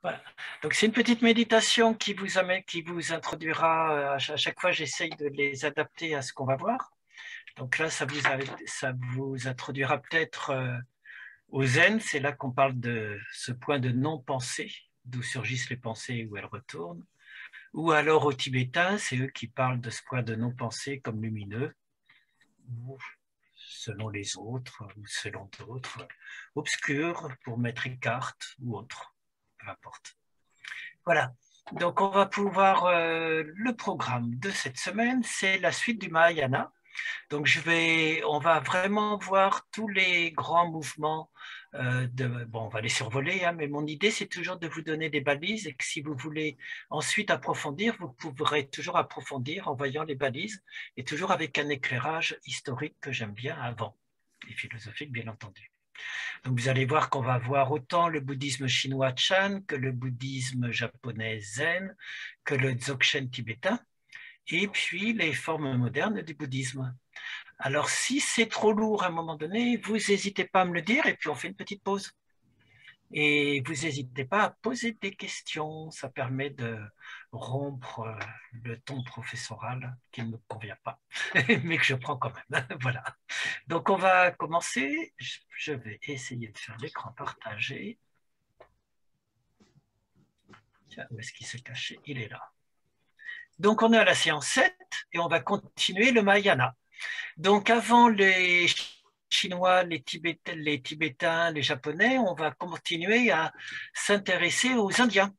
Voilà. Donc c'est une petite méditation qui vous amène, qui vous introduira, à chaque fois j'essaye de les adapter à ce qu'on va voir. Donc là, ça vous introduira peut-être au zen, c'est là qu'on parle de ce point de non-pensée, d'où surgissent les pensées et où elles retournent. Ou alors au tibétain, c'est eux qui parlent de ce point de non-pensée comme lumineux, ou selon les autres, ou selon d'autres, obscur pour mettre écarte ou autre, peu importe. Voilà. Donc, on va pouvoir, le programme de cette semaine, c'est la suite du Mahayana. Donc, on va vraiment voir tous les grands mouvements. Bon, on va les survoler, hein, mais mon idée, c'est toujours de vous donner des balises et que si vous voulez ensuite approfondir, vous pourrez toujours approfondir en voyant les balises et toujours avec un éclairage historique que j'aime bien avant et philosophique, bien entendu. Donc vous allez voir qu'on va voir autant le bouddhisme chinois Chan que le bouddhisme japonais Zen, que le Dzogchen tibétain, et puis les formes modernes du bouddhisme. Alors si c'est trop lourd à un moment donné, vous n'hésitez pas à me le dire et puis on fait une petite pause. Et vous n'hésitez pas à poser des questions, ça permet de rompre le ton professoral qui ne me convient pas, mais que je prends quand même. Voilà. Donc on va commencer. Je vais essayer de faire l'écran partagé. Tiens, où est-ce qu'il s'est caché? Il est là. Donc on est à la séance 7 et on va continuer le Mahayana. Donc avant les Chinois, les Tibétains, les Japonais, on va continuer à s'intéresser aux Indiens,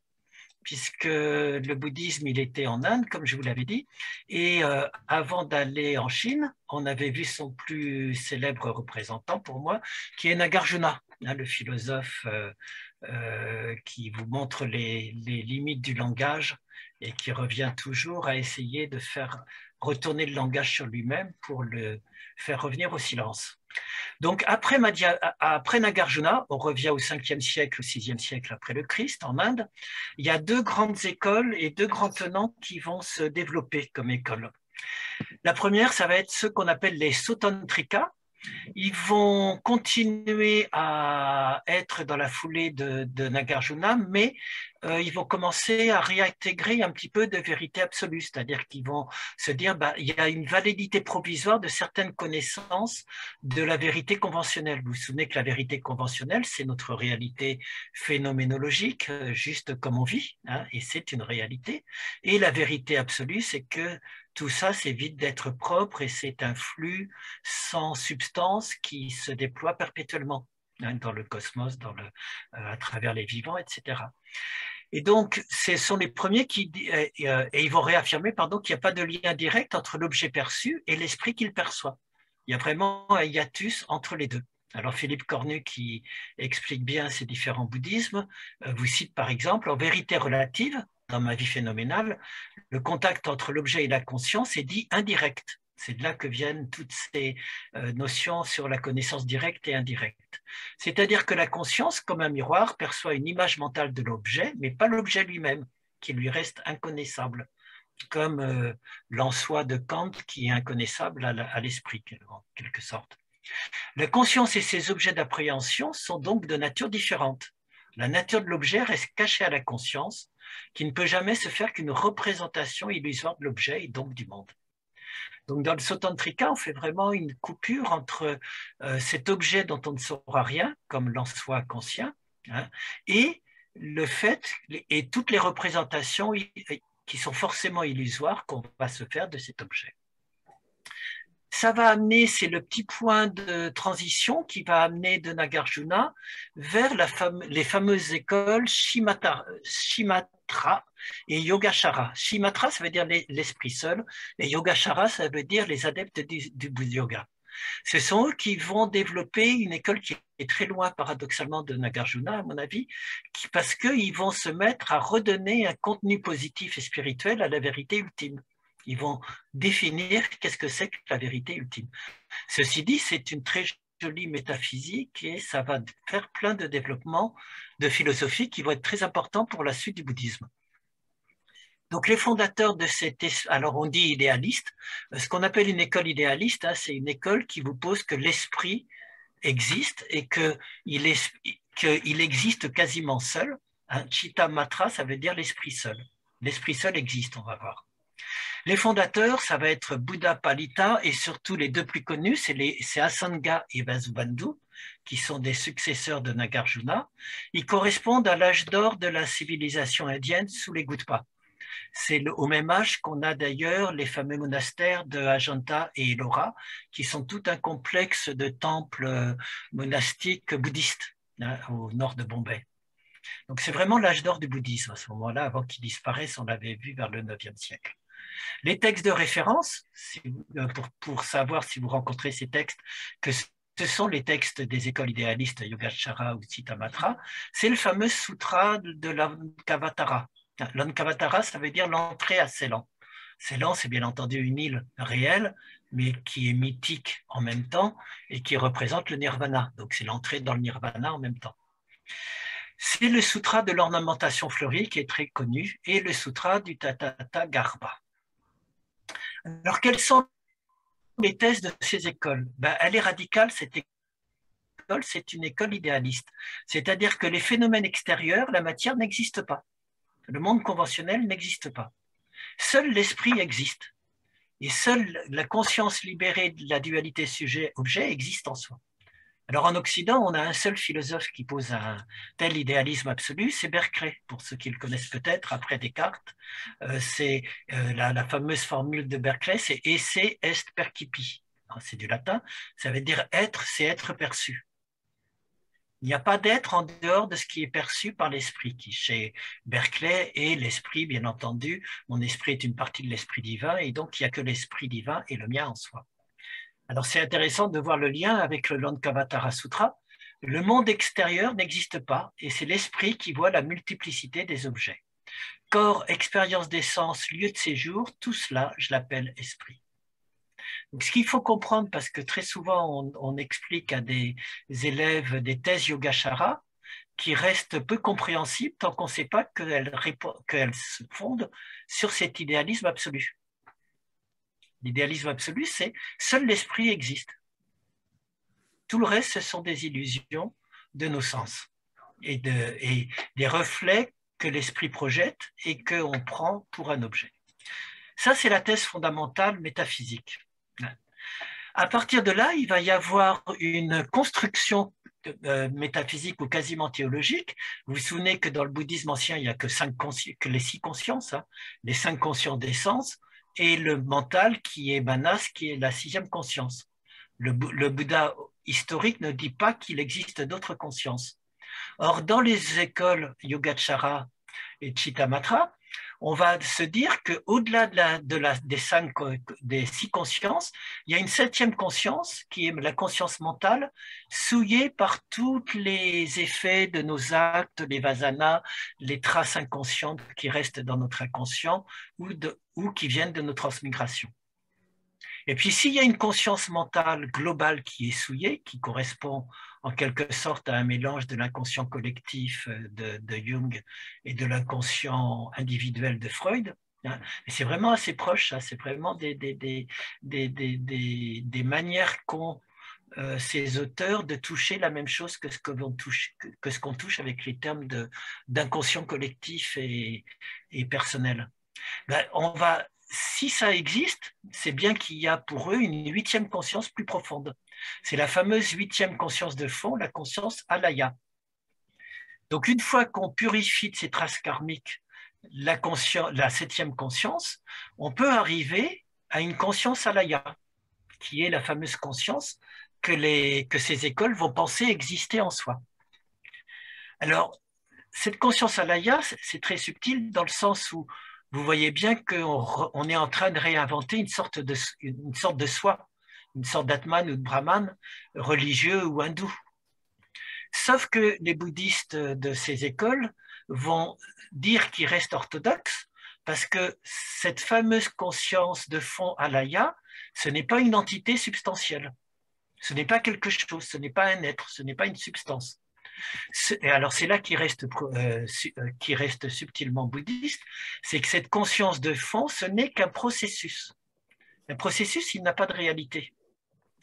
puisque le bouddhisme, il était en Inde, comme je vous l'avais dit. Et avant d'aller en Chine, on avait vu son plus célèbre représentant pour moi, qui est Nagarjuna, hein, le philosophe qui vous montre les limites du langage et qui revient toujours à essayer de faire retourner le langage sur lui-même pour le faire revenir au silence. Donc après Nagarjuna, on revient au 5e siècle, au 6e siècle après le Christ, en Inde, il y a deux grandes écoles et deux grands tenants qui vont se développer comme école. La première, ça va être ce qu'on appelle les Sautantrika. Ils vont continuer à être dans la foulée de Nagarjuna, mais ils vont commencer à réintégrer un petit peu de vérité absolue, c'est-à-dire qu'ils vont se dire il y a une validité provisoire de certaines connaissances de la vérité conventionnelle. Vous vous souvenez que la vérité conventionnelle, c'est notre réalité phénoménologique, juste comme on vit, hein, et c'est une réalité. Et la vérité absolue, c'est que tout ça, c'est vide d'être propre et c'est un flux sans substance qui se déploie perpétuellement, hein, dans le cosmos, à travers les vivants, etc. Et donc, ce sont les premiers et ils vont réaffirmer, pardon, qu'il n'y a pas de lien direct entre l'objet perçu et l'esprit qu'il perçoit. Il y a vraiment un hiatus entre les deux. Alors Philippe Cornu, qui explique bien ces différents bouddhismes, vous cite par exemple, en vérité relative, dans ma vie phénoménale, le contact entre l'objet et la conscience est dit indirect. C'est de là que viennent toutes ces notions sur la connaissance directe et indirecte. C'est-à-dire que la conscience, comme un miroir, perçoit une image mentale de l'objet, mais pas l'objet lui-même, qui lui reste inconnaissable, comme l'en-soi de Kant qui est inconnaissable à l'esprit, en quelque sorte. La conscience et ses objets d'appréhension sont donc de nature différente. La nature de l'objet reste cachée à la conscience, qui ne peut jamais se faire qu'une représentation illusoire de l'objet et donc du monde. Donc dans le Sautantrika, on fait vraiment une coupure entre cet objet dont on ne saura rien, comme l'en-soi conscient, hein, et le fait, et toutes les représentations qui sont forcément illusoires qu'on va se faire de cet objet. Ça va amener, c'est le petit point de transition qui va amener de Nagarjuna vers les fameuses écoles Shimatra et Yogachara. Shimatra, ça veut dire l'esprit seul, et Yogachara, ça veut dire les adeptes du yoga. Ce sont eux qui vont développer une école qui est très loin, paradoxalement, de Nagarjuna, à mon avis, parce qu'ils vont se mettre à redonner un contenu positif et spirituel à la vérité ultime. Ils vont définir qu'est-ce que c'est que la vérité ultime. Ceci dit, c'est une très jolie métaphysique et ça va faire plein de développements de philosophie qui vont être très importants pour la suite du bouddhisme. Donc les fondateurs de alors on dit idéaliste, ce qu'on appelle une école idéaliste, hein, c'est une école qui vous pose que l'esprit existe et qu'il existe quasiment seul, Un Chittamatra, ça veut dire l'esprit seul. L'esprit seul existe, on va voir. Les fondateurs, ça va être Buddha Palita et surtout les deux plus connus, c'est Asanga et Vasubandhu, qui sont des successeurs de Nagarjuna. Ils correspondent à l'âge d'or de la civilisation indienne sous les Gutpa. C'est au même âge qu'on a d'ailleurs les fameux monastères de Ajanta et Ellora, qui sont tout un complexe de temples monastiques bouddhistes hein, au nord de Bombay. Donc c'est vraiment l'âge d'or du bouddhisme à ce moment-là, avant qu'il disparaisse, on l'avait vu vers le 9e siècle. Les textes de référence, pour savoir si vous rencontrez ces textes, que ce sont les textes des écoles idéalistes Yogacara ou Chittamatra, c'est le fameux sutra de l'Ankavatara. L'Ankavatara, ça veut dire l'entrée à Ceylan. Ceylan, c'est bien entendu une île réelle, mais qui est mythique en même temps et qui représente le nirvana. Donc c'est l'entrée dans le nirvana en même temps. C'est le sutra de l'ornementation fleurie qui est très connu et le sutra du Tatata Garbha. Alors, quelles sont les thèses de ces écoles? Elle est radicale, cette école, c'est une école idéaliste. C'est-à-dire que les phénomènes extérieurs, la matière n'existe pas. Le monde conventionnel n'existe pas. Seul l'esprit existe. Et seule la conscience libérée de la dualité sujet-objet existe en soi. Alors en Occident, on a un seul philosophe qui pose un tel idéalisme absolu, c'est Berkeley, pour ceux qui le connaissent peut-être, après Descartes. C'est la fameuse formule de Berkeley, c'est esse est percipi. C'est du latin, ça veut dire être, c'est être perçu. Il n'y a pas d'être en dehors de ce qui est perçu par l'esprit, qui chez Berkeley est l'esprit, bien entendu. Mon esprit est une partie de l'esprit divin, et donc il n'y a que l'esprit divin et le mien en soi. Alors c'est intéressant de voir le lien avec le Lankavatara Sutra. Le monde extérieur n'existe pas et c'est l'esprit qui voit la multiplicité des objets. Corps, expérience des sens, lieu de séjour, tout cela, je l'appelle esprit. Donc, ce qu'il faut comprendre, parce que très souvent on explique à des élèves des thèses Yogacara qui restent peu compréhensibles tant qu'on ne sait pas qu'elles se fondent sur cet idéalisme absolu. L'idéalisme absolu, c'est seul l'esprit existe. Tout le reste, ce sont des illusions de nos sens et des reflets que l'esprit projette et qu'on prend pour un objet. Ça, c'est la thèse fondamentale métaphysique. À partir de là, il va y avoir une construction métaphysique ou quasiment théologique. Vous vous souvenez que dans le bouddhisme ancien, il n'y a que les 6 consciences, hein, les 5 consciences d'essence, et le mental qui est manas, qui est la 6e conscience. Le Bouddha historique ne dit pas qu'il existe d'autres consciences. Or, dans les écoles Yogacara et Chittamatra, on va se dire qu'au-delà des 6 consciences, il y a une 7e conscience qui est la conscience mentale, souillée par tous les effets de nos actes, les vasanas, les traces inconscientes qui restent dans notre inconscient ou qui viennent de nos transmigrations. Et puis, s'il y a une conscience mentale globale qui est souillée, qui correspond en quelque sorte à un mélange de l'inconscient collectif de Jung et de l'inconscient individuel de Freud, hein, et c'est vraiment assez proche, ça, c'est vraiment des manières qu'ont ces auteurs de toucher la même chose que ce qu'on touche avec les termes d'inconscient collectif et personnel. Si ça existe, c'est bien qu'il y a pour eux une 8e conscience plus profonde. C'est la fameuse 8e conscience de fond, la conscience alaya. Donc une fois qu'on purifie de ces traces karmiques la 7e conscience, on peut arriver à une conscience alaya, qui est la fameuse conscience que ces écoles vont penser exister en soi. Alors, cette conscience alaya, c'est très subtil dans le sens où vous voyez bien qu'on est en train de réinventer une sorte de soi, une sorte d'atman ou de brahman religieux ou hindou. Sauf que les bouddhistes de ces écoles vont dire qu'ils restent orthodoxes parce que cette fameuse conscience de fond alaya, ce n'est pas une entité substantielle. Ce n'est pas quelque chose, ce n'est pas un être, ce n'est pas une substance. Et alors c'est là qui reste subtilement bouddhiste, c'est que cette conscience de fond, ce n'est qu'un processus. Un processus, il n'a pas de réalité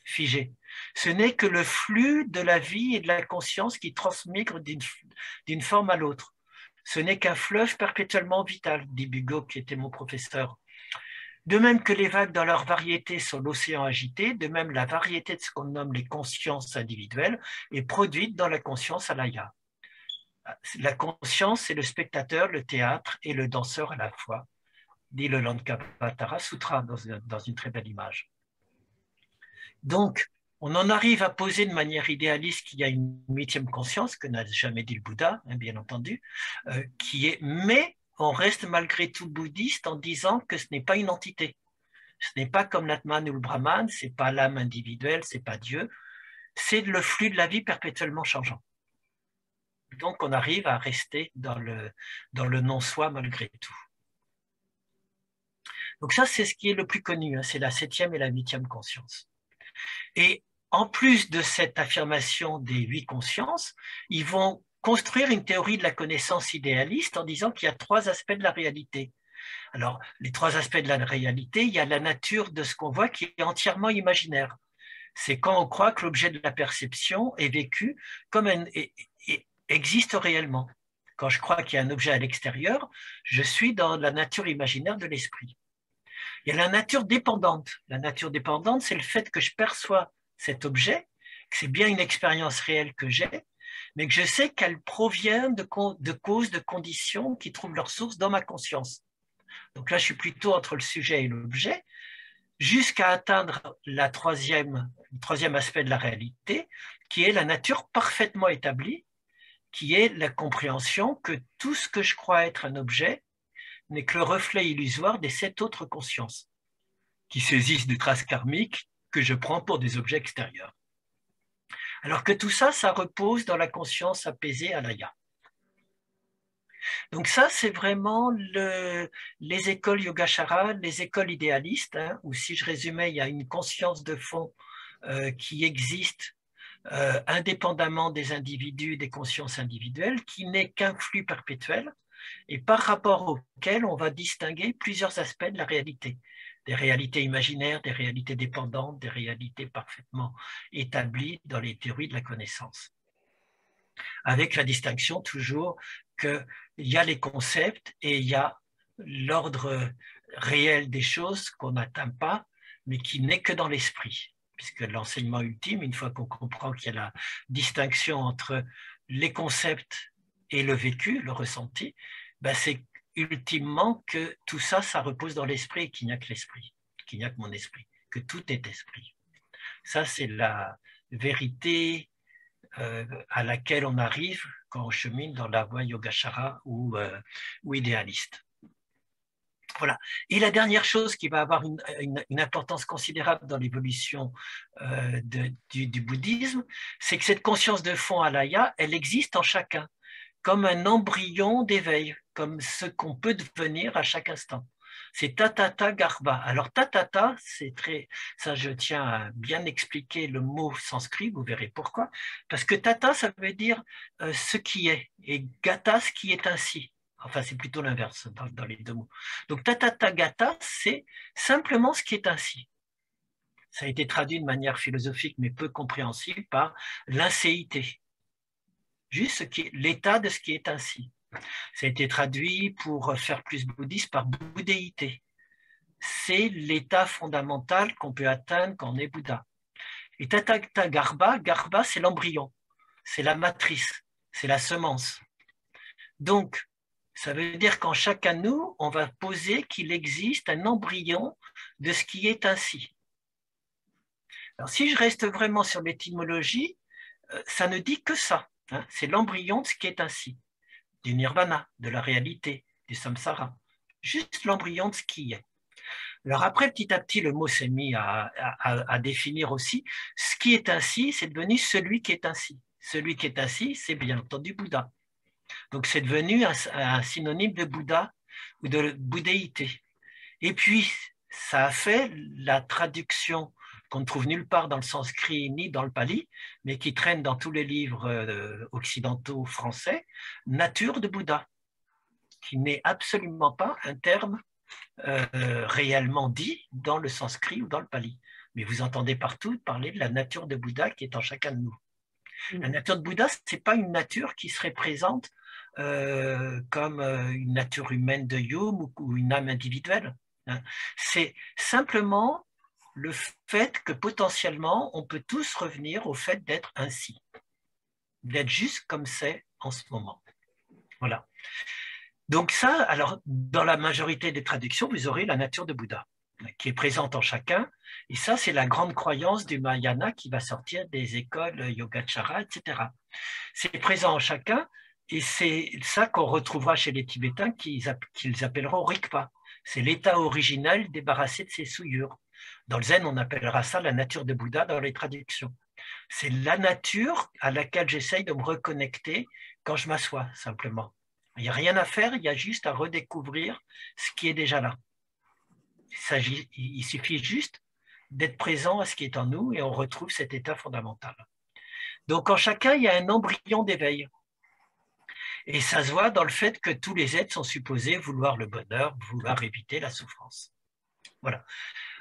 figée. Ce n'est que le flux de la vie et de la conscience qui transmigre d'une forme à l'autre. Ce n'est qu'un fleuve perpétuellement vital, dit Bugeaud, qui était mon professeur. De même que les vagues dans leur variété sont l'océan agité, de même la variété de ce qu'on nomme les consciences individuelles est produite dans la conscience alaya. La conscience, c'est le spectateur, le théâtre et le danseur à la fois, dit le Lankavatara Sutra dans une très belle image. Donc, on en arrive à poser de manière idéaliste qu'il y a une 8e conscience, que n'a jamais dit le Bouddha, hein, bien entendu, mais on reste malgré tout bouddhiste en disant que ce n'est pas une entité. Ce n'est pas comme l'Atman ou le Brahman, ce n'est pas l'âme individuelle, ce n'est pas Dieu, c'est le flux de la vie perpétuellement changeant. Donc on arrive à rester dans le non-soi malgré tout. Donc ça, c'est ce qui est le plus connu, hein, c'est la 7e et la 8e conscience. Et en plus de cette affirmation des 8 consciences, ils vont construire une théorie de la connaissance idéaliste en disant qu'il y a 3 aspects de la réalité. Alors, les 3 aspects de la réalité, il y a la nature de ce qu'on voit qui est entièrement imaginaire. C'est quand on croit que l'objet de la perception est vécu comme existe réellement. Quand je crois qu'il y a un objet à l'extérieur, je suis dans la nature imaginaire de l'esprit. Il y a la nature dépendante. La nature dépendante, c'est le fait que je perçois cet objet, que c'est bien une expérience réelle que j'ai, mais que je sais qu'elle provient de causes, de conditions qui trouvent leur source dans ma conscience. Donc là, je suis plutôt entre le sujet et l'objet, jusqu'à atteindre le troisième aspect de la réalité, qui est la nature parfaitement établie, qui est la compréhension que tout ce que je crois être un objet n'est que le reflet illusoire des 7 autres consciences, qui saisissent des traces karmiques que je prends pour des objets extérieurs. Alors que tout ça, ça repose dans la conscience apaisée alaya. Donc ça, c'est vraiment les écoles Yogacara, les écoles idéalistes, hein, où si je résumais, il y a une conscience de fond qui existe indépendamment des individus, des consciences individuelles, qui n'est qu'un flux perpétuel et par rapport auquel on va distinguer plusieurs aspects de la réalité. Des réalités imaginaires, des réalités dépendantes, des réalités parfaitement établies dans les théories de la connaissance. Avec la distinction toujours qu'il y a les concepts et il y a l'ordre réel des choses qu'on n'atteint pas, mais qui n'est que dans l'esprit. Puisque l'enseignement ultime, une fois qu'on comprend qu'il y a la distinction entre les concepts et le vécu, le ressenti, ben c'est ultimement que tout ça, ça repose dans l'esprit et qu'il n'y a que l'esprit, qu'il n'y a que mon esprit, que tout est esprit. Ça, c'est la vérité à laquelle on arrive quand on chemine dans la voie Yogacara ou idéaliste. Voilà. Et la dernière chose qui va avoir une importance considérable dans l'évolution du bouddhisme, c'est que cette conscience de fond alaya, elle existe en chacun, comme un embryon d'éveil, comme ce qu'on peut devenir à chaque instant. C'est tatata garbha. Alors tatata, c'est très, ça je tiens à bien expliquer le mot sanskrit, vous verrez pourquoi, parce que tata, ça veut dire ce qui est, et gata, ce qui est ainsi. Enfin, c'est plutôt l'inverse dans les deux mots. Donc tatata gata, c'est simplement ce qui est ainsi. Ça a été traduit de manière philosophique mais peu compréhensible par l'inséité. Juste l'état de ce qui est ainsi. Ça a été traduit pour faire plus bouddhiste par bouddhéité. C'est l'état fondamental qu'on peut atteindre quand on est Bouddha. Et Tathagata Garbha, Garbha c'est l'embryon, c'est la matrice, c'est la semence. Donc, ça veut dire qu'en chacun de nous, on va poser qu'il existe un embryon de ce qui est ainsi. Alors, si je reste vraiment sur l'étymologie, ça ne dit que ça. Hein, c'est l'embryon de ce qui est ainsi, du nirvana, de la réalité, du samsara. Juste l'embryon de ce qui est. Alors après, petit à petit, le mot s'est mis à définir aussi. Ce qui est ainsi, c'est devenu celui qui est ainsi. Celui qui est ainsi, c'est bien entendu Bouddha. Donc c'est devenu un synonyme de Bouddha ou de bouddhéité. Et puis, ça a fait la traduction qu'on ne trouve nulle part dans le sanskrit ni dans le pali, mais qui traîne dans tous les livres occidentaux français, nature de Bouddha, qui n'est absolument pas un terme réellement dit dans le sanskrit ou dans le pali. Mais vous entendez partout parler de la nature de Bouddha qui est en chacun de nous. La nature de Bouddha, ce n'est pas une nature qui serait présente comme une nature humaine de Hume ou une âme individuelle. Hein. C'est simplement le fait que potentiellement, on peut tous revenir au fait d'être ainsi, d'être juste comme c'est en ce moment. Voilà. Donc ça, alors, dans la majorité des traductions, vous aurez la nature de Bouddha qui est présente en chacun. Et ça, c'est la grande croyance du Mahayana qui va sortir des écoles Yogacara, etc. C'est présent en chacun et c'est ça qu'on retrouvera chez les Tibétains qu'ils appelleront Rigpa. C'est l'état originel débarrassé de ses souillures. Dans le zen, on appellera ça la nature de Bouddha dans les traductions. C'est la nature à laquelle j'essaye de me reconnecter quand je m'assois, simplement. Il n'y a rien à faire, il y a juste à redécouvrir ce qui est déjà là. Il suffit juste d'être présent à ce qui est en nous et on retrouve cet état fondamental. Donc en chacun, il y a un embryon d'éveil. Et ça se voit dans le fait que tous les êtres sont supposés vouloir le bonheur, vouloir éviter la souffrance. Voilà.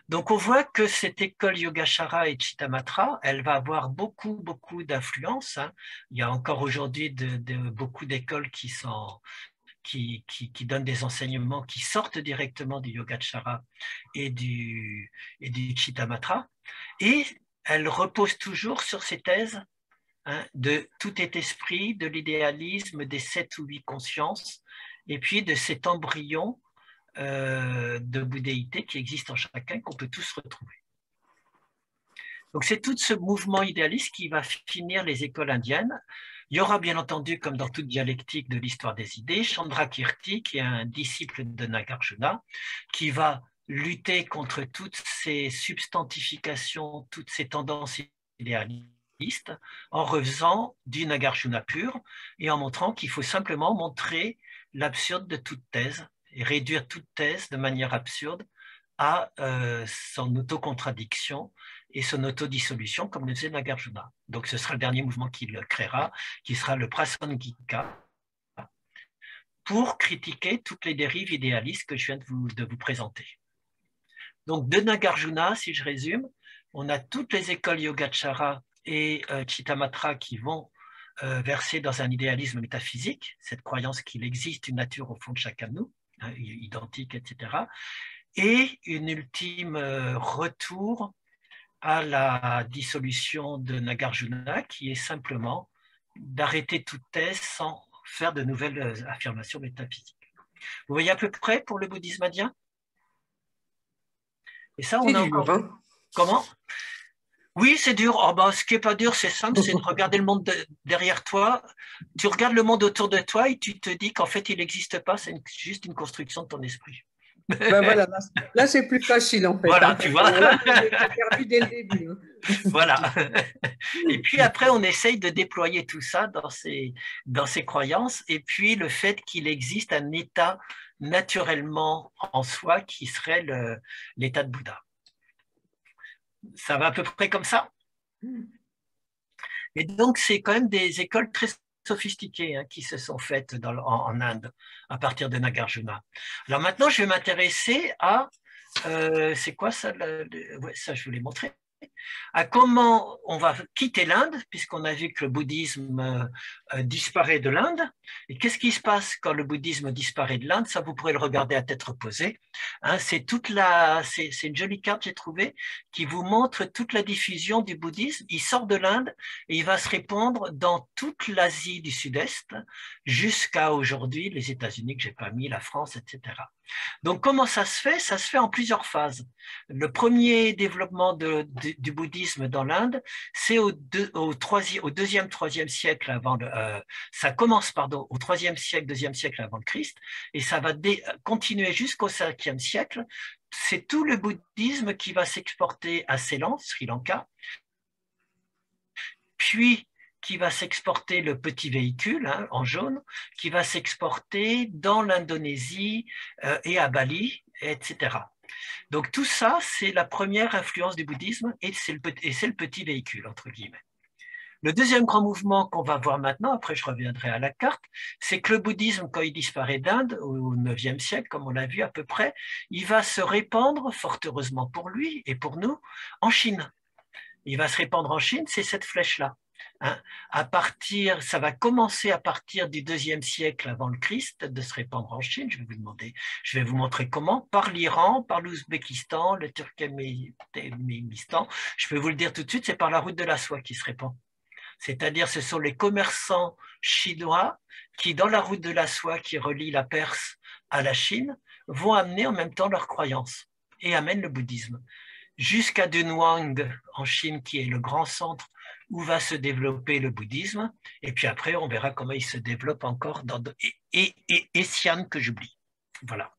Donc on voit que cette école Yogacara et Chittamatra, elle va avoir beaucoup d'influence. Hein. Il y a encore aujourd'hui beaucoup d'écoles qui donnent des enseignements qui sortent directement du Yogacara et du Chittamatra. Et elle repose toujours sur ces thèses de tout est esprit, de l'idéalisme, des 7 ou 8 consciences, et puis de cet embryon de bouddhéité qui existe en chacun, qu'on peut tous retrouver. Donc c'est tout ce mouvement idéaliste qui va finir les écoles indiennes. Il y aura bien entendu, comme dans toute dialectique de l'histoire des idées, Chandrakirti, qui est un disciple de Nagarjuna, qui va lutter contre toutes ces substantifications, toutes ces tendances idéalistes, en refaisant du Nagarjuna pur et en montrant qu'il faut simplement montrer l'absurde de toute thèse et réduire toute thèse de manière absurde à son autocontradiction et son autodissolution, comme le faisait Nagarjuna. Donc ce sera le dernier mouvement qu'il créera, qui sera le Prasangika, pour critiquer toutes les dérives idéalistes que je viens de vous présenter. Donc de Nagarjuna, si je résume, on a toutes les écoles Yogacara et Chittamatra qui vont verser dans un idéalisme métaphysique, cette croyance qu'il existe une nature au fond de chacun de nous, hein, identique, etc. Et une ultime retour à la dissolution de Nagarjuna, qui est simplement d'arrêter toute thèse sans faire de nouvelles affirmations métaphysiques. Vous voyez à peu près pour le bouddhisme indien? Et ça, on a encore... Dur, hein. Comment? Oui, c'est dur. Oh, ben, ce qui n'est pas dur, c'est simple, c'est de regarder le monde derrière toi. Tu regardes le monde autour de toi et tu te dis qu'en fait, il n'existe pas, c'est juste une construction de ton esprit. Ben voilà, là c'est plus facile en fait. Voilà, hein. tu vois. Là, j'ai perdu dès le début. Hein. Voilà. Et puis après, on essaye de déployer tout ça dans ses croyances. Et puis le fait qu'il existe un état naturellement en soi qui serait l'état de Bouddha. Ça va à peu près comme ça. Et donc, c'est quand même des écoles très sophistiquées hein, qui se sont faites en Inde à partir de Nagarjuna. Alors maintenant, je vais m'intéresser à, c'est quoi ça ouais, ça, je vous l'ai montré. À comment on va quitter l'Inde, puisqu'on a vu que le bouddhisme disparaît de l'Inde. Et qu'est-ce qui se passe quand le bouddhisme disparaît de l'Inde? Ça, vous pourrez le regarder à tête reposée. Hein, c'est une jolie carte, j'ai trouvé, qui vous montre toute la diffusion du bouddhisme. Il sort de l'Inde et il va se répandre dans toute l'Asie du Sud-Est, jusqu'à aujourd'hui, les États-Unis que j'ai pas mis, la France, etc. Donc, comment ça se fait? Ça se fait en plusieurs phases. Le premier développement du bouddhisme dans l'Inde, c'est au deuxième, troisième siècle avant ça commence, pardon, au troisième siècle, deuxième siècle avant le Christ, et ça va continuer jusqu'au 5e siècle. C'est tout le bouddhisme qui va s'exporter à Ceylan, Sri Lanka, puis qui va s'exporter le petit véhicule hein, en jaune, qui va s'exporter dans l'Indonésie et à Bali, etc. Donc tout ça, c'est la première influence du bouddhisme et c'est le petit véhicule, entre guillemets. Le deuxième grand mouvement qu'on va voir maintenant, après je reviendrai à la carte, c'est que le bouddhisme, quand il disparaît d'Inde, au 9e siècle, comme on l'a vu à peu près, il va se répandre, fort heureusement pour lui et pour nous, en Chine. Il va se répandre en Chine, c'est cette flèche-là. Hein. Ça va commencer à partir du 2e siècle avant le Christ de se répandre en Chine. Je vais vous montrer comment, par l'Iran, par l'Ouzbékistan, le Turkménistan. Je peux vous le dire tout de suite, c'est par la route de la soie qui se répand. C'est-à-dire, ce sont les commerçants chinois qui, dans la route de la soie qui relie la Perse à la Chine, vont amener en même temps leurs croyances et amènent le bouddhisme. Jusqu'à Dunhuang en Chine, qui est le grand centre où va se développer le bouddhisme. Et puis après, on verra comment il se développe encore et Xi'an que j'oublie. Voilà.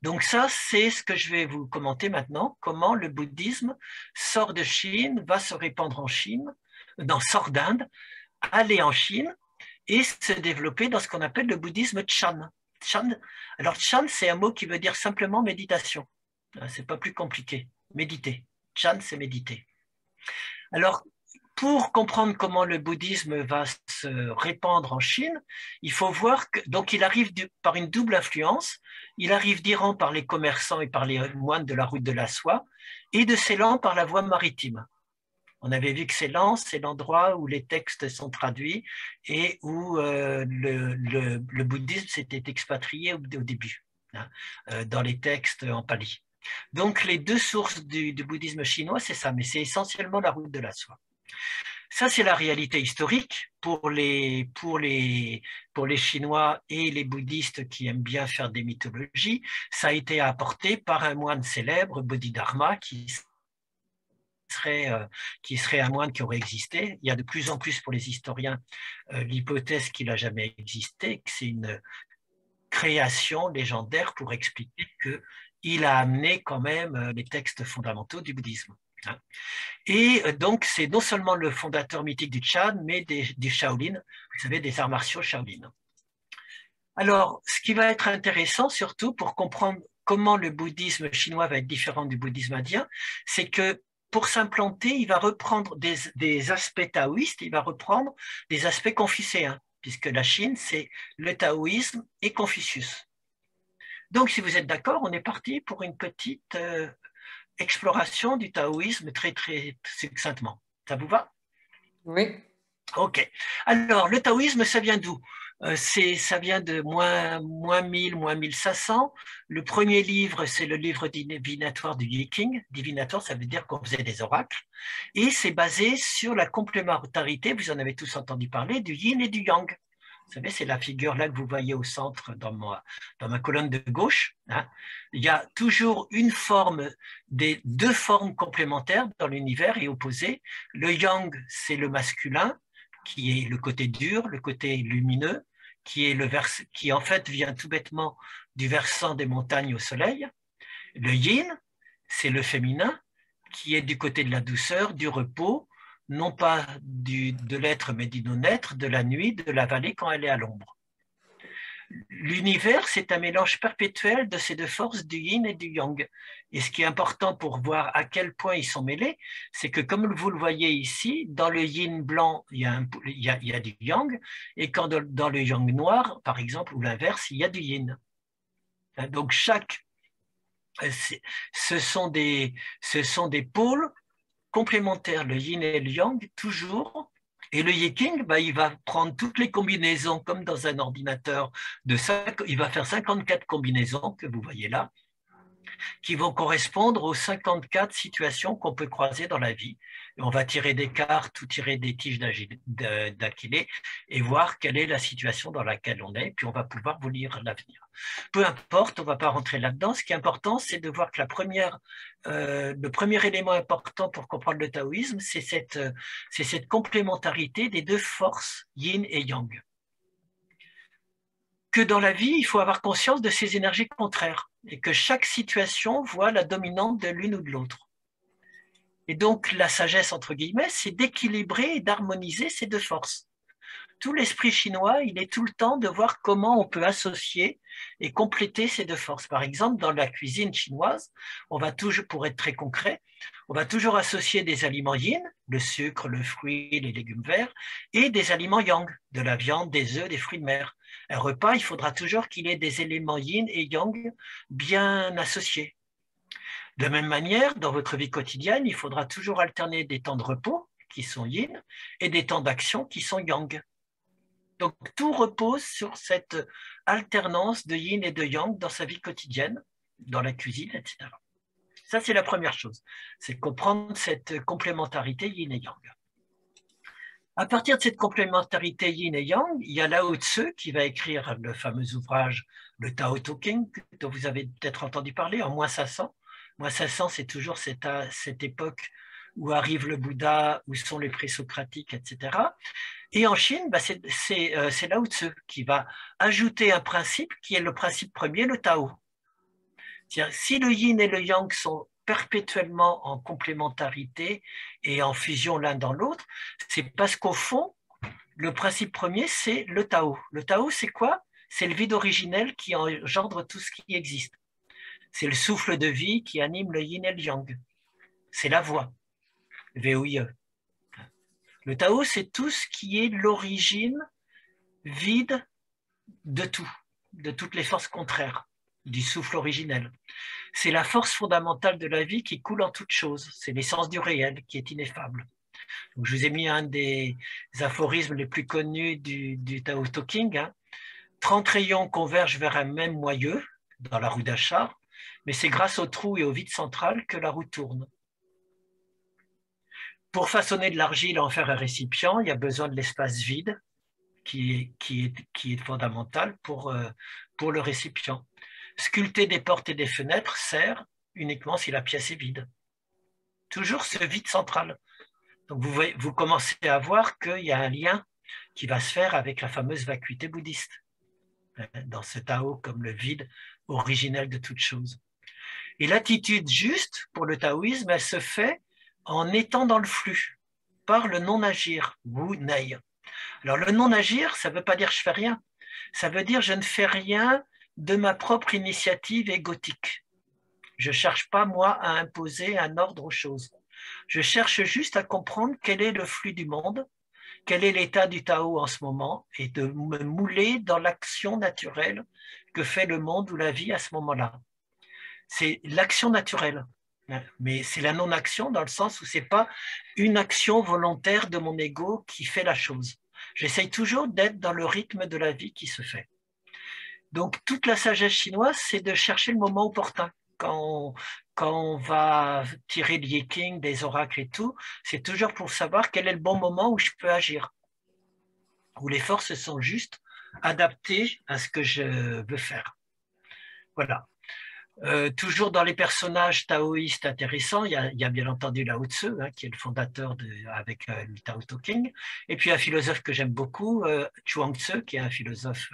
Donc ça, c'est ce que je vais vous commenter maintenant, comment le bouddhisme sort de Chine, va se répandre en Chine, sort d'Inde, aller en Chine et se développer dans ce qu'on appelle le bouddhisme Chan. Alors Chan, c'est un mot qui veut dire simplement méditation. C'est pas plus compliqué. Méditer. Chan, c'est méditer. Alors, pour comprendre comment le bouddhisme va se répandre en Chine, il faut voir que, donc il arrive par une double influence. Il arrive d'Iran par les commerçants et par les moines de la route de la soie, et de Ceylan par la voie maritime. On avait vu que Ceylan, c'est l'endroit où les textes sont traduits et où le bouddhisme s'était expatrié au début, dans les textes en pali. Donc les deux sources du bouddhisme chinois, c'est ça, mais c'est essentiellement la route de la soie. Ça, c'est la réalité historique pour les Chinois et les bouddhistes qui aiment bien faire des mythologies. Ça a été apporté par un moine célèbre, Bodhidharma, qui serait un moine qui aurait existé. Il y a de plus en plus pour les historiens l'hypothèse qu'il n'a jamais existé, que c'est une création légendaire pour expliquer qu'il a amené quand même les textes fondamentaux du bouddhisme. Et donc, c'est non seulement le fondateur mythique du Chan, mais du Shaolin, vous savez, des arts martiaux Shaolin. Alors, ce qui va être intéressant, surtout pour comprendre comment le bouddhisme chinois va être différent du bouddhisme indien, c'est que pour s'implanter, il va reprendre des aspects taoïstes, il va reprendre des aspects confucéens, puisque la Chine, c'est le taoïsme et Confucius. Donc, si vous êtes d'accord, on est parti pour une petite exploration du taoïsme très, très succinctement. Ça vous va? Oui. Ok. Alors, le taoïsme, ça vient d'où? Ça vient de moins 1000, moins 1500. Le premier livre, c'est le livre divinatoire du Yi King. Divinatoire, ça veut dire qu'on faisait des oracles. Et c'est basé sur la complémentarité, vous en avez tous entendu parler, du yin et du yang. Vous savez, c'est la figure là que vous voyez au centre dans ma colonne de gauche. Hein. Il y a toujours une forme, des deux formes complémentaires dans l'univers et opposées. Le yang, c'est le masculin, qui est le côté dur, le côté lumineux, qui en fait vient tout bêtement du versant des montagnes au soleil. Le yin, c'est le féminin, qui est du côté de la douceur, du repos, non pas de l'être, mais du non-être, de la nuit, de la vallée quand elle est à l'ombre. L'univers, c'est un mélange perpétuel de ces deux forces, du yin et du yang. Et ce qui est important pour voir à quel point ils sont mêlés, c'est que comme vous le voyez ici, dans le yin blanc, il y a du yang, et quand dans le yang noir, par exemple, ou l'inverse, il y a du yin. Donc ce sont des pôles complémentaires, le yin et le yang, toujours. Et le Yi King, il va prendre toutes les combinaisons comme dans un ordinateur. Il va faire 54 combinaisons que vous voyez là, qui vont correspondre aux 54 situations qu'on peut croiser dans la vie. Et on va tirer des cartes ou tirer des tiges d'Achillée et voir quelle est la situation dans laquelle on est, puis on va pouvoir vous lire l'avenir. Peu importe, on ne va pas rentrer là-dedans. Ce qui est important, c'est de voir que le premier élément important pour comprendre le taoïsme, c'est cette complémentarité des deux forces, yin et yang. Que dans la vie, il faut avoir conscience de ces énergies contraires et que chaque situation voit la dominante de l'une ou de l'autre. Et donc, la sagesse, entre guillemets, c'est d'équilibrer et d'harmoniser ces deux forces. Tout l'esprit chinois, il est tout le temps de voir comment on peut associer et compléter ces deux forces. Par exemple, dans la cuisine chinoise, on va toujours, pour être très concret, on va toujours associer des aliments yin, le sucre, le fruit, les légumes verts, et des aliments yang, de la viande, des œufs, des fruits de mer. Un repas, il faudra toujours qu'il ait des éléments yin et yang bien associés. De la même manière, dans votre vie quotidienne, il faudra toujours alterner des temps de repos, qui sont yin, et des temps d'action qui sont yang. Donc tout repose sur cette alternance de yin et de yang dans sa vie quotidienne, dans la cuisine, etc. Ça, c'est la première chose, c'est comprendre cette complémentarité yin et yang. À partir de cette complémentarité yin et yang, il y a Lao Tzu qui va écrire le fameux ouvrage Le Tao Te Ching, dont vous avez peut-être entendu parler, en moins 500. Moins 500, c'est toujours cette époque où arrive le Bouddha, où sont les présocratiques, etc. Et en Chine, c'est Lao Tzu qui va ajouter un principe qui est le principe premier, le Tao. C'est-à-dire, si le yin et le yang sont perpétuellement en complémentarité et en fusion l'un dans l'autre, c'est parce qu'au fond, le principe premier, c'est le Tao. Le Tao, c'est quoi? C'est le vide originel qui engendre tout ce qui existe. C'est le souffle de vie qui anime le yin et le yang. C'est la voix, V-O-I-E. Le Tao, c'est tout ce qui est l'origine vide de tout, de toutes les forces contraires, du souffle originel. C'est la force fondamentale de la vie qui coule en toute chose. C'est l'essence du réel qui est ineffable. Donc, je vous ai mis un des aphorismes les plus connus du Tao Te Ching. 30 rayons convergent vers un même moyeu dans la roue d'Achar, mais c'est grâce au trou et au vide central que la roue tourne. Pour façonner de l'argile et en faire un récipient, il y a besoin de l'espace vide qui est fondamental pour le récipient. Sculpter des portes et des fenêtres sert uniquement si la pièce est vide. Toujours ce vide central. Donc vous commencez à voir qu'il y a un lien qui va se faire avec la fameuse vacuité bouddhiste, dans ce Tao comme le vide originel de toute chose. Et l'attitude juste pour le taoïsme, elle se fait en étant dans le flux, par le non-agir, wu nei. Alors le non-agir, ça ne veut pas dire je fais rien, ça veut dire je ne fais rien de ma propre initiative égotique. Je ne cherche pas, moi, à imposer un ordre aux choses. Je cherche juste à comprendre quel est le flux du monde, quel est l'état du Tao en ce moment, et de me mouler dans l'action naturelle que fait le monde ou la vie à ce moment-là. C'est l'action naturelle, mais c'est la non-action dans le sens où ce n'est pas une action volontaire de mon ego qui fait la chose. J'essaye toujours d'être dans le rythme de la vie qui se fait. Donc, toute la sagesse chinoise, c'est de chercher le moment opportun. Quand on va tirer le Yi-King, des oracles et tout, c'est toujours pour savoir quel est le bon moment où je peux agir, où les forces sont juste adaptées à ce que je veux faire. Voilà. Toujours dans les personnages taoïstes intéressants, il y a bien entendu Lao Tzu, qui est le fondateur avec le Tao Te Ching, et puis un philosophe que j'aime beaucoup, Chuang Tzu, qui est un philosophe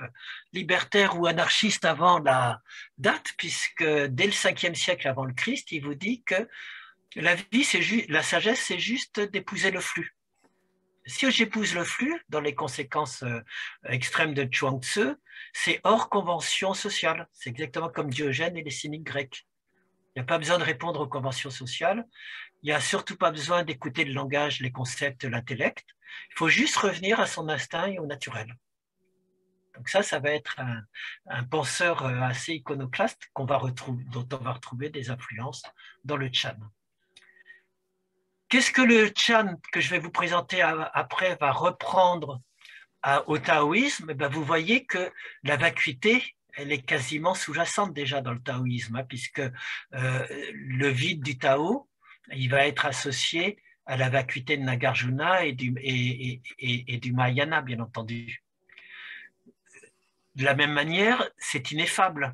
libertaire ou anarchiste avant la date, puisque dès le 5e siècle avant le Christ, il vous dit que la vie, la sagesse, c'est juste d'épouser le flux. Si j'épouse le flux, dans les conséquences extrêmes de Chuang Tzu, c'est hors convention sociale. C'est exactement comme Diogène et les cyniques grecs. Il n'y a pas besoin de répondre aux conventions sociales. Il n'y a surtout pas besoin d'écouter le langage, les concepts, l'intellect. Il faut juste revenir à son instinct et au naturel. Donc ça va être un penseur assez iconoclaste dont on va retrouver des influences dans le Chan. Qu'est-ce que le Chan que je vais vous présenter après va reprendre au taoïsme? Vous voyez que la vacuité, elle est quasiment sous-jacente déjà dans le taoïsme, puisque le vide du Tao, il va être associé à la vacuité de Nagarjuna et du Mahayana, bien entendu. De la même manière, c'est ineffable.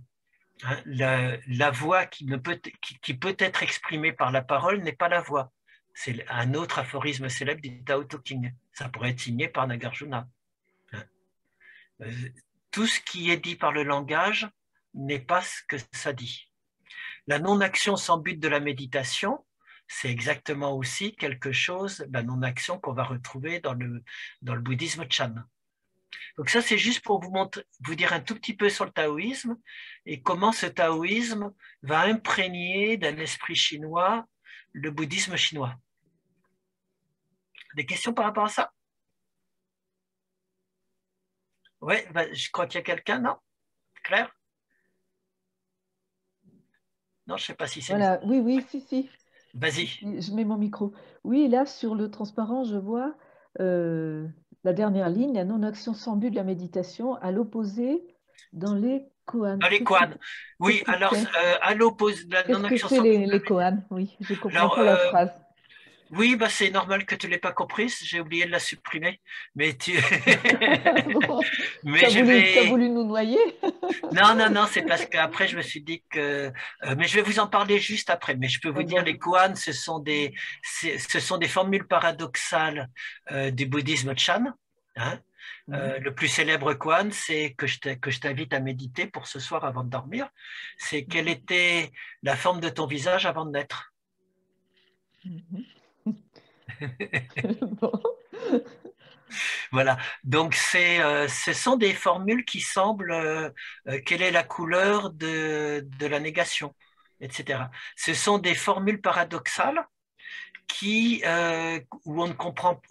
La voix qui peut être exprimée par la parole n'est pas la voix. C'est un autre aphorisme célèbre du Tao Te Ching. Ça pourrait être signé par Nagarjuna. Tout ce qui est dit par le langage n'est pas ce que ça dit. La non-action sans but de la méditation, c'est exactement aussi quelque chose, la non-action qu'on va retrouver dans le bouddhisme Chan. Donc ça, c'est juste pour vous dire un tout petit peu sur le taoïsme et comment ce taoïsme va imprégner d'un esprit chinois le bouddhisme chinois. Des questions par rapport à ça? Oui, je crois qu'il y a quelqu'un, non? Claire? Non, je ne sais pas si c'est... Voilà, oui, si. Vas-y. Je mets mon micro. Oui, là, sur le transparent, je vois euh, la dernière ligne, la non-action sans but de la méditation, à l'opposé dans les koans. Dans les koans. Qu'est-ce Oui, que alors c'est? à l'opposé de la Qu'est-ce que non-action c'est sans but. les koans? Oui, je comprends Alors, pas la phrase. oui, bah, c'est normal que tu ne l'aies pas comprise, j'ai oublié de la supprimer, mais tu... Bon, mais je t'as vais... voulu nous noyer? Non, non, non, c'est parce qu'après, je me suis dit que... mais je vais vous en parler juste après, mais je peux Ah vous dire, bon. les koans, ce sont des formules paradoxales du bouddhisme Chan. Hein. Mhm. Le plus célèbre koan, c'est que je t'invite à méditer pour ce soir avant de dormir, c'est quelle était la forme de ton visage avant de naître. Mhm. Bon. Voilà, donc ce sont des formules qui semblent, quelle est la couleur de la négation, etc. Ce sont des formules paradoxales où on ne comprend,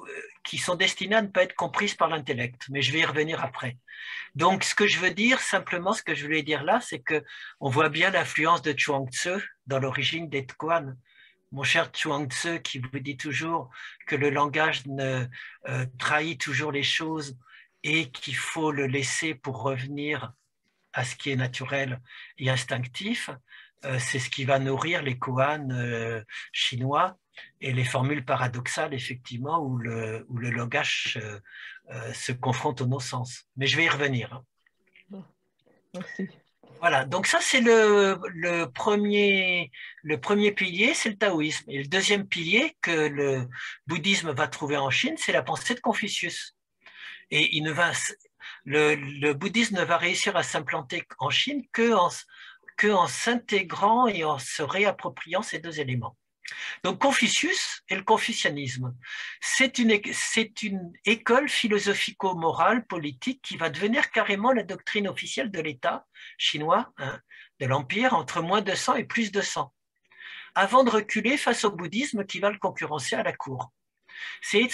qui sont destinées à ne pas être comprises par l'intellect, mais je vais y revenir après. Donc, ce que je veux dire, simplement, ce que je voulais dire là, c'est que on voit bien l'influence de Chuang Tzu dans l'origine des koans. Mon cher Chuang Tzu qui vous dit toujours que le langage trahit toujours les choses et qu'il faut le laisser pour revenir à ce qui est naturel et instinctif, c'est ce qui va nourrir les koans chinois et les formules paradoxales, effectivement, où le langage se confronte aux non-sens. Mais je vais y revenir. Hein. Bon, merci. Voilà, donc ça c'est le premier pilier, c'est le taoïsme. Et le deuxième pilier que le bouddhisme va trouver en Chine, c'est la pensée de Confucius. Et le bouddhisme ne va réussir à s'implanter en Chine que en s'intégrant et en se réappropriant ces deux éléments. Donc Confucius et le confucianisme, c'est une école philosophico-morale, politique, qui va devenir carrément la doctrine officielle de l'État chinois, hein, de l'Empire, entre moins 200 et plus 200, avant de reculer face au bouddhisme qui va le concurrencer à la cour. C'est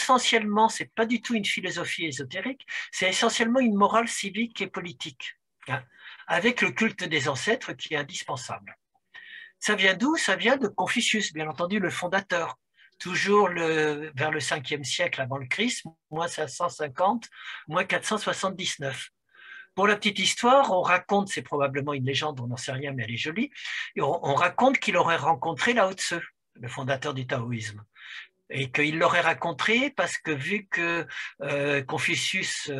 pas du tout une philosophie ésotérique, c'est essentiellement une morale civique et politique, hein, avec le culte des ancêtres qui est indispensable. Ça vient d'où? Ça vient de Confucius, bien entendu, le fondateur. Toujours vers le 5e siècle avant le Christ, moins 550, moins 479. Pour la petite histoire, on raconte, c'est probablement une légende, on n'en sait rien, mais elle est jolie, et on raconte qu'il aurait rencontré Lao Tzu, le fondateur du taoïsme, et qu'il l'aurait rencontré parce que vu que Confucius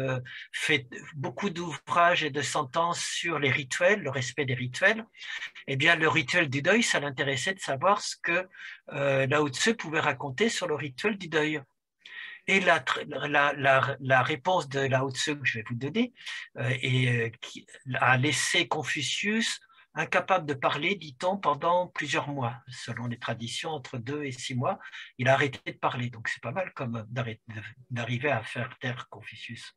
fait beaucoup d'ouvrages et de sentences sur les rituels, le respect des rituels, eh bien le rituel du deuil, ça l'intéressait de savoir ce que Lao Tzu pouvait raconter sur le rituel du deuil. Et la réponse de Lao Tzu que je vais vous donner qui a laissé Confucius incapable de parler, dit-on, pendant plusieurs mois, selon les traditions, entre 2 et 6 mois. Il a arrêté de parler, donc c'est pas mal comme d'arriver à faire taire Confucius.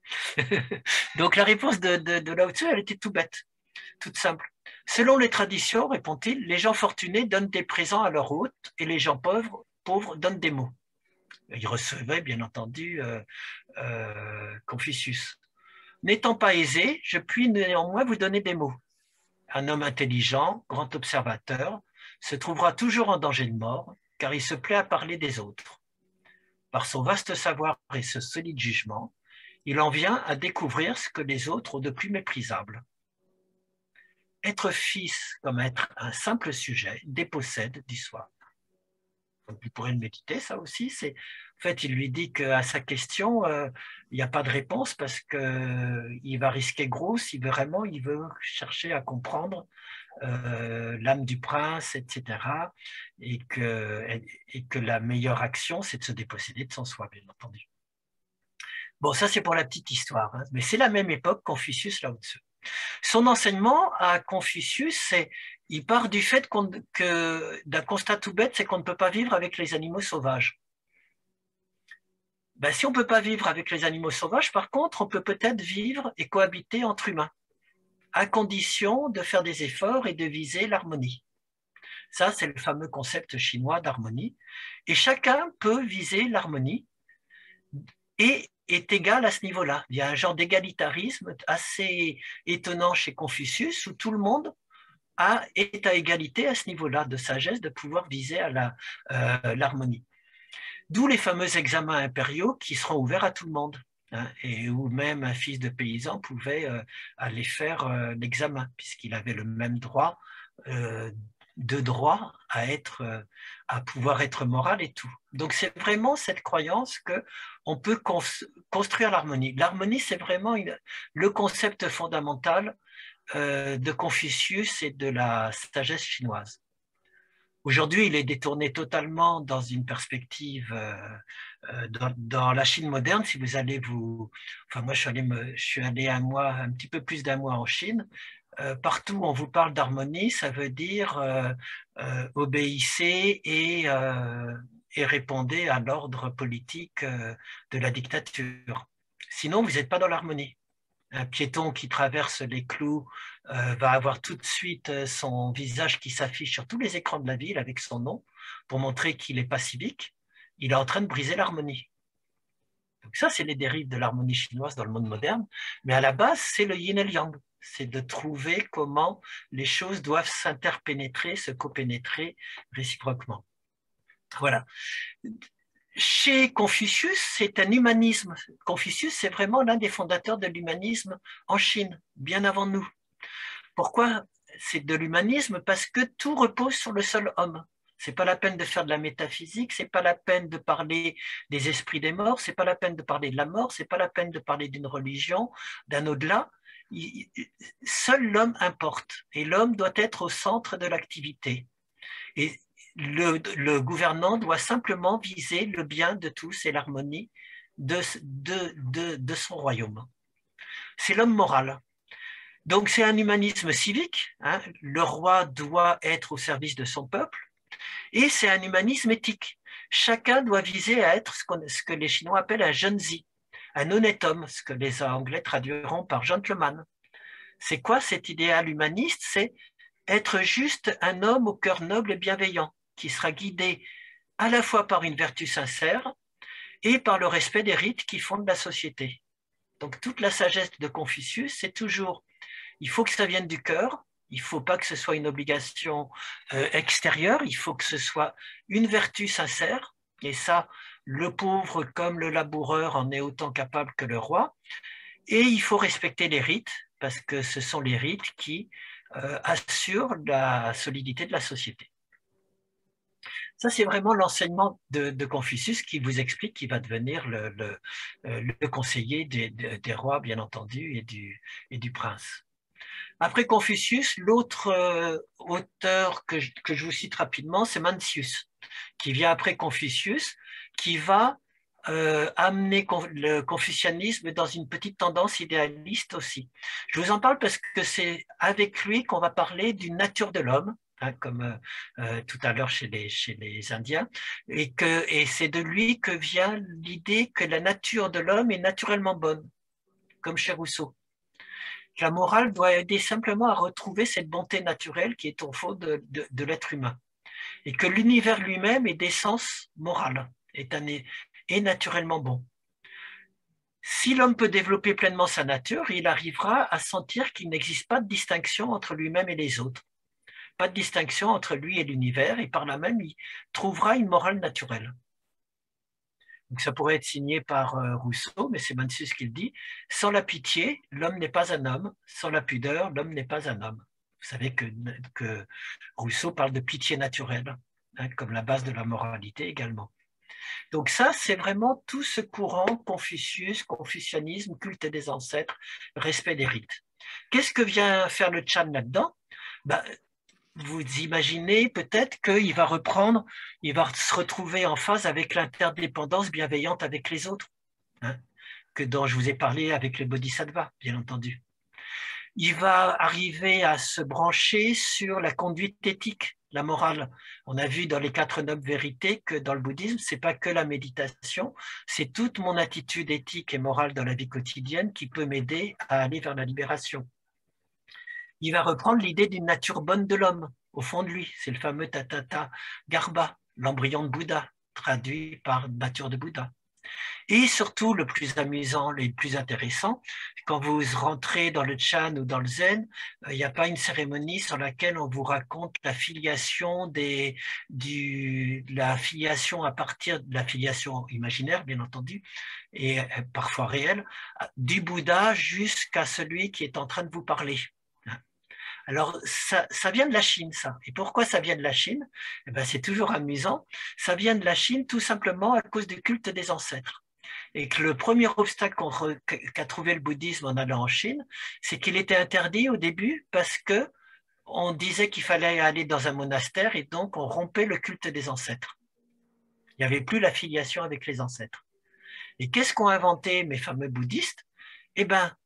Donc la réponse de Lao Tzu, elle était tout bête, toute simple. Selon les traditions, répond-il, les gens fortunés donnent des présents à leurs hôtes et les gens pauvres donnent des mots. Il recevait bien entendu Confucius. N'étant pas aisé, je puis néanmoins vous donner des mots. Un homme intelligent, grand observateur, se trouvera toujours en danger de mort, car il se plaît à parler des autres. Par son vaste savoir et ce solide jugement, il en vient à découvrir ce que les autres ont de plus méprisable. Être fils comme être un simple sujet dépossède du soi. Donc, vous pourrez le méditer, ça aussi. En fait, il lui dit qu'à sa question, il n'y a pas de réponse parce qu'il va risquer gros si vraiment il veut chercher à comprendre l'âme du prince, etc. Et que la meilleure action, c'est de se déposséder de son soi, bien entendu. Bon, ça c'est pour la petite histoire, hein. Mais c'est la même époque, Confucius, Lao Tzu. Son enseignement à Confucius, il part du fait d'un constat tout bête, c'est qu'on ne peut pas vivre avec les animaux sauvages. Ben, si on ne peut pas vivre avec les animaux sauvages, par contre, on peut peut-être vivre et cohabiter entre humains, à condition de faire des efforts et de viser l'harmonie. Ça, c'est le fameux concept chinois d'harmonie. Et chacun peut viser l'harmonie et est égal à ce niveau-là. Il y a un genre d'égalitarisme assez étonnant chez Confucius où tout le monde est à égalité à ce niveau-là de sagesse, de pouvoir viser à l'harmonie. D'où les fameux examens impériaux qui seront ouverts à tout le monde, hein, et où même un fils de paysan pouvait aller faire l'examen, puisqu'il avait le même droit, de droit à pouvoir être moral et tout. Donc c'est vraiment cette croyance qu'on peut construire l'harmonie. L'harmonie, c'est vraiment le concept fondamental de Confucius et de la sagesse chinoise. Aujourd'hui, il est détourné totalement dans une perspective dans la Chine moderne. Si vous allez enfin moi je suis allé un petit peu plus d'un mois en Chine. Partout où on vous parle d'harmonie, ça veut dire obéissez et répondez à l'ordre politique de la dictature. Sinon, vous n'êtes pas dans l'harmonie. Un piéton qui traverse les clous va avoir tout de suite son visage qui s'affiche sur tous les écrans de la ville avec son nom pour montrer qu'il n'est pas civique. Il est en train de briser l'harmonie. Donc ça, c'est les dérives de l'harmonie chinoise dans le monde moderne. Mais à la base, c'est le yin et le yang. C'est de trouver comment les choses doivent s'interpénétrer, se copénétrer réciproquement. Voilà. Chez Confucius, c'est un humanisme. Confucius, c'est vraiment l'un des fondateurs de l'humanisme en Chine, bien avant nous. Pourquoi c'est de l'humanisme? Parce que tout repose sur le seul homme. C'est pas la peine de faire de la métaphysique, c'est pas la peine de parler des esprits des morts, c'est pas la peine de parler de la mort, c'est pas la peine de parler d'une religion, d'un au-delà. Seul l'homme importe et l'homme doit être au centre de l'activité. Et le gouvernant doit simplement viser le bien de tous et l'harmonie de son royaume. C'est l'homme moral. Donc c'est un humanisme civique, hein. Le roi doit être au service de son peuple, et c'est un humanisme éthique. Chacun doit viser à être ce que les Chinois appellent un zhenzi, un honnête homme, ce que les Anglais traduiront par gentleman. C'est quoi cet idéal humaniste? C'est être juste un homme au cœur noble et bienveillant, qui sera guidé à la fois par une vertu sincère et par le respect des rites qui fondent la société. Donc toute la sagesse de Confucius, c'est toujours, il faut que ça vienne du cœur, il ne faut pas que ce soit une obligation extérieure, il faut que ce soit une vertu sincère, et ça, le pauvre comme le laboureur en est autant capable que le roi, et il faut respecter les rites, parce que ce sont les rites qui assurent la solidité de la société. Ça, c'est vraiment l'enseignement de Confucius qui vous explique qu'il va devenir le conseiller des rois, bien entendu, et du prince. Après Confucius, l'autre auteur que je vous cite rapidement, c'est Mencius, qui vient après Confucius, qui va amener le confucianisme dans une petite tendance idéaliste aussi. Je vous en parle parce que c'est avec lui qu'on va parler d'une nature de l'homme, hein, comme tout à l'heure chez les Indiens, et c'est de lui que vient l'idée que la nature de l'homme est naturellement bonne, comme chez Rousseau. La morale doit aider simplement à retrouver cette bonté naturelle qui est au fond de l'être humain, et que l'univers lui-même est d'essence morale, est naturellement bon. Si l'homme peut développer pleinement sa nature, il arrivera à sentir qu'il n'existe pas de distinction entre lui-même et les autres, pas de distinction entre lui et l'univers, et par là même, il trouvera une morale naturelle. Donc ça pourrait être signé par Rousseau, mais c'est Mencius qui le dit. Sans la pitié, l'homme n'est pas un homme. Sans la pudeur, l'homme n'est pas un homme. Vous savez que Rousseau parle de pitié naturelle, hein, comme la base de la moralité également. Donc ça, c'est vraiment tout ce courant Confucius, confucianisme, culte des ancêtres, respect des rites. Qu'est-ce que vient faire le Chan là-dedans? Vous imaginez peut-être qu'il va il va se retrouver en phase avec l'interdépendance bienveillante avec les autres, hein, dont je vous ai parlé avec le Bodhisattva, bien entendu. Il va arriver à se brancher sur la conduite éthique, la morale. On a vu dans les 4 nobles vérités que dans le bouddhisme, c'est pas que la méditation, c'est toute mon attitude éthique et morale dans la vie quotidienne qui peut m'aider à aller vers la libération. Il va reprendre l'idée d'une nature bonne de l'homme, au fond de lui. C'est le fameux Tatata Garbha, l'embryon de Bouddha, traduit par nature de Bouddha. Et surtout, le plus amusant, le plus intéressant, quand vous rentrez dans le Chan ou dans le Zen, il n'y a pas une cérémonie sur laquelle on vous raconte la filiation la filiation à partir de la filiation imaginaire, bien entendu, et parfois réelle, du Bouddha jusqu'à celui qui est en train de vous parler. Alors, ça vient de la Chine, ça. Et pourquoi ça vient de la Chine? Eh ben, c'est toujours amusant. Ça vient de la Chine tout simplement à cause du culte des ancêtres. Et que le premier obstacle qu'a trouvé le bouddhisme en allant en Chine, c'est qu'il était interdit au début parce que on disait qu'il fallait aller dans un monastère et donc on rompait le culte des ancêtres. Il n'y avait plus la filiation avec les ancêtres. Et qu'est-ce qu'ont inventé mes fameux bouddhistes? Eh bien,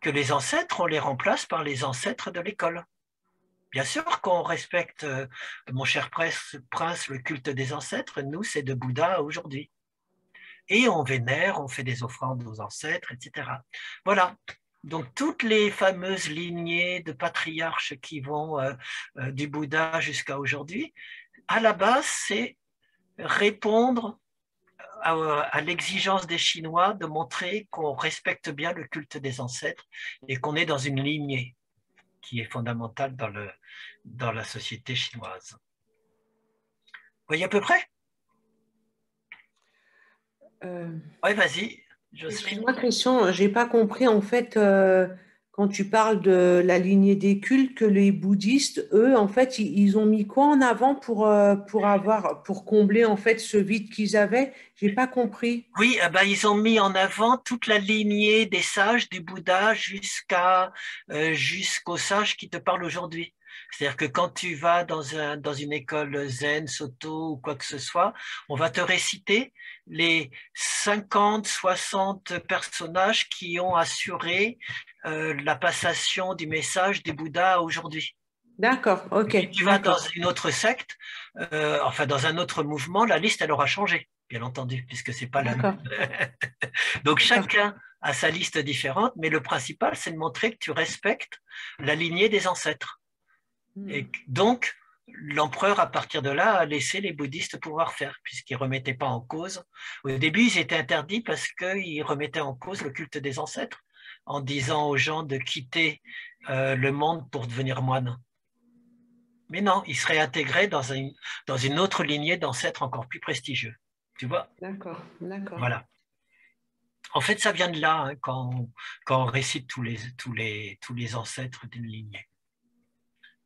que les ancêtres, on les remplace par les ancêtres de l'école. Bien sûr qu'on respecte, mon cher prince, le culte des ancêtres, nous, c'est de Bouddha aujourd'hui. Et on vénère, on fait des offrandes aux ancêtres, etc. Voilà. Donc, toutes les fameuses lignées de patriarches qui vont du Bouddha jusqu'à aujourd'hui, à la base, c'est répondre à l'exigence des Chinois de montrer qu'on respecte bien le culte des ancêtres et qu'on est dans une lignée qui est fondamentale dans la société chinoise. Vous voyez à peu près? Oui, vas-y, Jocelyne. Excuse-moi, Christian, j'ai pas compris en fait quand tu parles de la lignée des cultes que les bouddhistes, eux, en fait, ils ont mis quoi en avant pour combler en fait ce vide qu'ils avaient? J'ai pas compris. Oui, ils ont mis en avant toute la lignée des sages du Bouddha jusqu'aux sages qui te parlent aujourd'hui. C'est-à-dire que quand tu vas dans une école zen, soto ou quoi que ce soit, on va te réciter les 50, 60 personnages qui ont assuré la passation du message du Bouddha aujourd'hui. D'accord, ok. Et si tu vas dans une autre secte, enfin dans un autre mouvement, la liste elle aura changé, bien entendu, puisque c'est pas la même. Donc chacun a sa liste différente, mais le principal c'est de montrer que tu respectes la lignée des ancêtres. Et donc l'empereur à partir de là a laissé les bouddhistes pouvoir faire, puisqu'ils ne remettaient pas en cause. Au début ils étaient interdits parce qu'ils remettaient en cause le culte des ancêtres, en disant aux gens de quitter le monde pour devenir moine. Mais non, il serait intégré dans une autre lignée d'ancêtres encore plus prestigieux. Tu vois? D'accord, d'accord. Voilà. En fait, ça vient de là, hein, quand on récite tous les ancêtres d'une lignée,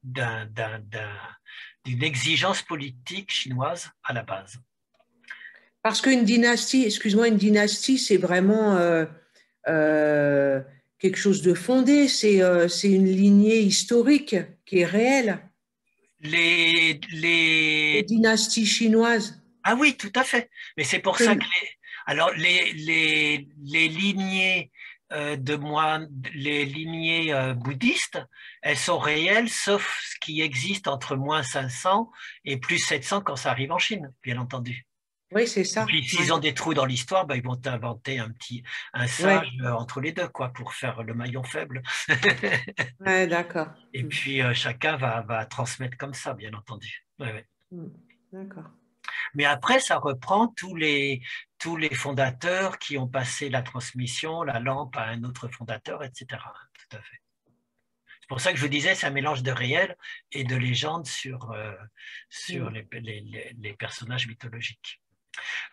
d'une exigence politique chinoise à la base. Parce qu'une dynastie, excuse-moi, une dynastie, c'est vraiment quelque chose de fondé, c'est une lignée historique qui est réelle. Les dynasties chinoises. Ah oui, tout à fait. Mais c'est pour ça que les lignées de moines, les lignées bouddhistes, elles sont réelles, sauf ce qui existe entre moins 500 et plus 700 quand ça arrive en Chine, bien entendu. Oui, c'est ça. Et puis s'ils ont des trous dans l'histoire, ils vont inventer un sage entre les deux, quoi, pour faire le maillon faible. Ouais, d'accord. Et puis chacun va transmettre comme ça, bien entendu. Ouais. D'accord. Mais après, ça reprend tous les fondateurs qui ont passé la transmission, la lampe à un autre fondateur, etc. Tout à fait. C'est pour ça que je vous disais, c'est un mélange de réel et de légende sur les personnages mythologiques.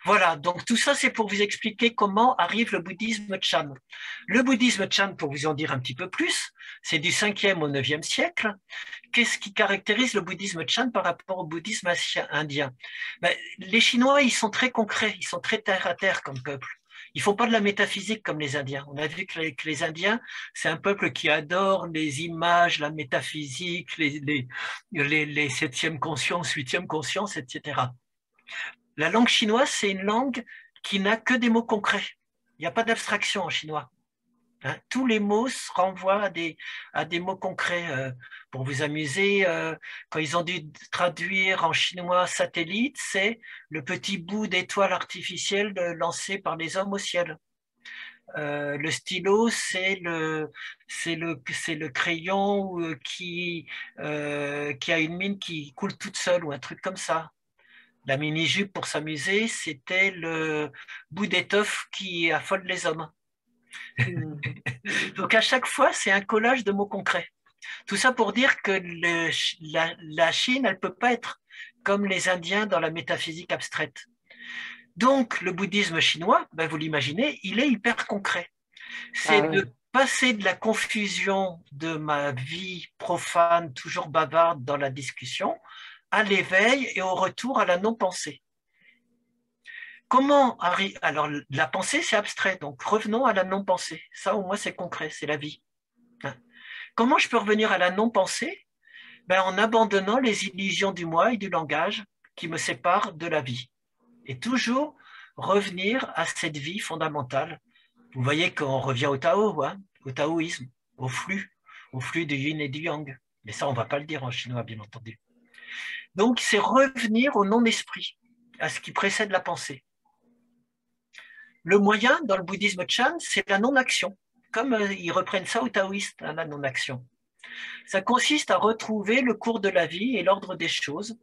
Voilà, donc tout ça, c'est pour vous expliquer comment arrive le bouddhisme Chan. Le bouddhisme Chan, pour vous en dire un petit peu plus, c'est du 5e au 9e siècle. Qu'est-ce qui caractérise le bouddhisme Chan par rapport au bouddhisme indien? Les Chinois, ils sont très concrets, ils sont très terre à terre comme peuple. Ils ne font pas de la métaphysique comme les Indiens. On a vu que les Indiens, c'est un peuple qui adore les images, la métaphysique, les septième conscience, huitième conscience, etc. La langue chinoise, c'est une langue qui n'a que des mots concrets. Il n'y a pas d'abstraction en chinois. Hein, tous les mots se renvoient à des mots concrets. Pour vous amuser, quand ils ont dû traduire en chinois satellite, c'est le petit bout d'étoile artificielle lancé par les hommes au ciel. Le stylo, c'est le crayon qui a une mine qui coule toute seule ou un truc comme ça. La mini-jupe pour s'amuser, c'était le bout d'étoffe qui affole les hommes. Donc à chaque fois, c'est un collage de mots concrets. Tout ça pour dire que la Chine, elle ne peut pas être comme les Indiens dans la métaphysique abstraite. Donc le bouddhisme chinois, ben, vous l'imaginez, il est hyper concret. C'est de passer de la confusion de ma vie profane, toujours bavarde dans la discussion, à l'éveil et au retour à la non-pensée. Comment arrive... Alors, la pensée, c'est abstrait, donc revenons à la non-pensée. Ça, au moins, c'est concret, c'est la vie. Comment je peux revenir à la non-pensée? Ben, en abandonnant les illusions du moi et du langage qui me séparent de la vie. Et toujours revenir à cette vie fondamentale. Vous voyez qu'on revient au Tao, hein, au taoïsme, au flux du yin et du yang. Mais ça, on ne va pas le dire en chinois, bien entendu. Donc, c'est revenir au non-esprit, à ce qui précède la pensée. Le moyen, dans le bouddhisme Chan, c'est la non-action. Comme ils reprennent ça aux taoïstes, hein, la non-action. Ça consiste à retrouver le cours de la vie et l'ordre des choses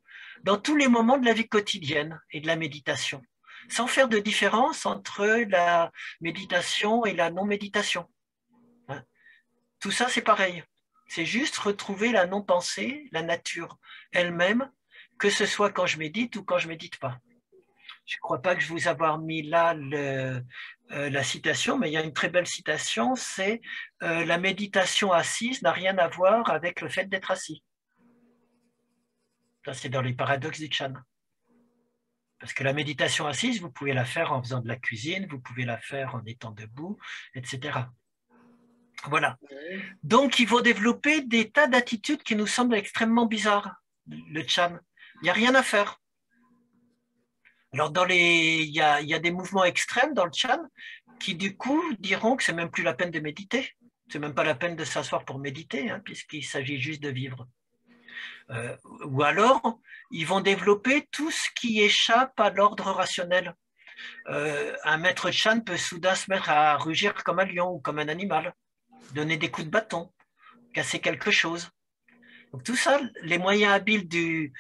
dans tous les moments de la vie quotidienne et de la méditation, sans faire de différence entre la méditation et la non-méditation. Hein. Tout ça, c'est pareil. C'est juste retrouver la non-pensée, la nature elle-même, que ce soit quand je médite ou quand je ne médite pas. Je ne crois pas que je vous avoir mis là la citation, mais il y a une très belle citation, c'est la méditation assise n'a rien à voir avec le fait d'être assis. Ça, c'est dans les paradoxes du Chan. Parce que la méditation assise, vous pouvez la faire en faisant de la cuisine, vous pouvez la faire en étant debout, etc. Voilà. Donc, il faut développer des tas d'attitudes qui nous semblent extrêmement bizarres, le Chan. Il n'y a rien à faire. Alors, il y a des mouvements extrêmes dans le Chan qui, du coup, diront que c'est même plus la peine de méditer. C'est même pas la peine de s'asseoir pour méditer, hein, puisqu'il s'agit juste de vivre. Ou alors, ils vont développer tout ce qui échappe à l'ordre rationnel. Un maître Chan peut soudain se mettre à rugir comme un lion ou comme un animal, donner des coups de bâton, casser quelque chose. Donc tout ça, les moyens habiles du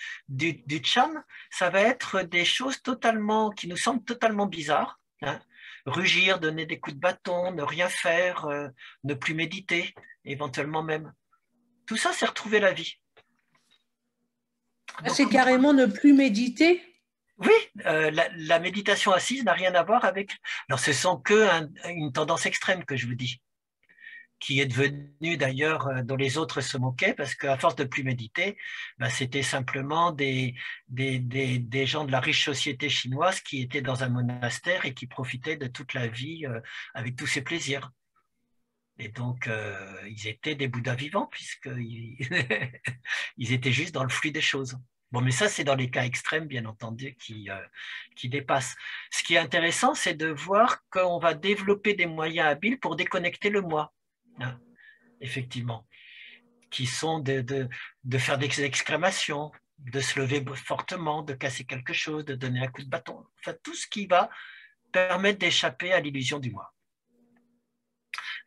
Chan, ça va être des choses qui nous semblent totalement bizarres. Hein. Rugir, donner des coups de bâton, ne rien faire, ne plus méditer, éventuellement même. Tout ça, c'est retrouver la vie. C'est carrément ne plus méditer? Oui, la méditation assise n'a rien à voir avec... Alors ce sont une tendance extrême que je vous dis, qui est devenue d'ailleurs dont les autres se moquaient parce qu'à force de plus méditer, ben, c'était simplement des gens de la riche société chinoise qui étaient dans un monastère et qui profitaient de toute la vie avec tous ses plaisirs. Et donc, ils étaient des Bouddhas vivants puisqu'ils ils étaient juste dans le flux des choses. Bon, mais ça, c'est dans les cas extrêmes, bien entendu, qui dépassent. Ce qui est intéressant, c'est de voir qu'on va développer des moyens habiles pour déconnecter le moi. Hein, effectivement, qui sont de faire des exclamations, de se lever fortement, de casser quelque chose, de donner un coup de bâton, enfin tout ce qui va permettre d'échapper à l'illusion du moi.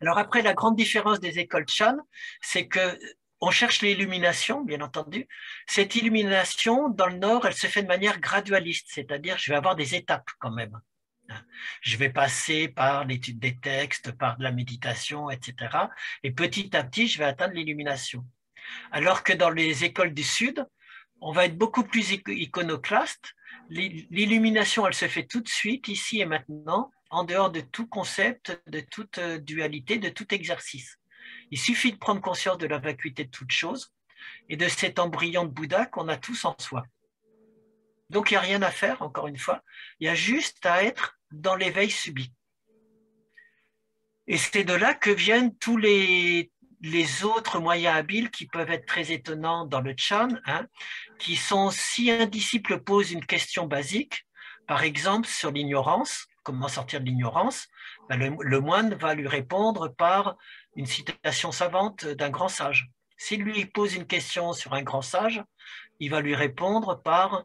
Alors après, la grande différence des écoles Chan, c'est que on cherche l'illumination, bien entendu. Cette illumination, dans le Nord, elle se fait de manière gradualiste, c'est-à-dire je vais avoir des étapes quand même. Je vais passer par l'étude des textes, par de la méditation, etc. Et petit à petit, je vais atteindre l'illumination. Alors que dans les écoles du Sud, on va être beaucoup plus iconoclaste. L'illumination, elle se fait tout de suite, ici et maintenant, en dehors de tout concept, de toute dualité, de tout exercice. Il suffit de prendre conscience de la vacuité de toute chose et de cet embryon de Bouddha qu'on a tous en soi. Donc, il n'y a rien à faire, encore une fois. Il y a juste à être dans l'éveil subit. Et c'est de là que viennent tous les autres moyens habiles qui peuvent être très étonnants dans le Chan, hein, qui sont si un disciple pose une question basique, par exemple sur l'ignorance, comment sortir de l'ignorance, ben le moine va lui répondre par une citation savante d'un grand sage. S'il lui pose une question sur un grand sage, il va lui répondre par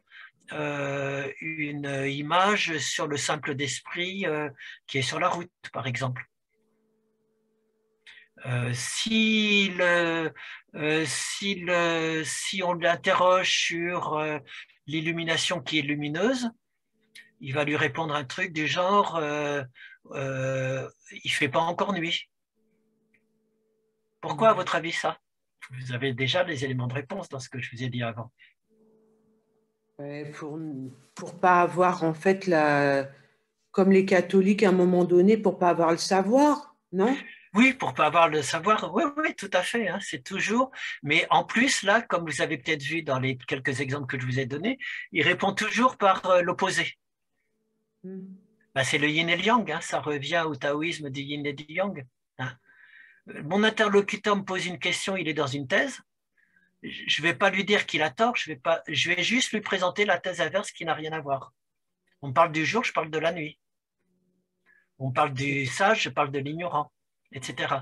une image sur le simple d'esprit qui est sur la route, par exemple. Si on l'interroge sur l'illumination qui est lumineuse, il va lui répondre un truc du genre il ne fait pas encore nuit. Pourquoi, à votre avis, ça? Vous avez déjà les éléments de réponse dans ce que je vous ai dit avant. Pour pas avoir, en fait, comme les catholiques, à un moment donné, pour pas avoir le savoir, non? Oui, pour pas avoir le savoir, oui, oui, tout à fait, hein, c'est toujours. Mais en plus, là, comme vous avez peut-être vu dans les quelques exemples que je vous ai donnés, il répond toujours par l'opposé. Ben, c'est le yin et le yang, hein, ça revient au taoïsme du yin et du yang. Hein. Mon interlocuteur me pose une question, il est dans une thèse. Je ne vais pas lui dire qu'il a tort, je vais juste lui présenter la thèse inverse qui n'a rien à voir. On parle du jour, je parle de la nuit. On parle du sage, je parle de l'ignorant, etc.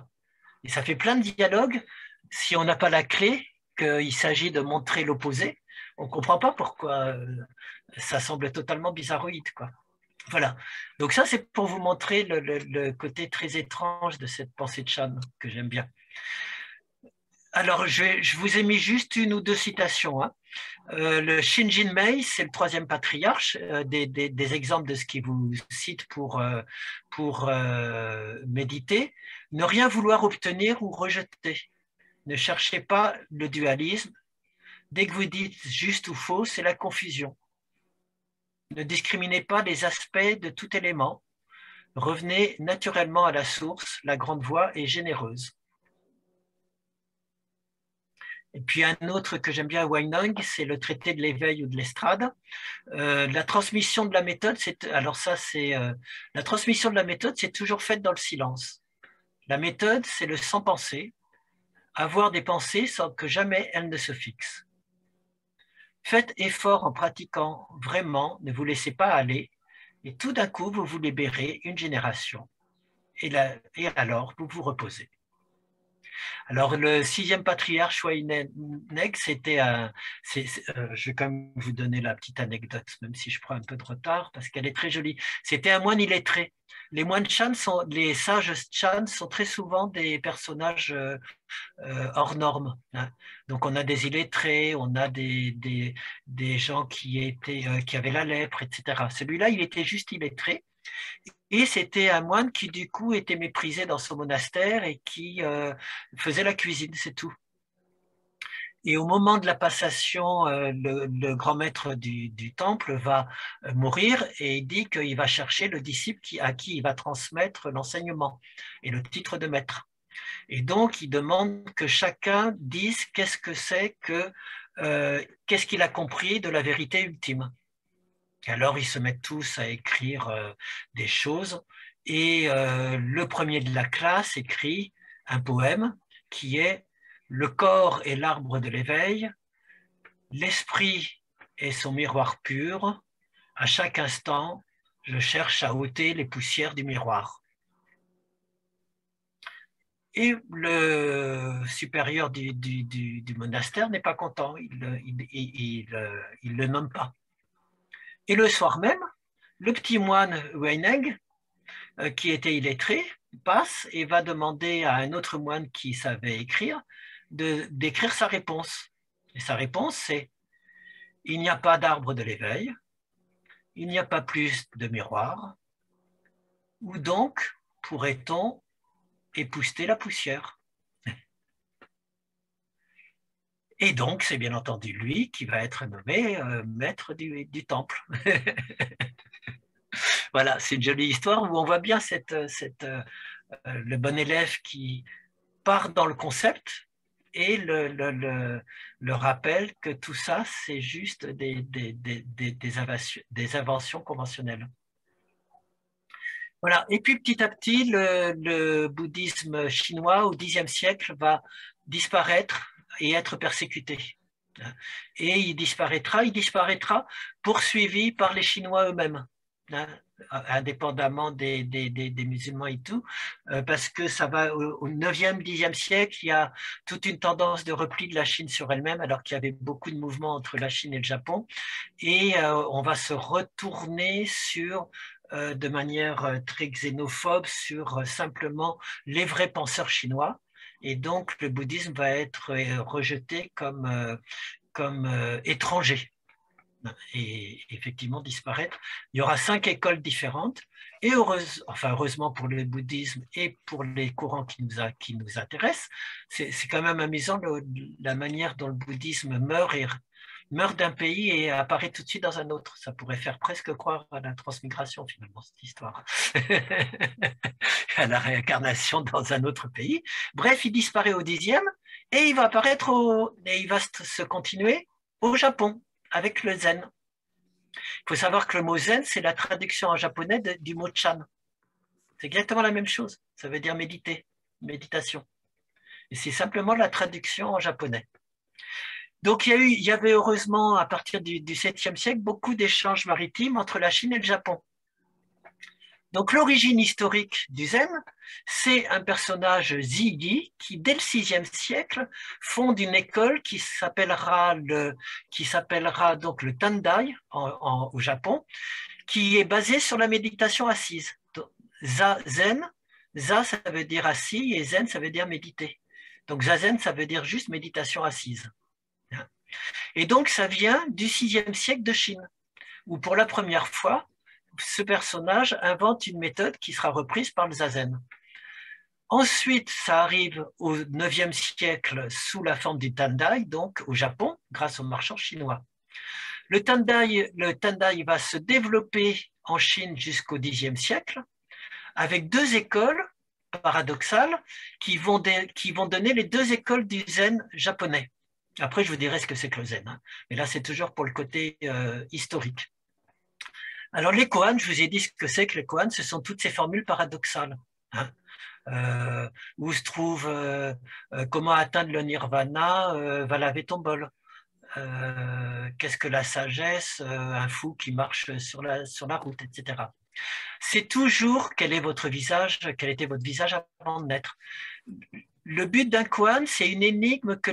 Et ça fait plein de dialogues. Si on n'a pas la clé, qu'il s'agit de montrer l'opposé, on ne comprend pas pourquoi ça semble totalement bizarroïde, quoi. Voilà. Donc ça, c'est pour vous montrer le côté très étrange de cette pensée de Chan, que j'aime bien. Alors, je vous ai mis juste une ou deux citations. Hein. Le Shinjin Mei, c'est le troisième patriarche, des exemples de ce qu'il vous cite pour méditer. Ne rien vouloir obtenir ou rejeter. Ne cherchez pas le dualisme. Dès que vous dites juste ou faux, c'est la confusion. Ne discriminez pas les aspects de tout élément. Revenez naturellement à la source. La grande voie est généreuse. Et puis un autre que j'aime bien à Huineng, c'est le traité de l'éveil ou de l'estrade. La transmission de la méthode, la transmission de la méthode, c'est toujours faite dans le silence. La méthode, c'est le sans penser, avoir des pensées sans que jamais elles ne se fixent. Faites effort en pratiquant vraiment, ne vous laissez pas aller, et tout d'un coup, vous vous libérez une génération. Et alors, vous vous reposez. Alors, le sixième patriarche Huineng, c'était je vais quand même vous donner la petite anecdote, même si je prends un peu de retard, parce qu'elle est très jolie. C'était un moine illettré. Les moines Chan les sages Chan sont très souvent des personnages hors normes. Hein. Donc, on a des illettrés, on a des gens qui avaient la lèpre, etc. Celui-là, il était juste illettré. Et c'était un moine qui, du coup, était méprisé dans son monastère et qui faisait la cuisine, c'est tout. Et au moment de la passation, le grand maître du temple va mourir et il dit qu'il va chercher le disciple à qui il va transmettre l'enseignement et le titre de maître. Et donc, il demande que chacun dise qu'est-ce qu'il a compris de la vérité ultime. Et alors, ils se mettent tous à écrire des choses. Et le premier de la classe écrit un poème qui est « Le corps est l'arbre de l'éveil, l'esprit est son miroir pur, à chaque instant, je cherche à ôter les poussières du miroir. » Et le supérieur du monastère n'est pas content, il le nomme pas. Et le soir même, le petit moine Huineng, qui était illettré, passe et va demander à un autre moine qui savait écrire d'écrire sa réponse. Et sa réponse, c'est « Il n'y a pas d'arbre de l'éveil, il n'y a pas plus de miroir, où donc pourrait-on épousseter la poussière ?» Et donc, c'est bien entendu lui qui va être nommé maître du temple. Voilà, c'est une jolie histoire où on voit bien le bon élève qui part dans le concept et le rappelle que tout ça, c'est juste des inventions conventionnelles. Voilà. Et puis petit à petit, le bouddhisme chinois au Xe siècle va disparaître et être persécuté. Et il disparaîtra poursuivi par les Chinois eux-mêmes, hein, indépendamment des musulmans et tout, parce que ça va au 9e, 10e siècle, il y a toute une tendance de repli de la Chine sur elle-même, alors qu'il y avait beaucoup de mouvements entre la Chine et le Japon, et on va se retourner de manière très xénophobe sur simplement les vrais penseurs chinois. Et donc, le bouddhisme va être rejeté comme étranger. et effectivement disparaître. Il y aura 5 écoles différentes, et heureusement pour le bouddhisme et pour les courants qui nous intéressent. C'est quand même amusant la manière dont le bouddhisme meurt d'un pays et apparaît tout de suite dans un autre. Ça pourrait faire presque croire à la transmigration, finalement, cette histoire. À la réincarnation dans un autre pays. Bref, il disparaît au 10e et il va apparaître et il va se continuer au Japon avec le zen. Il faut savoir que le mot zen, c'est la traduction en japonais du mot chan. C'est exactement la même chose. Ça veut dire méditer, méditation. Et c'est simplement la traduction en japonais. Donc, il y avait heureusement, à partir du 7e siècle, beaucoup d'échanges maritimes entre la Chine et le Japon. Donc, l'origine historique du zen, c'est un personnage Zigi qui, dès le 6e siècle, fonde une école qui s'appellera donc le Tendai au Japon, qui est basée sur la méditation assise. Zen, za, ça veut dire assis, et zen, ça veut dire méditer. Donc, zazen, ça veut dire juste méditation assise. Et donc, ça vient du 6e siècle de Chine, où pour la première fois, ce personnage invente une méthode qui sera reprise par le zazen. Ensuite, ça arrive au 9e siècle sous la forme du Tendai, donc au Japon, grâce aux marchands chinois. Le Tendai va se développer en Chine jusqu'au 10e siècle, avec 2 écoles paradoxales qui vont donner les 2 écoles du zen japonais. Après, je vous dirai ce que c'est que le zen, hein. Mais là, c'est toujours pour le côté historique. Alors, les koans, je vous ai dit ce que c'est que les koans, ce sont toutes ces formules paradoxales, hein. Où se trouve comment atteindre le nirvana, va laver ton bol. Qu'est-ce que la sagesse, un fou qui marche sur la route, etc. C'est toujours quel est votre visage, quel était votre visage avant de naître. Le but d'un koan, c'est une énigme que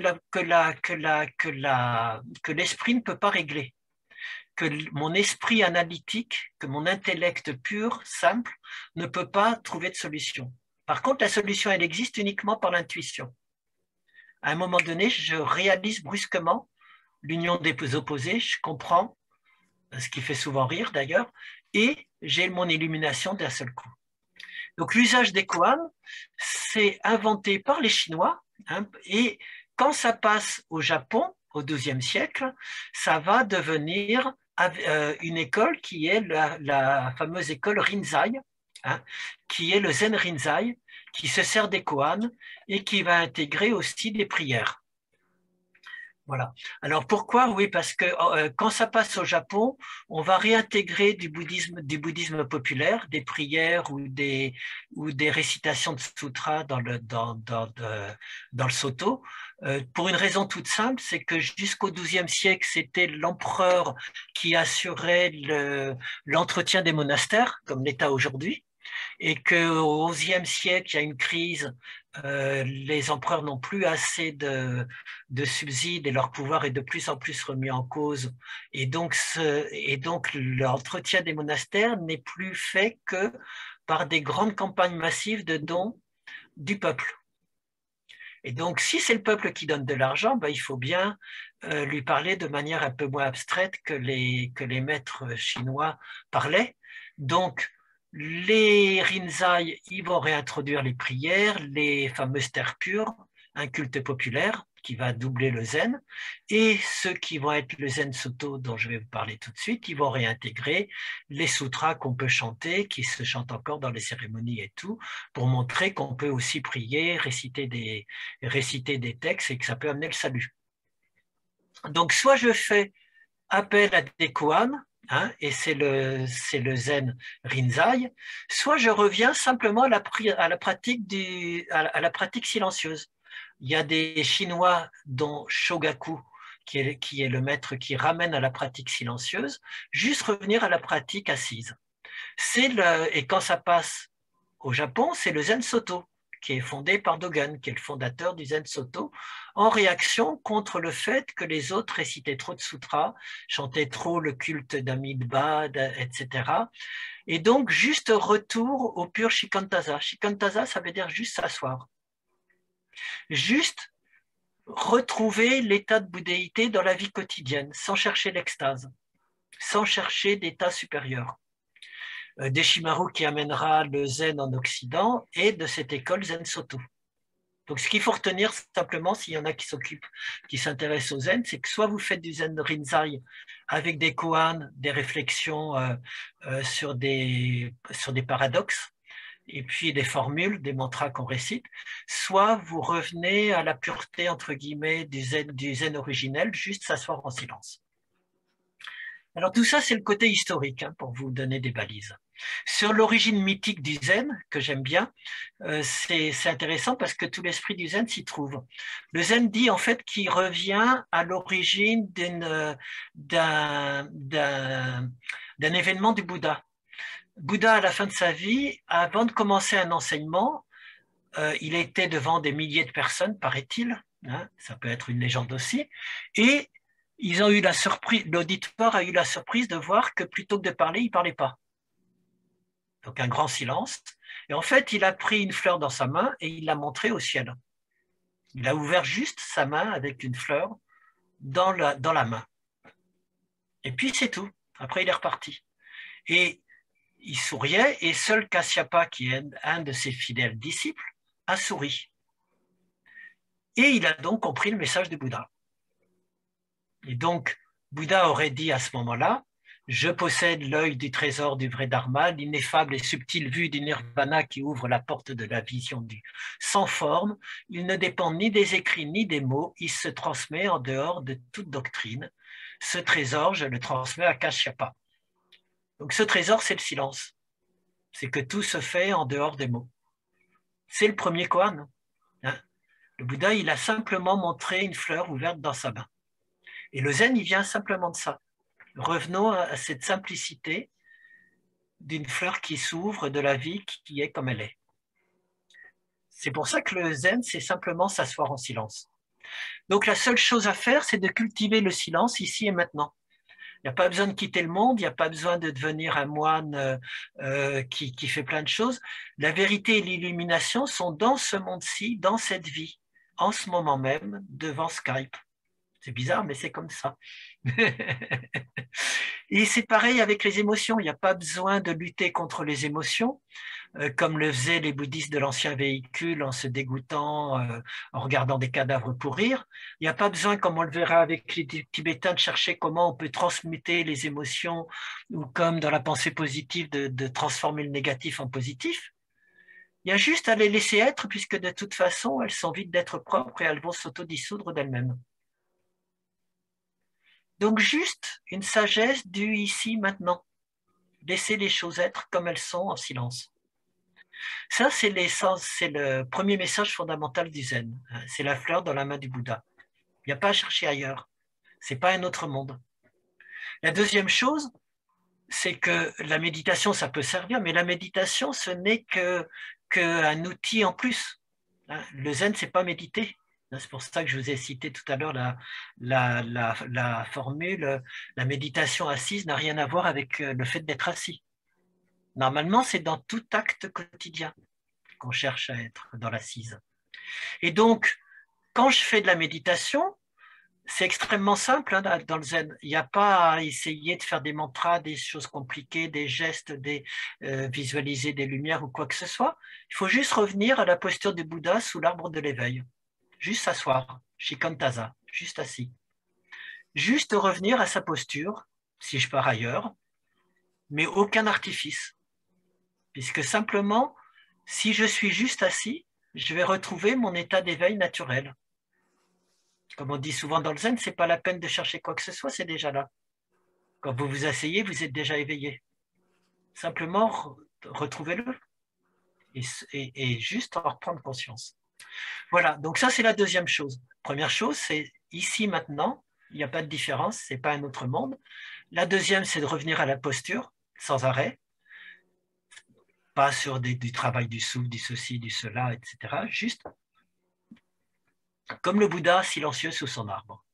l'esprit ne peut pas régler, que mon esprit analytique, que mon intellect pur, simple, ne peut pas trouver de solution. Par contre, la solution, elle existe uniquement par l'intuition. À un moment donné, je réalise brusquement l'union des opposés, je comprends, ce qui fait souvent rire d'ailleurs, et j'ai mon illumination d'un seul coup. Donc l'usage des koans, c'est inventé par les Chinois, hein, et quand ça passe au Japon, au XIIe siècle, ça va devenir une école qui est la fameuse école Rinzai, hein, qui est le Zen Rinzai, qui se sert des koans et qui va intégrer aussi des prières. Voilà. Alors pourquoi? Oui, parce que quand ça passe au Japon, on va réintégrer du bouddhisme populaire, des prières ou des récitations de sutras dans le Soto, pour une raison toute simple, c'est que jusqu'au XIIe siècle, c'était l'empereur qui assurait l'entretien des monastères, comme l'État aujourd'hui, et qu'au XIe siècle, il y a une crise, les empereurs n'ont plus assez de subsides et leur pouvoir est de plus en plus remis en cause. Et donc l'entretien des monastères n'est plus fait que par des grandes campagnes massives de dons du peuple. Et donc, si c'est le peuple qui donne de l'argent, ben, il faut bien lui parler de manière un peu moins abstraite que les maîtres chinois parlaient. Donc, les Rinzai, ils vont réintroduire les prières, les fameuses terres pures, un culte populaire qui va doubler le zen, et ceux qui vont être le zen soto dont je vais vous parler tout de suite, ils vont réintégrer les sutras qu'on peut chanter, qui se chantent encore dans les cérémonies et tout, pour montrer qu'on peut aussi prier, réciter des textes et que ça peut amener le salut. Donc soit je fais appel à des koans, hein, et c'est le zen Rinzai, soit je reviens simplement à la pratique silencieuse. Il y a des Chinois, dont Shogaku, qui est le maître qui ramène à la pratique silencieuse, juste revenir à la pratique assise. Et quand ça passe au Japon, c'est le Zen Soto, qui est fondé par Dogen, qui est le fondateur du Zen Soto, en réaction contre le fait que les autres récitaient trop de sutras, chantaient trop le culte d'Amidba, etc. Et donc, juste retour au pur shikantaza. Shikantaza, ça veut dire juste s'asseoir. Juste retrouver l'état de bouddhéité dans la vie quotidienne, sans chercher l'extase. sans chercher d'état supérieur. Deshimaru qui amènera le zen en Occident est de cette école Zen Soto. Donc, ce qu'il faut retenir simplement, s'il y en a qui s'occupent, qui s'intéressent au zen, c'est que soit vous faites du zen rinzai avec des koans, des réflexions sur des paradoxes, et puis des formules, des mantras qu'on récite, soit vous revenez à la pureté, entre guillemets, du zen originel, juste s'asseoir en silence. Alors tout ça, c'est le côté historique, hein, pour vous donner des balises. Sur l'origine mythique du zen, que j'aime bien, c'est intéressant parce que tout l'esprit du zen s'y trouve. Le zen dit en fait qu'il revient à l'origine d'un événement du Bouddha. Bouddha, à la fin de sa vie, avant de commencer un enseignement, il était devant des milliers de personnes, paraît-il, hein, ça peut être une légende aussi, et ils ont eu la surprise, l'auditoire a eu la surprise de voir que plutôt que de parler, il ne parlait pas. Donc un grand silence. Et en fait, il a pris une fleur dans sa main et il l'a montrée au ciel. Il a ouvert juste sa main avec une fleur dans la main. Et puis c'est tout. Après, il est reparti. Et il souriait et seul Kasyapa, qui est un de ses fidèles disciples, a souri. Et il a donc compris le message du Bouddha. Et donc, Bouddha aurait dit à ce moment-là, je possède l'œil du trésor du vrai Dharma, l'ineffable et subtile vue du nirvana qui ouvre la porte de la vision du sans forme. Il ne dépend ni des écrits ni des mots, il se transmet en dehors de toute doctrine. Ce trésor, je le transmets à Kasyapa. Donc ce trésor, c'est le silence. C'est que tout se fait en dehors des mots. C'est le premier koan. Hein. Le Bouddha, il a simplement montré une fleur ouverte dans sa main. Et le zen, il vient simplement de ça. Revenons à cette simplicité d'une fleur qui s'ouvre, de la vie qui est comme elle est. C'est pour ça que le zen, c'est simplement s'asseoir en silence. Donc la seule chose à faire, c'est de cultiver le silence ici et maintenant. Il n'y a pas besoin de quitter le monde, il n'y a pas besoin de devenir un moine qui fait plein de choses. La vérité et l'illumination sont dans ce monde-ci, dans cette vie, en ce moment même, devant Skype. C'est bizarre, mais c'est comme ça. Et c'est pareil avec les émotions. Il n'y a pas besoin de lutter contre les émotions, comme le faisaient les bouddhistes de l'ancien véhicule en se dégoûtant, en regardant des cadavres pourrir. Il n'y a pas besoin, comme on le verra avec les Tibétains, de chercher comment on peut transmuter les émotions ou comme dans la pensée positive, de transformer le négatif en positif. Il y a juste à les laisser être, puisque de toute façon, elles sont vides d'être propres et elles vont s'autodissoudre d'elles-mêmes. Donc juste une sagesse du ici, maintenant. Laisser les choses être comme elles sont en silence. Ça, c'est l'essence, c'est le premier message fondamental du zen. C'est la fleur dans la main du Bouddha. Il n'y a pas à chercher ailleurs. Ce n'est pas un autre monde. La deuxième chose, c'est que la méditation, ça peut servir, mais la méditation, ce n'est qu'un outil en plus. Le zen, ce n'est pas méditer. C'est pour ça que je vous ai cité tout à l'heure la formule, la méditation assise n'a rien à voir avec le fait d'être assis. Normalement, c'est dans tout acte quotidien qu'on cherche à être dans l'assise. Et donc, quand je fais de la méditation, c'est extrêmement simple hein, dans le zen. Il n'y a pas à essayer de faire des mantras, des choses compliquées, des gestes, visualiser des lumières ou quoi que ce soit. Il faut juste revenir à la posture du Bouddha sous l'arbre de l'éveil. Juste s'asseoir, shikantaza, juste assis. Juste revenir à sa posture, si je pars ailleurs, mais aucun artifice. Puisque simplement, si je suis juste assis, je vais retrouver mon état d'éveil naturel. Comme on dit souvent dans le zen, ce n'est pas la peine de chercher quoi que ce soit, c'est déjà là. Quand vous vous asseyez, vous êtes déjà éveillé. Simplement, retrouvez-le et juste en reprendre conscience. Voilà, donc ça c'est la deuxième chose. Première chose, c'est ici, maintenant, il n'y a pas de différence, ce n'est pas un autre monde. La deuxième, c'est de revenir à la posture, sans arrêt, pas sur du travail du souffle, du ceci, du cela, etc. Juste comme le Bouddha silencieux sous son arbre.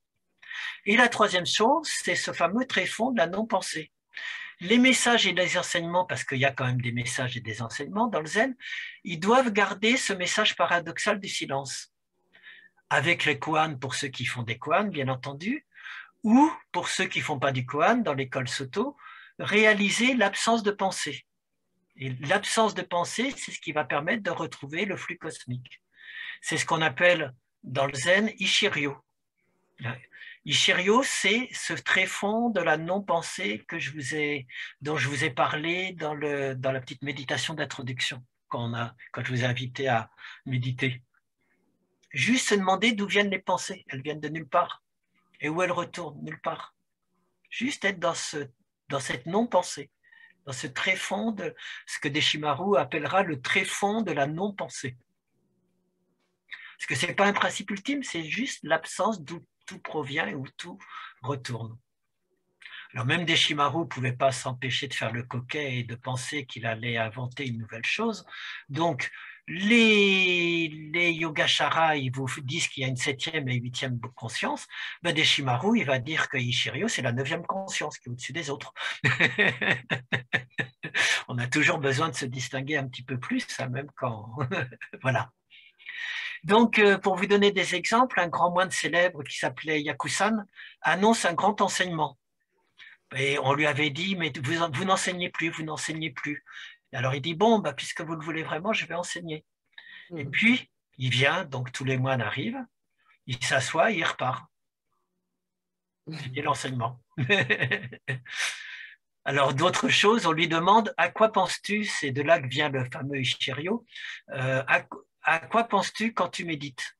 Et la troisième chose, c'est ce fameux tréfonds de la non-pensée. Les messages et les enseignements, parce qu'il y a quand même des messages et des enseignements dans le zen, ils doivent garder ce message paradoxal du silence. Avec les koans, pour ceux qui font des koans, bien entendu, Ou, pour ceux qui ne font pas du koan, dans l'école Soto, réaliser l'absence de pensée. Et l'absence de pensée, c'est ce qui va permettre de retrouver le flux cosmique. C'est ce qu'on appelle dans le zen Ishiryo. Ishiryo, c'est ce tréfonds de la non-pensée dont je vous ai parlé dans la petite méditation d'introduction, quand je vous ai invité à méditer. Juste se demander d'où viennent les pensées. Elles viennent de nulle part. Et où elles retournent? Nulle part. Juste être dans cette non-pensée, dans ce tréfonds de ce que Deshimaru appellera le tréfonds de la non-pensée. Parce que ce n'est pas un principe ultime, c'est juste l'absence d'où tout provient et où tout retourne. Alors même Deshimaru ne pouvait pas s'empêcher de faire le coquet et de penser qu'il allait inventer une nouvelle chose. Donc, les Yogacaras, ils vous disent qu'il y a une 7e et 8e conscience. Ben Deshimaru, il va dire que Ishiryo, c'est la 9e conscience qui est au-dessus des autres. On a toujours besoin de se distinguer un petit peu plus, ça, même quand... Voilà. Donc, pour vous donner des exemples, un grand moine célèbre qui s'appelait Yakusan annonce un grand enseignement. Et on lui avait dit, mais vous n'enseignez plus, vous n'enseignez plus. Et alors il dit, bon, bah, puisque vous le voulez vraiment, je vais enseigner. Et puis, il vient, donc tous les moines arrivent, il s'assoit et il repart. C'était l'enseignement. Alors, d'autres choses, on lui demande, à quoi penses-tu? C'est de là que vient le fameux Ishiryo. À quoi penses-tu quand tu médites?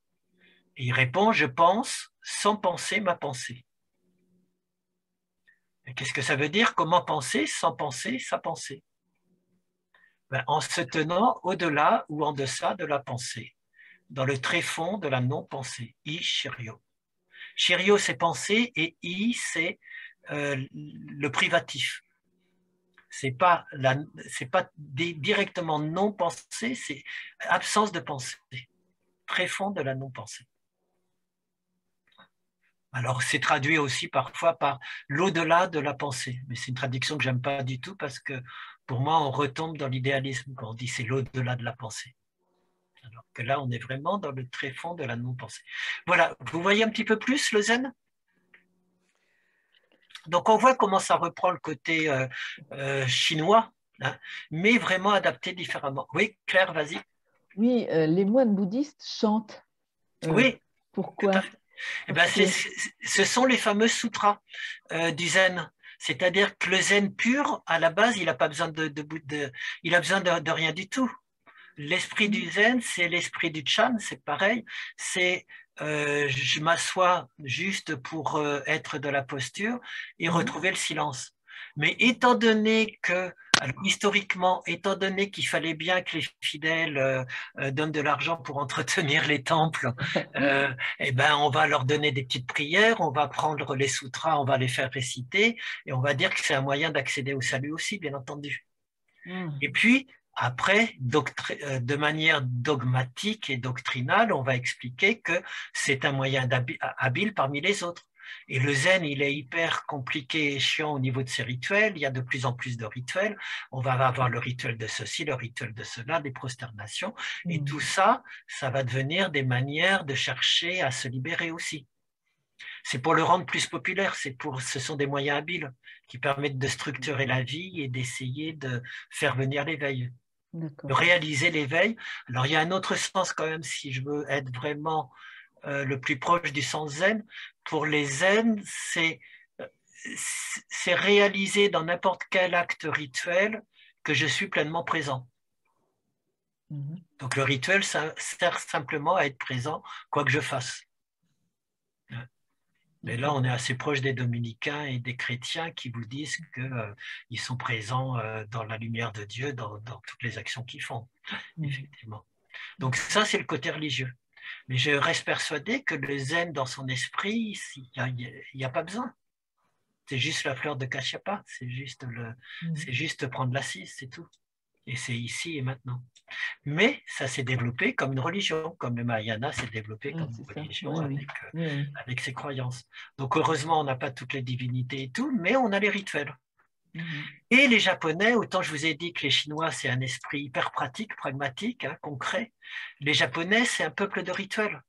Et il répond, je pense sans penser ma pensée. Qu'est-ce que ça veut dire? Comment penser sans penser sa pensée? Ben, en se tenant au-delà ou en deçà de la pensée, dans le tréfonds de la non-pensée, I-Shiryo. Shiryo, c'est pensée et I, c'est le privatif. C'est pas directement non-pensée, c'est absence de pensée, tréfonds de la non-pensée. Alors, c'est traduit aussi parfois par l'au-delà de la pensée. Mais c'est une traduction que j'aime pas du tout parce que pour moi, on retombe dans l'idéalisme quand on dit c'est l'au-delà de la pensée. Alors que là, on est vraiment dans le tréfonds de la non-pensée. Voilà, vous voyez un petit peu plus le zen? Donc, on voit comment ça reprend le côté chinois, hein, mais vraiment adapté différemment. Oui, Claire, vas-y. Oui, les moines bouddhistes chantent. Oui, pourquoi? tout à fait. Eh ben, ce sont les fameux sutras du zen. C'est-à-dire que le zen pur, à la base, il n'a pas besoin il a besoin de rien du tout. L'esprit du zen, c'est l'esprit du chan, c'est pareil. C'est je m'assois juste pour être de la posture et retrouver le silence. Mais étant donné que, alors, historiquement, étant donné qu'il fallait bien que les fidèles donnent de l'argent pour entretenir les temples, eh ben, on va leur donner des petites prières, on va prendre les sutras, on va les faire réciter, et on va dire que c'est un moyen d'accéder au salut aussi, bien entendu. Et puis, après, de manière dogmatique et doctrinale, on va expliquer que c'est un moyen habile parmi les autres. Et le zen, il est hyper compliqué et chiant au niveau de ses rituels. Il y a de plus en plus de rituels. On va avoir le rituel de ceci, le rituel de cela, des prosternations. Et tout ça, ça va devenir des manières de chercher à se libérer aussi. C'est pour le rendre plus populaire, ce sont des moyens habiles qui permettent de structurer la vie et d'essayer de faire venir l'éveil, de réaliser l'éveil. Alors il y a un autre sens quand même, si je veux être vraiment le plus proche du sens zen. Pour les zen, c'est réaliser dans n'importe quel acte rituel que je suis pleinement présent. Donc le rituel, ça sert simplement à être présent, quoi que je fasse. Mais là, on est assez proche des dominicains et des chrétiens qui vous disent qu'ils sont présents dans la lumière de Dieu, dans toutes les actions qu'ils font, effectivement. Donc ça, c'est le côté religieux. Mais je reste persuadé que le zen, dans son esprit, il n'y a pas besoin. C'est juste la fleur de Kashyapa, c'est juste prendre l'assise, c'est tout. Et c'est ici et maintenant. Mais ça s'est développé comme une religion, comme le Mahayana s'est développé comme une religion avec ses croyances. Donc heureusement, on n'a pas toutes les divinités et tout, mais on a les rituels. Et les Japonais, autant je vous ai dit que les Chinois, c'est un esprit hyper pratique, pragmatique, hein, concret, les Japonais, c'est un peuple de rituels.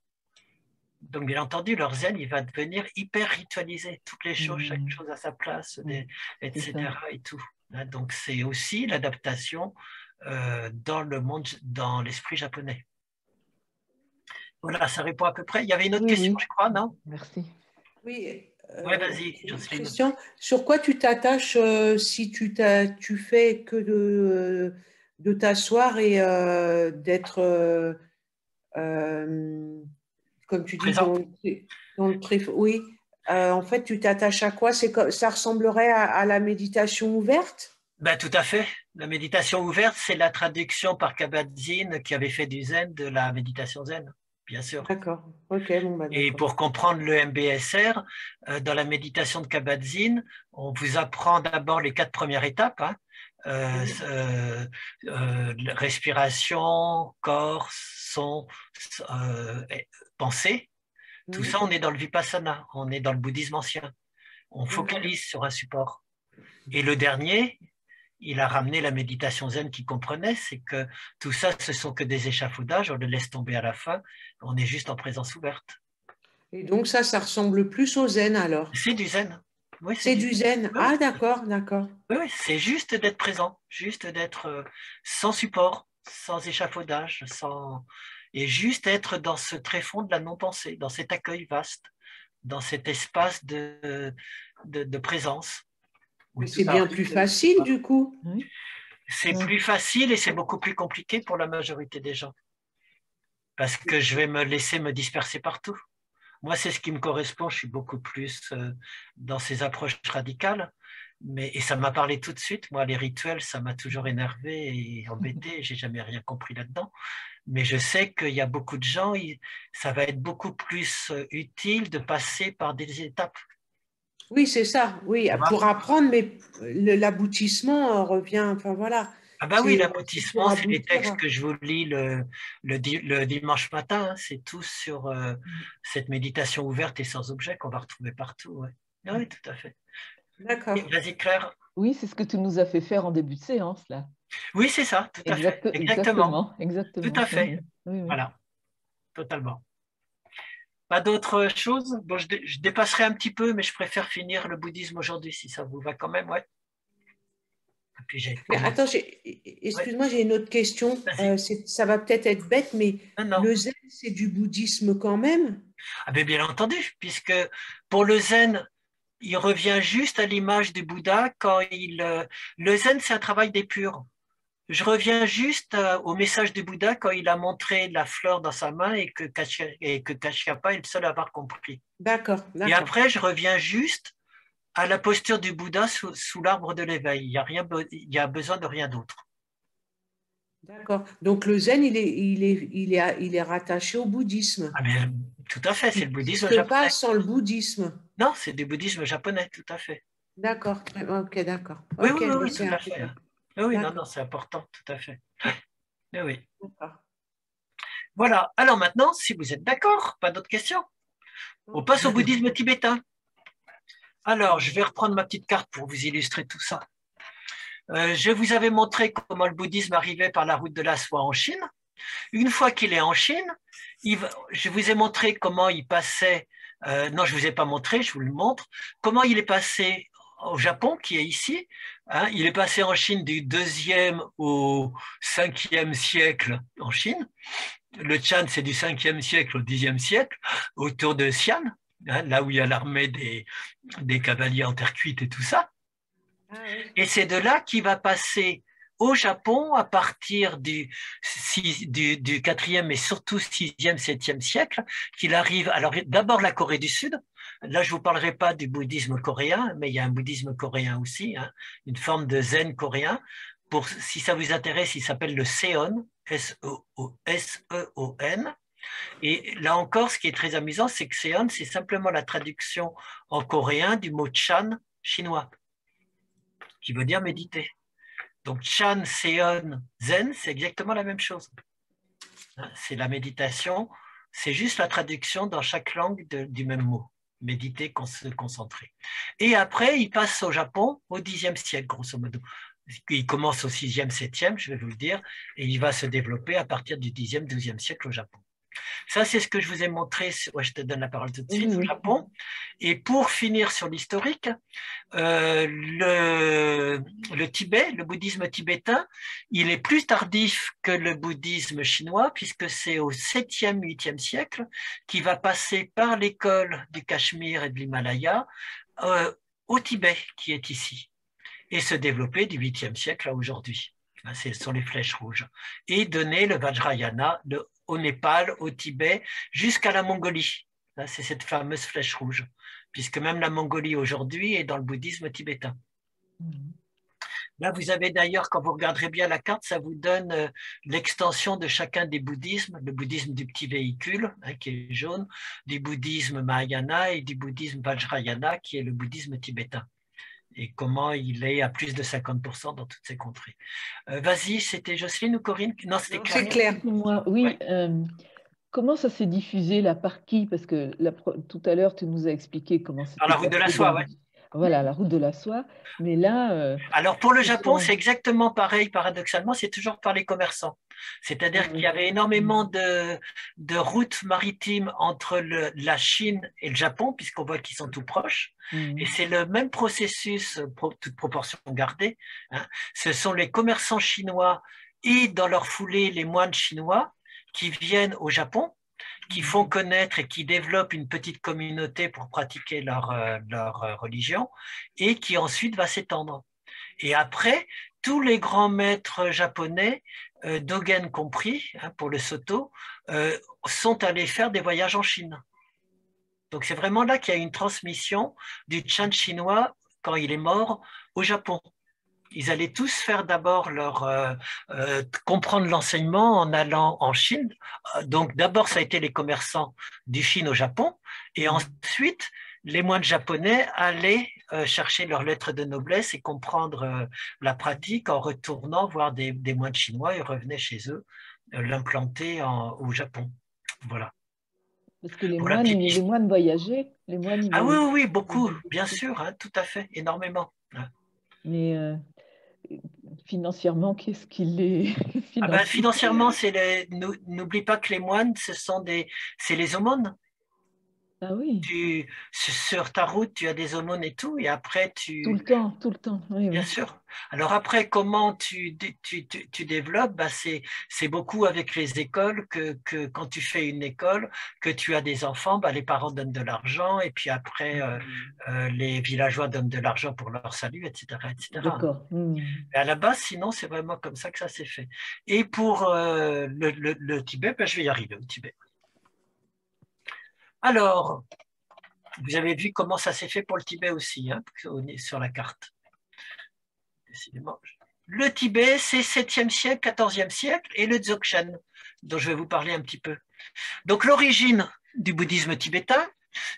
Donc, bien entendu, leur zen, il va devenir hyper ritualisé. Toutes les choses, chaque Mhm. chose à sa place, C'est ça. etc. et tout. Donc, c'est aussi l'adaptation dans le monde, dans l'esprit japonais. Voilà, ça répond à peu près. Il y avait une autre Oui, question, oui. je crois, non? Merci. Oui, Ouais, vas-y, Jocelyne. Christian, sur quoi tu t'attaches si tu fais que de t'asseoir et d'être, euh, comme tu dis, Présent. dans le oui, en fait, tu t'attaches à quoi? Ça ressemblerait à la méditation ouverte? Ben, tout à fait. La méditation ouverte, c'est la traduction par Kabat-Zinn qui avait fait du zen de la méditation zen, bien sûr. D'accord. Ok, bon, bah, Et d'accord. pour comprendre le MBSR, dans la méditation de Kabat-Zinn, on vous apprend d'abord les 4 premières étapes, hein. Respiration, corps, son, pensée. Tout Mhm. ça, on est dans le Vipassana, on est dans le bouddhisme ancien. On D'accord. focalise sur un support. Et le dernier, il a ramené la méditation zen qu'il comprenait, c'est que tout ça, ce sont que des échafaudages, on le laisse tomber à la fin, on est juste en présence ouverte. Et donc ça ressemble plus au zen alors. C'est du zen. Oui, c'est C'est du du zen. zen. Oui, Ah, d'accord, d'accord. oui, oui, c'est juste d'être présent, juste d'être sans support, sans échafaudage, sans... et juste être dans ce tréfonds de la non-pensée, dans cet accueil vaste, dans cet espace de présence. Où Mais tout c'est bien plus arrive. facile du coup. Oui. C'est Oui. plus facile et c'est beaucoup plus compliqué pour la majorité des gens. Parce que je vais me laisser me disperser partout. Moi, c'est ce qui me correspond. Je suis beaucoup plus dans ces approches radicales. Et ça m'a parlé tout de suite. Moi, les rituels, ça m'a toujours énervé et embêté. J'ai jamais rien compris là-dedans. Mais je sais qu'il y a beaucoup de gens, ça va être beaucoup plus utile de passer par des étapes. Oui, c'est ça. Oui, Tu vois. pour apprendre, mais l'aboutissement revient. Enfin voilà, Ah bah oui, c'est pour l'aboutissement, c'est les textes aboutir. que je vous lis le dimanche matin, hein. C'est tout sur cette méditation ouverte et sans objet qu'on va retrouver partout. Ouais. Ah oui, tout à fait. D'accord. Vas-y, Claire. Oui, c'est ce que tu nous as fait faire en début de séance, là. Oui, c'est ça, tout à fait. Exactement. Exactement, Tout à exactement. Oui, fait. oui, oui, oui. Voilà, totalement. Pas d'autres choses? Bon, je dépasserai un petit peu, mais je préfère finir le bouddhisme aujourd'hui, si ça vous va quand même, ouais. Et puis j'ai Mais attends, commencé. Ouais, excuse-moi, j'ai une autre question. vas-y. Ça va peut-être être bête, mais Non, non. le zen, c'est du bouddhisme quand même? Ah ben, bien entendu, puisque pour le zen, il revient juste à l'image du Bouddha quand le zen, c'est un travail d'épure. Je reviens juste au message du Bouddha quand il a montré la fleur dans sa main et que Kashyapa est le seul à avoir compris. D'accord, Et d'accord, après, je reviens juste à la posture du Bouddha sous l'arbre de l'éveil. Il y a besoin de rien d'autre. d'accord. Donc le zen, il est rattaché au bouddhisme. Ah mais, tout à fait, c'est Il le bouddhisme n'existe pas japonais. sans le bouddhisme. Non, c'est du bouddhisme japonais, tout à fait. D'accord, ok, d'accord. Oui, oui, Ok, oui, bah, oui, c'est tout à fait, important. hein. Oui, oui, non, D'accord, non, c'est important, tout à fait. Oui, oui. d'accord. Voilà. Alors maintenant, si vous êtes d'accord, pas d'autres questions, on passe au bouddhisme tibétain. Alors, je vais reprendre ma petite carte pour vous illustrer tout ça. Je vous avais montré comment le bouddhisme arrivait par la route de la soie en Chine. Une fois qu'il est en Chine, je vous ai montré comment il passait, non, je ne vous ai pas montré, je vous le montre, comment il est passé au Japon, qui est ici. Hein, il est passé en Chine du 2e au 5e siècle en Chine. Le Chan, c'est du 5e siècle au 10e siècle, autour de Xi'an, hein, là où il y a l'armée des cavaliers en terre cuite et tout ça. Ah oui. Et c'est de là qu'il va passer au Japon à partir du 4e et surtout 6e, 7e siècle, qu'il arrive, alors d'abord la Corée du Sud, là je ne vous parlerai pas du bouddhisme coréen, mais il y a un bouddhisme coréen aussi, hein, une forme de zen coréen, si ça vous intéresse, il s'appelle le Seon, S-E-O-N, et là encore, ce qui est très amusant, c'est que Seon, c'est simplement la traduction en coréen du mot Chan chinois, qui veut dire méditer. Donc, Chan, Seon, Zen, c'est exactement la même chose. C'est la méditation, c'est juste la traduction dans chaque langue du même mot. Méditer, se concentrer. Et après, il passe au Japon au 10e siècle, grosso modo. Il commence au 6e, 7e, je vais vous le dire, et il va se développer à partir du 10e, 12e siècle au Japon. Ça, c'est ce que je vous ai montré. Ouais, je te donne la parole tout de suite, Oui, au oui. Japon. Et pour finir sur l'historique, le Tibet, le bouddhisme tibétain, il est plus tardif que le bouddhisme chinois, puisque c'est au 7e, 8e siècle qu'il va passer par l'école du Cachemire et de l'Himalaya au Tibet, qui est ici, et se développer du 8e siècle à aujourd'hui. Ce sont les flèches rouges. Et donner le Vajrayana au Népal, au Tibet, jusqu'à la Mongolie. C'est cette fameuse flèche rouge, puisque même la Mongolie aujourd'hui est dans le bouddhisme tibétain. Là, vous avez d'ailleurs, quand vous regarderez bien la carte, ça vous donne l'extension de chacun des bouddhismes, le bouddhisme du petit véhicule, qui est jaune, du bouddhisme Mahayana et du bouddhisme Vajrayana, qui est le bouddhisme tibétain. Et comment il est à plus de 50% dans toutes ces contrées. Vas-y, c'était Jocelyne ou Corinne? Non, c'était Claire. C'est clair. Moi, oui. Ouais. Comment ça s'est diffusé là, par qui? Parce que tout à l'heure, tu nous as expliqué comment c'était Par la route de la passé soie, ouais. Voilà, la route de la soie. Mais là, Alors pour le Japon, sont- c'est exactement pareil, paradoxalement, c'est toujours par les commerçants. C'est-à-dire Ah qu'il oui. y avait énormément de routes maritimes entre la Chine et le Japon, puisqu'on voit qu'ils sont tout proches. Et c'est le même processus, toute proportion gardée. Ce sont les commerçants chinois et dans leur foulée les moines chinois qui viennent au Japon, qui font connaître et qui développent une petite communauté pour pratiquer leur religion et qui ensuite va s'étendre. Et après, tous les grands maîtres japonais, Dogen compris, pour le Soto, sont allés faire des voyages en Chine. Donc c'est vraiment là qu'il y a une transmission du Chan chinois, quand il est mort, au Japon. Ils allaient tous faire d'abord comprendre l'enseignement en allant en Chine. Donc d'abord, ça a été les commerçants du Chine au Japon, et ensuite, les moines japonais allaient chercher leurs lettres de noblesse et comprendre la pratique en retournant voir des moines chinois et revenaient chez eux l'implanter au Japon. Voilà. Parce que les Pour la moines, petite les histoire. moines voyageaient. Les moines, ils Ah oui, voyageaient. oui, oui, beaucoup, bien sûr, tout à fait, énormément. Mais financièrement, qu'est-ce qu'il est Ah ben, financé? financièrement, n'oublie pas que les moines, c'est les aumônes. Ah oui, Sur ta route, tu as des aumônes et tout, et après, tout le temps, tout le temps. Oui, bien oui. sûr. Alors après, comment tu développes, bah c'est beaucoup avec les écoles que quand tu fais une école, que tu as des enfants, bah les parents donnent de l'argent, et puis après, les villageois donnent de l'argent pour leur salut, etc., etc. D'accord. Et à la base, sinon, c'est vraiment comme ça que ça s'est fait. Et pour le Tibet, ben, je vais y arriver au Tibet. Alors, vous avez vu comment ça s'est fait pour le Tibet aussi, sur la carte. Décidément. Le Tibet, c'est 7e siècle, 14e siècle, et le Dzogchen, dont je vais vous parler un petit peu. Donc, l'origine du bouddhisme tibétain,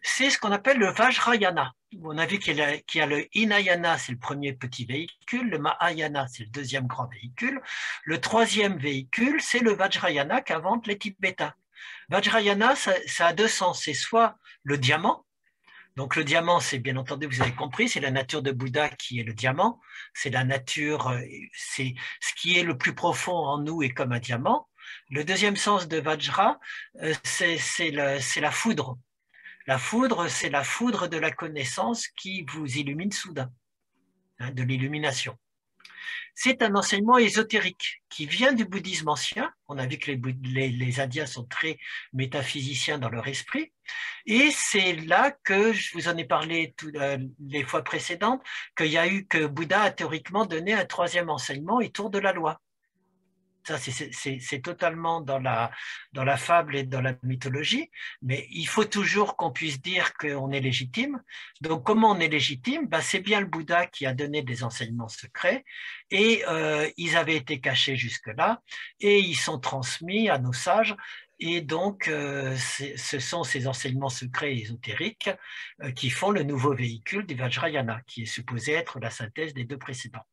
c'est ce qu'on appelle le Vajrayana. On a vu qu'il y a le Hinayana, c'est le premier petit véhicule, le Mahayana, c'est le deuxième grand véhicule, le troisième véhicule, c'est le Vajrayana qu'inventent les Tibétains. Vajrayana, ça a deux sens, c'est soit le diamant. Donc le diamant, c'est bien entendu, vous avez compris, c'est la nature de Bouddha qui est le diamant, c'est la nature, c'est ce qui est le plus profond en nous est comme un diamant. Le deuxième sens de Vajra, c'est la foudre. La foudre, c'est la foudre de la connaissance qui vous illumine soudain, de l'illumination. C'est un enseignement ésotérique qui vient du bouddhisme ancien. On a vu que les Indiens sont très métaphysiciens dans leur esprit. Et c'est là que, je vous en ai parlé les fois précédentes, que Bouddha a théoriquement donné un troisième enseignement autour de la loi. Ça, c'est totalement dans la fable et dans la mythologie, mais il faut toujours qu'on puisse dire qu'on est légitime. Donc, comment on est légitime? Ben, c'est bien le Bouddha qui a donné des enseignements secrets, et ils avaient été cachés jusque-là, et ils sont transmis à nos sages. Et donc, ce sont ces enseignements secrets et ésotériques qui font le nouveau véhicule du Vajrayana, qui est supposé être la synthèse des deux précédents.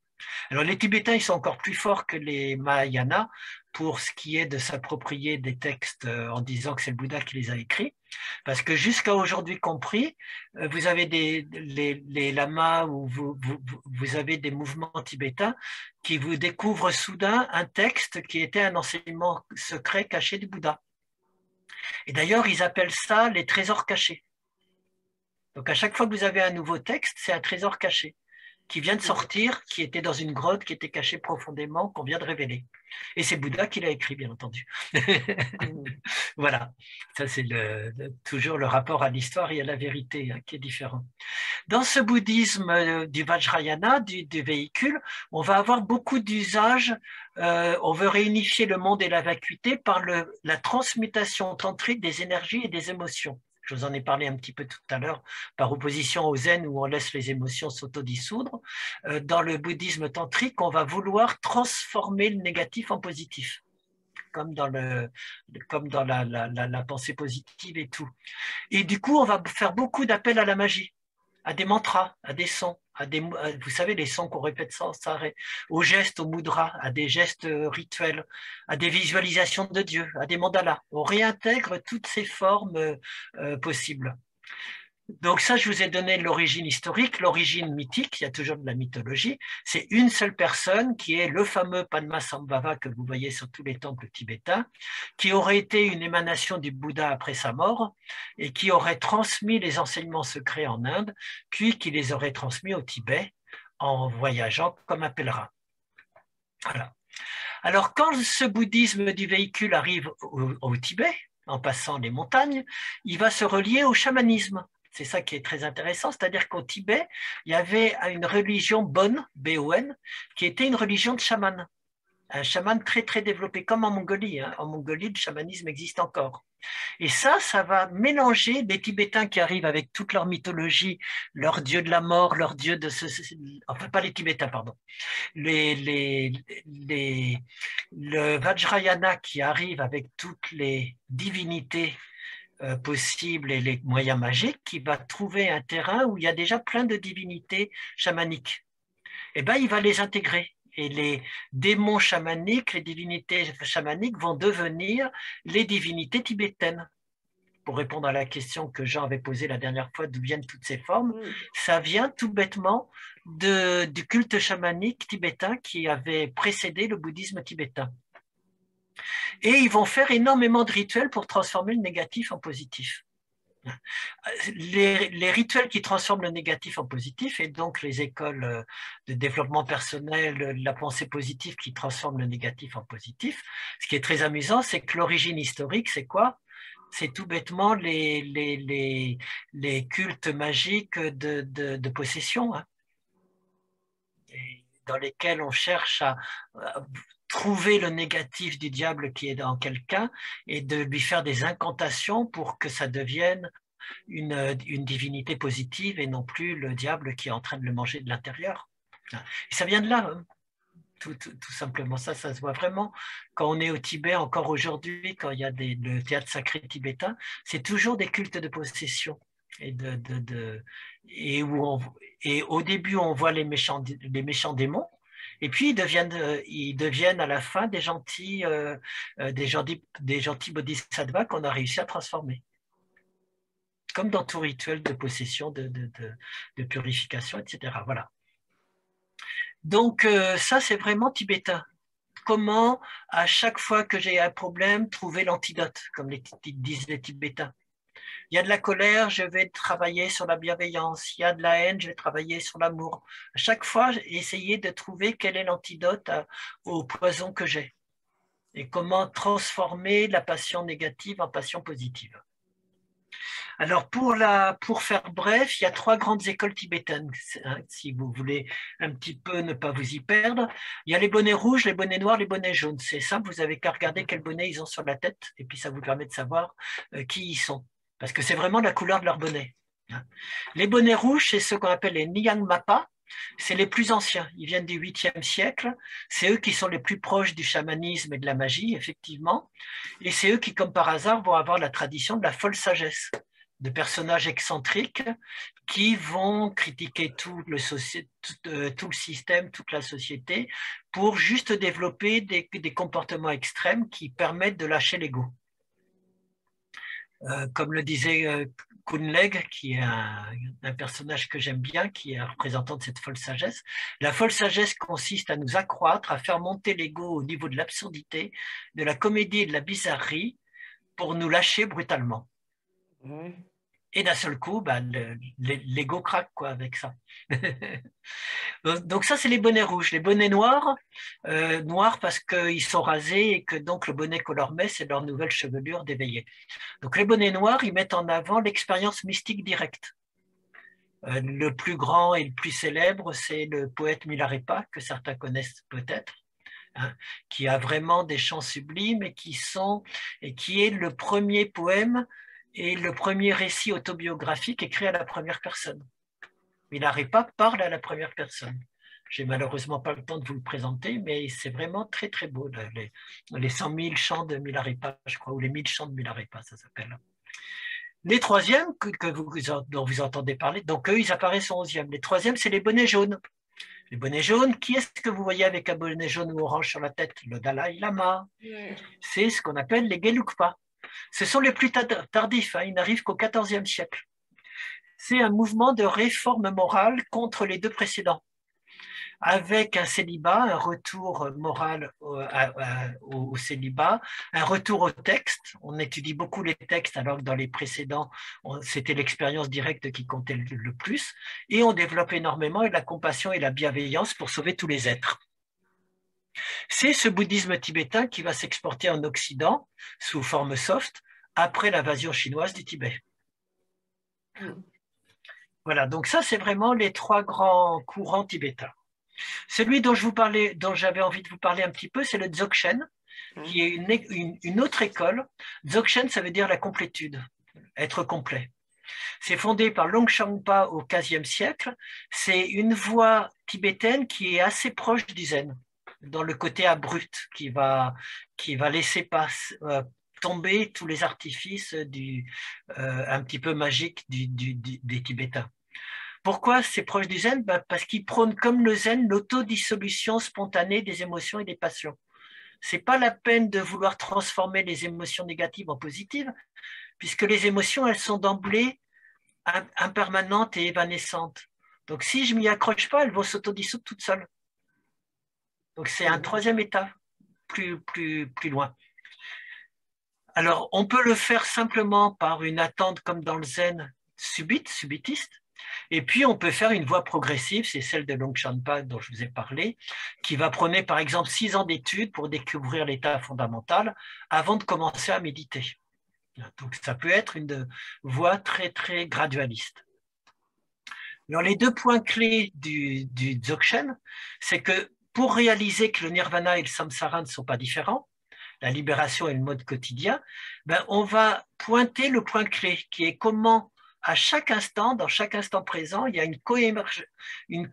Alors les Tibétains, ils sont encore plus forts que les Mahayanas pour ce qui est de s'approprier des textes en disant que c'est le Bouddha qui les a écrits, parce que jusqu'à aujourd'hui compris, vous avez les lamas ou vous avez des mouvements tibétains qui vous découvrent soudain un texte qui était un enseignement secret caché du Bouddha. Et d'ailleurs, ils appellent ça les trésors cachés. Donc à chaque fois que vous avez un nouveau texte, c'est un trésor caché qui vient de sortir, qui était dans une grotte, qui était caché profondément, qu'on vient de révéler. Et c'est Bouddha qui l'a écrit, bien entendu. Voilà, ça c'est toujours le rapport à l'histoire et à la vérité hein, qui est différent. Dans ce bouddhisme du Vajrayana, du véhicule, on va avoir beaucoup d'usages. On veut réunifier le monde et la vacuité par la transmutation tantrique des énergies et des émotions. Je vous en ai parlé un petit peu tout à l'heure, par opposition au zen où on laisse les émotions s'autodissoudre. Dans le bouddhisme tantrique, on va vouloir transformer le négatif en positif, comme dans la pensée positive et tout. Et du coup, on va faire beaucoup d'appels à la magie, à des mantras, à des sons, vous savez, les sons qu'on répète sans arrêt, aux gestes, aux mudras, à des gestes rituels, à des visualisations de Dieu, à des mandalas. On réintègre toutes ces formes possibles. Donc ça, je vous ai donné l'origine historique, l'origine mythique, il y a toujours de la mythologie. C'est une seule personne qui est le fameux Padmasambhava que vous voyez sur tous les temples tibétains, qui aurait été une émanation du Bouddha après sa mort et qui aurait transmis les enseignements secrets en Inde, puis qui les aurait transmis au Tibet en voyageant comme un pèlerin. Voilà. Alors quand ce bouddhisme du véhicule arrive au Tibet, en passant les montagnes, il va se relier au chamanisme. C'est ça qui est très intéressant, c'est-à-dire qu'au Tibet, il y avait une religion Bon, B-O-N, qui était une religion de chaman. Un chaman très très développé, comme en Mongolie. Hein. En Mongolie, le chamanisme existe encore. Et ça va mélanger les Tibétains qui arrivent avec toute leur mythologie, leur dieu de la mort, leur dieu de... Enfin, pas les Tibétains, pardon. Le Vajrayana qui arrive avec toutes les divinités possibles et les moyens magiques, qui va trouver un terrain où il y a déjà plein de divinités chamaniques. Et bien, il va les intégrer. Et les démons chamaniques, les divinités chamaniques vont devenir les divinités tibétaines. Pour répondre à la question que Jean avait posée la dernière fois, d'où viennent toutes ces formes, ça vient tout bêtement du culte chamanique tibétain qui avait précédé le bouddhisme tibétain. Et ils vont faire énormément de rituels pour transformer le négatif en positif. Les rituels qui transforment le négatif en positif, et donc les écoles de développement personnel, la pensée positive qui transforme le négatif en positif, ce qui est très amusant, c'est que l'origine historique, c'est quoi? C'est tout bêtement les cultes magiques de possession, hein, dans lesquels on cherche à trouver le négatif du diable qui est dans quelqu'un et de lui faire des incantations pour que ça devienne une divinité positive et non plus le diable qui est en train de le manger de l'intérieur. Et ça vient de là, hein. Tout simplement. Ça se voit vraiment quand on est au Tibet, encore aujourd'hui, quand il y a le théâtre sacré tibétain, c'est toujours des cultes de possession. Et au début, on voit les méchants démons, et puis ils deviennent à la fin des gentils bodhisattvas qu'on a réussi à transformer. Comme dans tout rituel de possession, de purification, etc. Voilà. Donc ça, c'est vraiment tibétain. Comment, à chaque fois que j'ai un problème, trouver l'antidote, comme disent les Tibétains. Il y a de la colère, je vais travailler sur la bienveillance. Il y a de la haine, je vais travailler sur l'amour. À chaque fois, essayer de trouver quel est l'antidote au poison que j'ai. Et comment transformer la passion négative en passion positive. Alors, pour faire bref, il y a 3 grandes écoles tibétaines, hein, si vous voulez un petit peu ne pas vous y perdre. Il y a les bonnets rouges, les bonnets noirs, les bonnets jaunes. C'est simple, vous n'avez qu'à regarder quel bonnet ils ont sur la tête, et puis ça vous permet de savoir qui ils sont, parce que c'est vraiment la couleur de leur bonnet. Les bonnets rouges, c'est ceux qu'on appelle les Nyingmapa. C'est les plus anciens, ils viennent du 8e siècle, c'est eux qui sont les plus proches du chamanisme et de la magie, effectivement, et c'est eux qui, comme par hasard, vont avoir la tradition de la folle sagesse, de personnages excentriques qui vont critiquer tout le système, toute la société, pour juste développer des comportements extrêmes qui permettent de lâcher l'ego. Comme le disait Kunleg, qui est un personnage que j'aime bien, qui est un représentant de cette folle sagesse. La folle sagesse consiste à nous accroître, à faire monter l'ego au niveau de l'absurdité, de la comédie et de la bizarrerie, pour nous lâcher brutalement. Ouais. Et d'un seul coup, l'ego craque quoi, avec ça. Donc ça, c'est les bonnets rouges. Les bonnets noirs, noirs parce qu'ils sont rasés et que donc le bonnet qu'on leur met, c'est leur nouvelle chevelure d'éveillé. Donc les bonnets noirs, ils mettent en avant l'expérience mystique directe. Le plus grand et le plus célèbre, c'est le poète Milarepa, que certains connaissent peut-être, hein, qui a vraiment des chants sublimes et qui est le premier poème et le premier récit autobiographique écrit à la première personne. Milarepa parle à la première personne. J'ai malheureusement pas le temps de vous le présenter, mais c'est vraiment très très beau, les 100 000 chants de Milarepa, je crois, ou les 1000 chants de Milarepa, ça s'appelle. Les troisièmes dont vous entendez parler, donc eux, ils apparaissent au 11e. Les troisièmes, c'est les bonnets jaunes. Les bonnets jaunes, qui est-ce que vous voyez avec un bonnet jaune ou orange sur la tête? Le Dalai Lama. Ouais. C'est ce qu'on appelle les Gelugpa. Ce sont les plus tardifs, hein, ils n'arrivent qu'au XIVe siècle. C'est un mouvement de réforme morale contre les deux précédents, avec un célibat, un retour moral au célibat, un retour au texte. On étudie beaucoup les textes alors que dans les précédents, c'était l'expérience directe qui comptait le plus, et on développe énormément la compassion et la bienveillance pour sauver tous les êtres. C'est ce bouddhisme tibétain qui va s'exporter en Occident sous forme soft après l'invasion chinoise du Tibet. Voilà, donc ça c'est vraiment les trois grands courants tibétains. Celui dont j'avais envie de vous parler un petit peu, c'est le Dzogchen, qui est une autre école. Dzogchen, ça veut dire la complétude, être complet. C'est fondé par Longchenpa au XVe siècle. C'est une voie tibétaine qui est assez proche du zen, dans le côté abrupt, qui va laisser tomber tous les artifices un petit peu magiques des Tibétains. Pourquoi c'est proche du zen? Parce qu'il prône comme le zen l'autodissolution spontanée des émotions et des passions. Ce n'est pas la peine de vouloir transformer les émotions négatives en positives, puisque les émotions, elles sont d'emblée impermanentes et évanescentes. Donc si je ne m'y accroche pas, elles vont s'autodissoudre toutes seules. Donc c'est un troisième état, plus loin. Alors on peut le faire simplement par une attente comme dans le zen subitiste. Et puis, on peut faire une voie progressive, c'est celle de Longchenpa dont je vous ai parlé, qui va prôner par exemple 6 ans d'études pour découvrir l'état fondamental avant de commencer à méditer. Donc, ça peut être une voie très, très gradualiste. Alors, les deux points clés du Dzogchen, c'est que pour réaliser que le nirvana et le samsara ne sont pas différents, la libération et le mode quotidien, on va pointer le point clé qui est comment à chaque instant, dans chaque instant présent, il y a une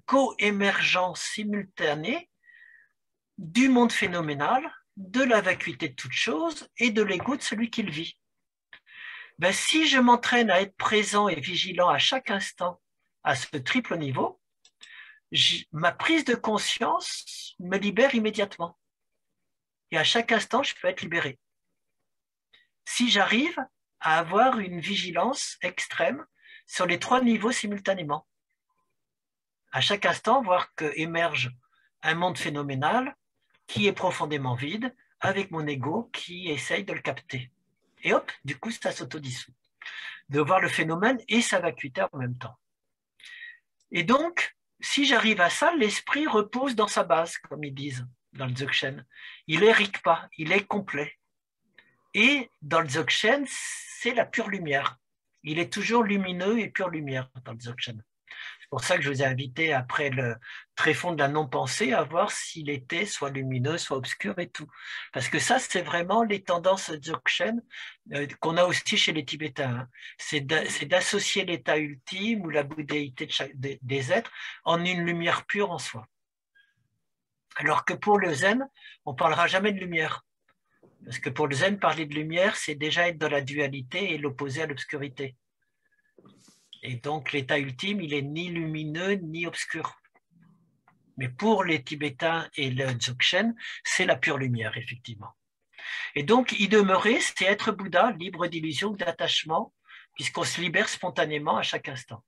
coémergence simultanée du monde phénoménal, de la vacuité de toute chose et de l'ego de celui qui le vit. Si je m'entraîne à être présent et vigilant à chaque instant à ce triple niveau, ma prise de conscience me libère immédiatement. Et à chaque instant, je peux être libéré. Si j'arrive à avoir une vigilance extrême sur les 3 niveaux simultanément. À chaque instant, voir qu'émerge un monde phénoménal qui est profondément vide, avec mon ego qui essaye de le capter. Et hop, du coup, ça s'autodissout. De voir le phénomène et sa vacuité en même temps. Et donc, si j'arrive à ça, l'esprit repose dans sa base, comme ils disent dans le Dzogchen. Il est rikpa, il est complet. Et dans le Dzogchen, c'est la pure lumière. Il est toujours lumineux et pure lumière dans le Dzogchen. C'est pour ça que je vous ai invité, après le tréfonds de la non-pensée, à voir s'il était soit lumineux, soit obscur et tout. Parce que ça, c'est vraiment les tendances Dzogchen qu'on a aussi chez les Tibétains. Hein. C'est d'associer l'état ultime ou la bouddhéité des êtres en une lumière pure en soi. Alors que pour le zen, on ne parlera jamais de lumière. Parce que pour le zen, parler de lumière, c'est déjà être dans la dualité et l'opposé à l'obscurité. Et donc, l'état ultime, il est ni lumineux ni obscur. Mais pour les Tibétains et le Dzogchen, c'est la pure lumière, effectivement. Et donc, y demeurer, c'est être Bouddha, libre d'illusion, d'attachement, puisqu'on se libère spontanément à chaque instant.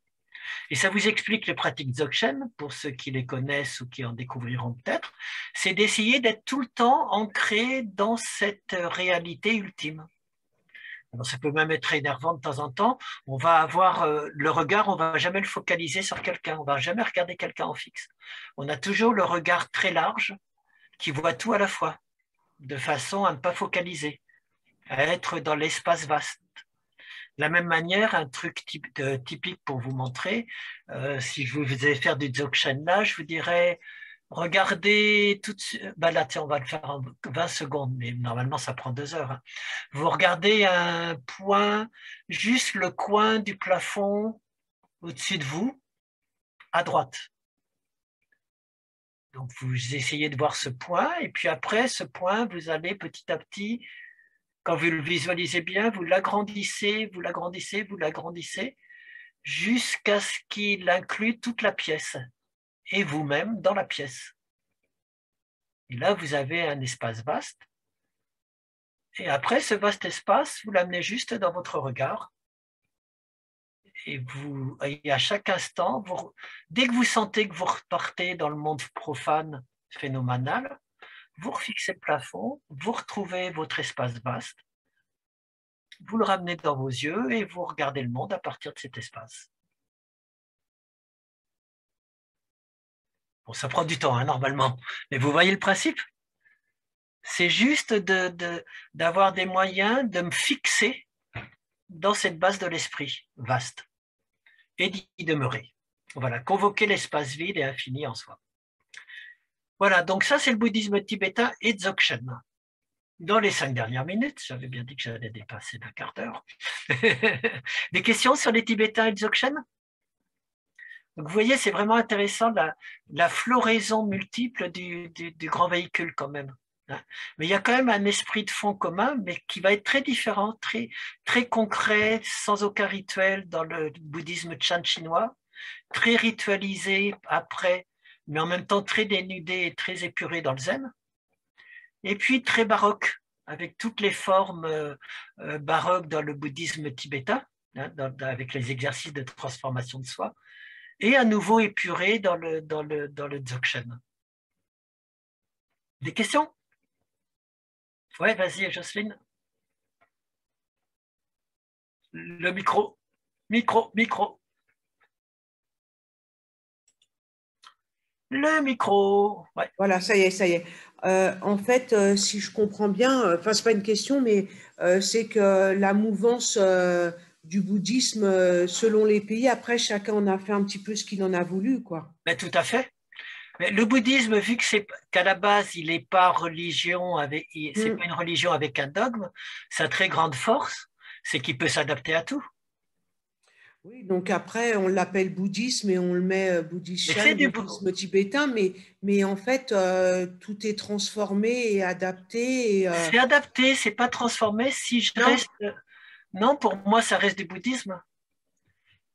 Et ça vous explique les pratiques Dzogchen, pour ceux qui les connaissent ou qui en découvriront peut-être, c'est d'essayer d'être tout le temps ancré dans cette réalité ultime. Alors, ça peut même être énervant de temps en temps. On va avoir le regard, on ne va jamais le focaliser sur quelqu'un, on ne va jamais regarder quelqu'un en fixe. On a toujours le regard très large qui voit tout à la fois, de façon à ne pas focaliser, à être dans l'espace vaste. De la même manière, un truc typique pour vous montrer, si je vous faisais faire du Dzogchen là, je vous dirais, regardez tout de suite, là, tiens, on va le faire en 20 secondes, mais normalement ça prend 2 heures. Hein. Vous regardez un point, juste le coin du plafond au-dessus de vous, à droite. Donc vous essayez de voir ce point, et puis après ce point, vous allez petit à petit, quand vous le visualisez bien, vous l'agrandissez, vous l'agrandissez, vous l'agrandissez, jusqu'à ce qu'il inclue toute la pièce, et vous-même dans la pièce. Et là, vous avez un espace vaste. Et après, ce vaste espace, vous l'amenez juste dans votre regard. Et à chaque instant, dès que vous sentez que vous repartez dans le monde profane phénoménal, vous refixez le plafond, vous retrouvez votre espace vaste, vous le ramenez dans vos yeux et vous regardez le monde à partir de cet espace. Bon, ça prend du temps, hein, normalement, mais vous voyez le principe? C'est juste d'avoir des moyens de me fixer dans cette base de l'esprit vaste et d'y demeurer. Voilà, convoquer l'espace vide et infini en soi. Voilà, donc ça c'est le bouddhisme tibétain et Dzogchen. Dans les 5 dernières minutes, j'avais bien dit que j'allais dépasser d'un quart d'heure. Des questions sur les Tibétains et le Dzogchen? Donc vous voyez, c'est vraiment intéressant la floraison multiple du grand véhicule quand même. Mais il y a quand même un esprit de fond commun, mais qui va être très différent, très, très concret, sans aucun rituel dans le bouddhisme Chan chinois, très ritualisé après, mais en même temps très dénudé et très épuré dans le zen. Et puis très baroque, avec toutes les formes baroques dans le bouddhisme tibétain, hein, avec les exercices de transformation de soi, et à nouveau épuré dans le Dzogchen. Des questions? Ouais, vas-y, Jocelyne. Le micro. Le micro. Ouais. Voilà, ça y est, ça y est. En fait, si je comprends bien, enfin, c'est pas une question, mais c'est que la mouvance du bouddhisme, selon les pays, après, chacun en a fait un petit peu ce qu'il en a voulu, quoi. Mais tout à fait. Mais le bouddhisme, vu qu'à la base, il n'est pas religion, c'est pas une religion avec un dogme, sa très grande force, c'est qu'il peut s'adapter à tout. Oui, donc après, on l'appelle bouddhisme et on le met bouddhisme, bouddhisme tibétain, mais en fait, tout est transformé et adapté. C'est adapté, c'est pas transformé. Si je reste... Non, pour moi, ça reste du bouddhisme.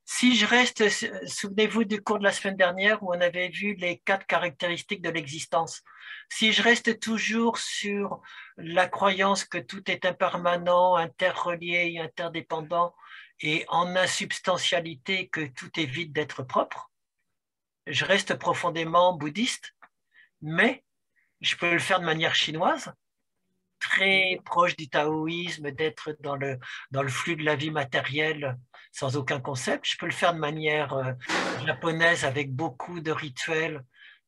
Si je reste, souvenez-vous du cours de la semaine dernière où on avait vu les 4 caractéristiques de l'existence. Si je reste toujours sur la croyance que tout est impermanent, interrelié, interdépendant et en insubstantialité, que tout est vide d'être propre, je reste profondément bouddhiste, mais je peux le faire de manière chinoise, très proche du taoïsme, d'être dans le flux de la vie matérielle sans aucun concept. Je peux le faire de manière japonaise avec beaucoup de rituels,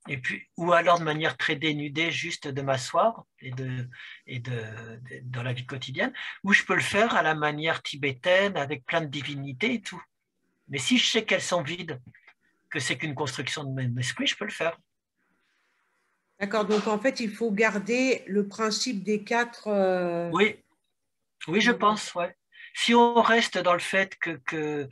et puis, ou alors de manière très dénudée, juste de m'asseoir dans la vie quotidienne, ou je peux le faire à la manière tibétaine avec plein de divinités et tout. Mais si je sais qu'elles sont vides, que c'est qu'une construction de mon esprit, je peux le faire. D'accord, donc en fait, il faut garder le principe des 4. Oui, je pense, ouais. Si on reste dans le fait que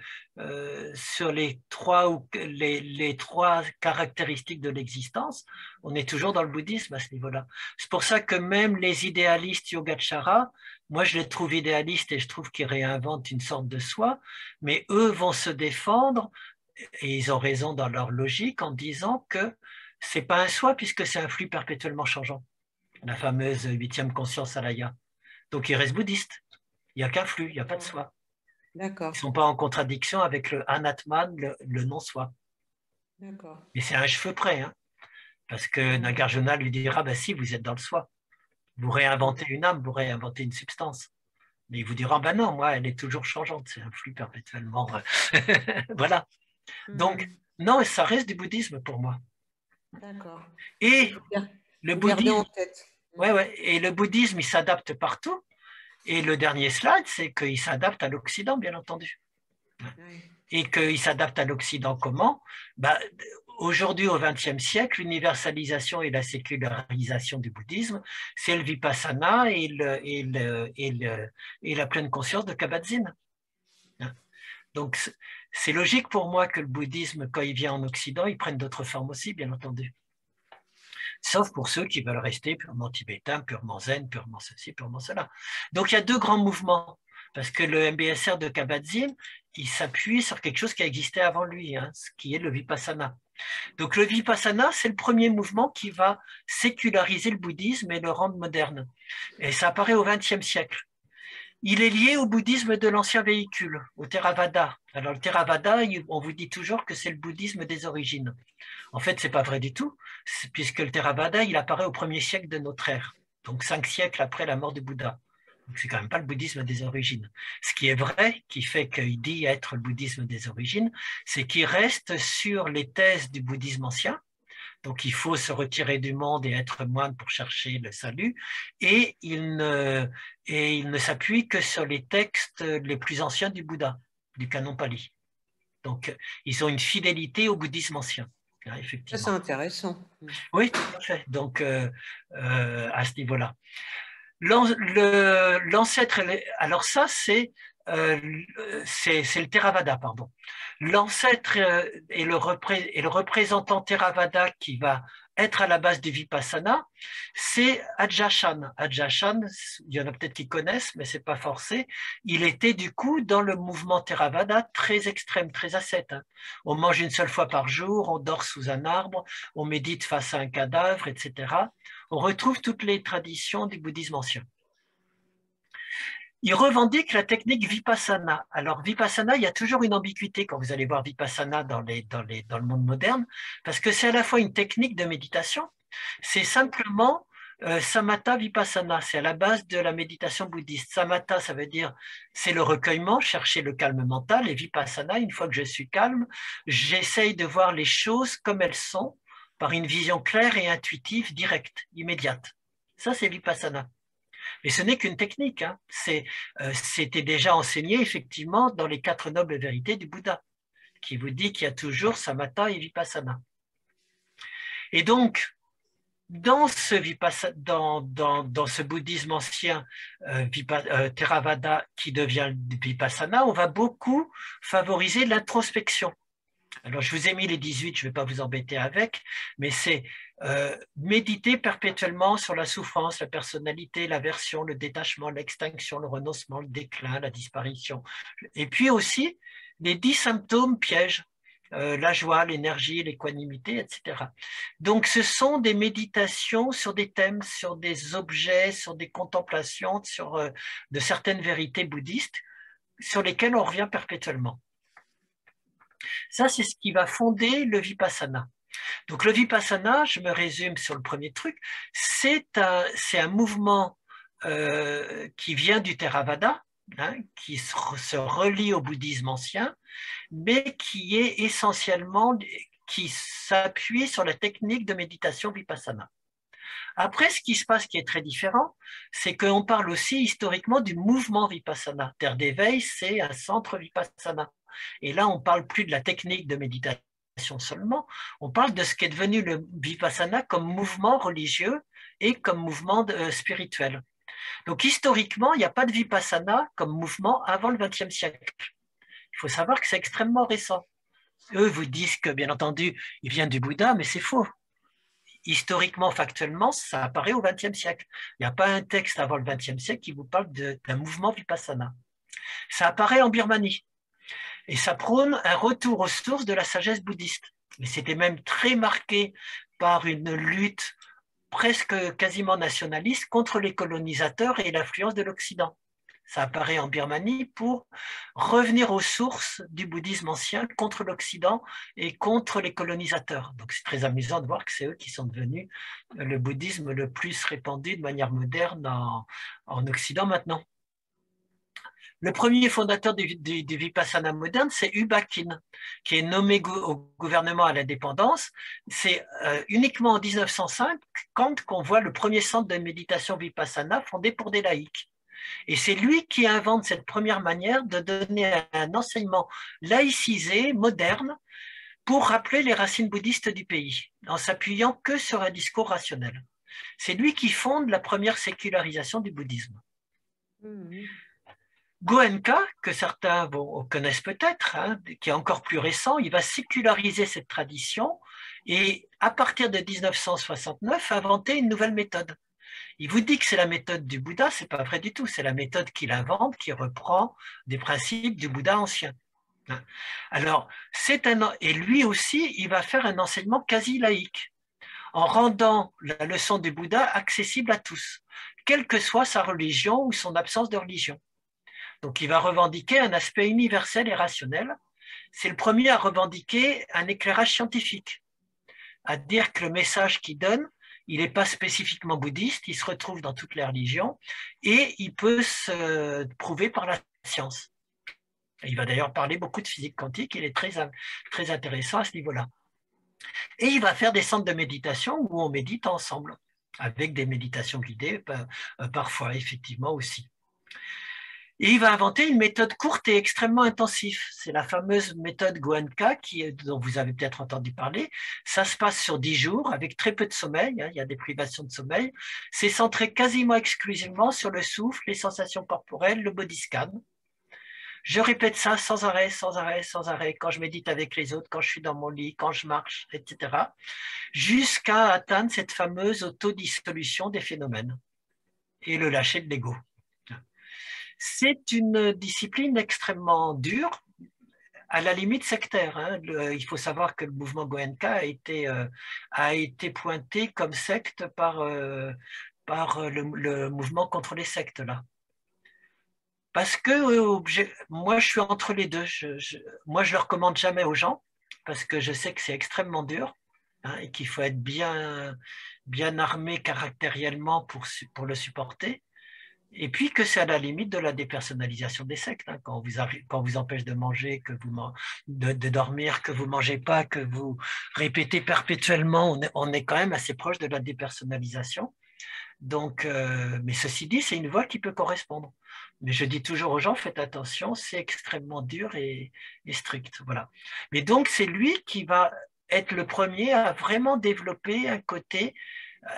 sur les 3 caractéristiques de l'existence, on est toujours dans le bouddhisme à ce niveau-là. C'est pour ça que même les idéalistes Yogacara, moi je les trouve idéalistes et je trouve qu'ils réinventent une sorte de soi, mais eux vont se défendre, et ils ont raison dans leur logique, en disant que c'est pas un soi puisque c'est un flux perpétuellement changeant. La fameuse 8e conscience alaya. Donc ils restent bouddhistes. Il n'y a qu'un flux, il n'y a pas de soi. D'accord. Ils ne sont pas en contradiction avec le anatman, le non-soi. D'accord. Et c'est à un cheveu près, hein, parce que Nagarjuna lui dira, bah si, vous êtes dans le soi. Vous réinventez une âme, vous réinventez une substance. Mais il vous dira, ben non, moi, elle est toujours changeante, c'est un flux perpétuellement. Voilà. Donc, non, ça reste du bouddhisme pour moi. D'accord. Et le Faut garder en bouddhisme, tête. ouais, et le bouddhisme, il s'adapte partout. Et le dernier slide, c'est qu'il s'adapte à l'Occident, bien entendu. Oui. Et qu'il s'adapte à l'Occident comment? Ben, aujourd'hui, au XXe siècle, l'universalisation et la sécularisation du bouddhisme, c'est le vipassana et la pleine conscience de Kabat-Zinn. Donc, c'est logique pour moi que le bouddhisme, quand il vient en Occident, il prenne d'autres formes aussi, bien entendu. Sauf pour ceux qui veulent rester purement tibétains, purement zen, purement ceci, purement cela. Donc, il y a deux grands mouvements, parce que le MBSR de Kabat-Zinn, il s'appuie sur quelque chose qui a existé avant lui, hein, ce qui est le vipassana. Donc, le vipassana, c'est le premier mouvement qui va séculariser le bouddhisme et le rendre moderne. Et ça apparaît au XXe siècle. Il est lié au bouddhisme de l'ancien véhicule, au Theravada. Alors, le Theravada, on vous dit toujours que c'est le bouddhisme des origines. En fait, ce n'est pas vrai du tout, puisque le Theravada, il apparaît au 1er siècle de notre ère, donc 5 siècles après la mort du Bouddha. Donc, c'est quand même pas le bouddhisme des origines. Ce qui est vrai, qui fait qu'il dit être le bouddhisme des origines, c'est qu'il reste sur les thèses du bouddhisme ancien. Donc, il faut se retirer du monde et être moine pour chercher le salut. Et il ne s'appuie que sur les textes les plus anciens du Bouddha, du canon Pali. Donc, ils ont une fidélité au bouddhisme ancien. Ça, Effectivement. c'est intéressant. Oui, tout à fait. Donc, à ce niveau-là. L'ancêtre, alors ça, c'est le Theravada, pardon. L'ancêtre et le représentant Theravada qui va être à la base du Vipassana, c'est Adyashan. Adyashan, il y en a peut-être qui connaissent, mais c'est pas forcé. Il était du coup dans le mouvement Theravada très extrême, très ascète. Hein. On mange une seule fois par jour, on dort sous un arbre, on médite face à un cadavre, etc. On retrouve toutes les traditions du bouddhisme ancien. Il revendique la technique Vipassana. Alors, Vipassana, il y a toujours une ambiguïté quand vous allez voir Vipassana dans le monde moderne, parce que c'est à la fois une technique de méditation, c'est simplement Samatha Vipassana, c'est à la base de la méditation bouddhiste. Samatha, ça veut dire c'est le recueillement, chercher le calme mental, et Vipassana, une fois que je suis calme, j'essaye de voir les choses comme elles sont, par une vision claire et intuitive, directe, immédiate. Ça, c'est Vipassana. Mais ce n'est qu'une technique. Hein. C'était déjà enseigné effectivement dans les 4 nobles vérités du Bouddha, qui vous dit qu'il y a toujours Samatha et Vipassana. Et donc, dans ce bouddhisme ancien Theravada qui devient Vipassana, on va beaucoup favoriser l'introspection. Alors, je vous ai mis les 18, je ne vais pas vous embêter avec, mais c'est méditer perpétuellement sur la souffrance, la personnalité, l'aversion, le détachement, l'extinction, le renoncement, le déclin, la disparition. Et puis aussi les 10 symptômes pièges, la joie, l'énergie, l'équanimité, etc. Donc, ce sont des méditations sur des thèmes, sur des objets, sur des contemplations, sur de certaines vérités bouddhistes sur lesquelles on revient perpétuellement. Ça, c'est ce qui va fonder le Vipassana. Donc le Vipassana, je me résume sur le premier truc, c'est un mouvement qui vient du Theravada, hein, qui se relie au bouddhisme ancien, mais qui est essentiellement, qui s'appuie sur la technique de méditation Vipassana. Après, ce qui se passe qui est très différent, c'est qu'on parle aussi historiquement du mouvement Vipassana. Terre d'éveil, c'est un centre Vipassana. Et là, on ne parle plus de la technique de méditation seulement, on parle de ce qui est devenu le Vipassana comme mouvement religieux et comme mouvement spirituel. Donc historiquement, il n'y a pas de Vipassana comme mouvement avant le XXe siècle. Il faut savoir que c'est extrêmement récent. Eux vous disent que, bien entendu, il vient du Bouddha, mais c'est faux. Historiquement, factuellement, ça apparaît au XXe siècle. Il n'y a pas un texte avant le XXe siècle qui vous parle d'un mouvement Vipassana. Ça apparaît en Birmanie. Et ça prône un retour aux sources de la sagesse bouddhiste. Mais c'était même très marqué par une lutte presque quasiment nationaliste contre les colonisateurs et l'influence de l'Occident. Ça apparaît en Birmanie pour revenir aux sources du bouddhisme ancien contre l'Occident et contre les colonisateurs. Donc c'est très amusant de voir que c'est eux qui sont devenus le bouddhisme le plus répandu de manière moderne en Occident maintenant. Le premier fondateur du Vipassana moderne, c'est U Ba Khin, qui est nommé au gouvernement à l'indépendance. C'est uniquement en 1905 qu'on voit le premier centre de méditation Vipassana fondé pour des laïcs. Et c'est lui qui invente cette première manière de donner un enseignement laïcisé, moderne, pour rappeler les racines bouddhistes du pays, en s'appuyant que sur un discours rationnel. C'est lui qui fonde la première sécularisation du bouddhisme. Goenka, que certains connaissent peut-être, hein, qui est encore plus récent, il va séculariser cette tradition et à partir de 1969 inventer une nouvelle méthode. Il vous dit que c'est la méthode du Bouddha, c'est pas vrai du tout, c'est la méthode qu'il invente qui reprend des principes du Bouddha ancien. Alors, et lui aussi, il va faire un enseignement quasi laïque, en rendant la leçon du Bouddha accessible à tous, quelle que soit sa religion ou son absence de religion. Donc, il va revendiquer un aspect universel et rationnel. C'est le premier à revendiquer un éclairage scientifique, à dire que le message qu'il donne, il n'est pas spécifiquement bouddhiste, il se retrouve dans toutes les religions et il peut se prouver par la science. Il va d'ailleurs parler beaucoup de physique quantique, il est très intéressant à ce niveau-là. Et il va faire des centres de méditation où on médite ensemble, avec des méditations guidées, parfois effectivement aussi. Et il va inventer une méthode courte et extrêmement intensive. C'est la fameuse méthode Goenka dont vous avez peut-être entendu parler. Ça se passe sur 10 jours avec très peu de sommeil. Hein, il y a des privations de sommeil. C'est centré quasiment exclusivement sur le souffle, les sensations corporelles, le body scan. Je répète ça sans arrêt, sans arrêt, sans arrêt, quand je médite avec les autres, quand je suis dans mon lit, quand je marche, etc. Jusqu'à atteindre cette fameuse autodissolution des phénomènes et le lâcher de l'ego. C'est une discipline extrêmement dure, à la limite sectaire. Hein. Il faut savoir que le mouvement Goenka a été pointé comme secte par le mouvement contre les sectes, là. Parce que moi, je suis entre les deux. Moi, je ne le recommande jamais aux gens, parce que je sais que c'est extrêmement dur, hein, et qu'il faut être bien armé caractériellement pour le supporter. Et puis que c'est à la limite de la dépersonnalisation des sectes, hein, quand on vous empêche de manger, de dormir, que vous ne mangez pas, que vous répétez perpétuellement, on est quand même assez proche de la dépersonnalisation. Donc, mais ceci dit, c'est une voie qui peut correspondre. Mais je dis toujours aux gens, faites attention, c'est extrêmement dur et strict. Voilà. Mais donc, c'est lui qui va être le premier à vraiment développer un côté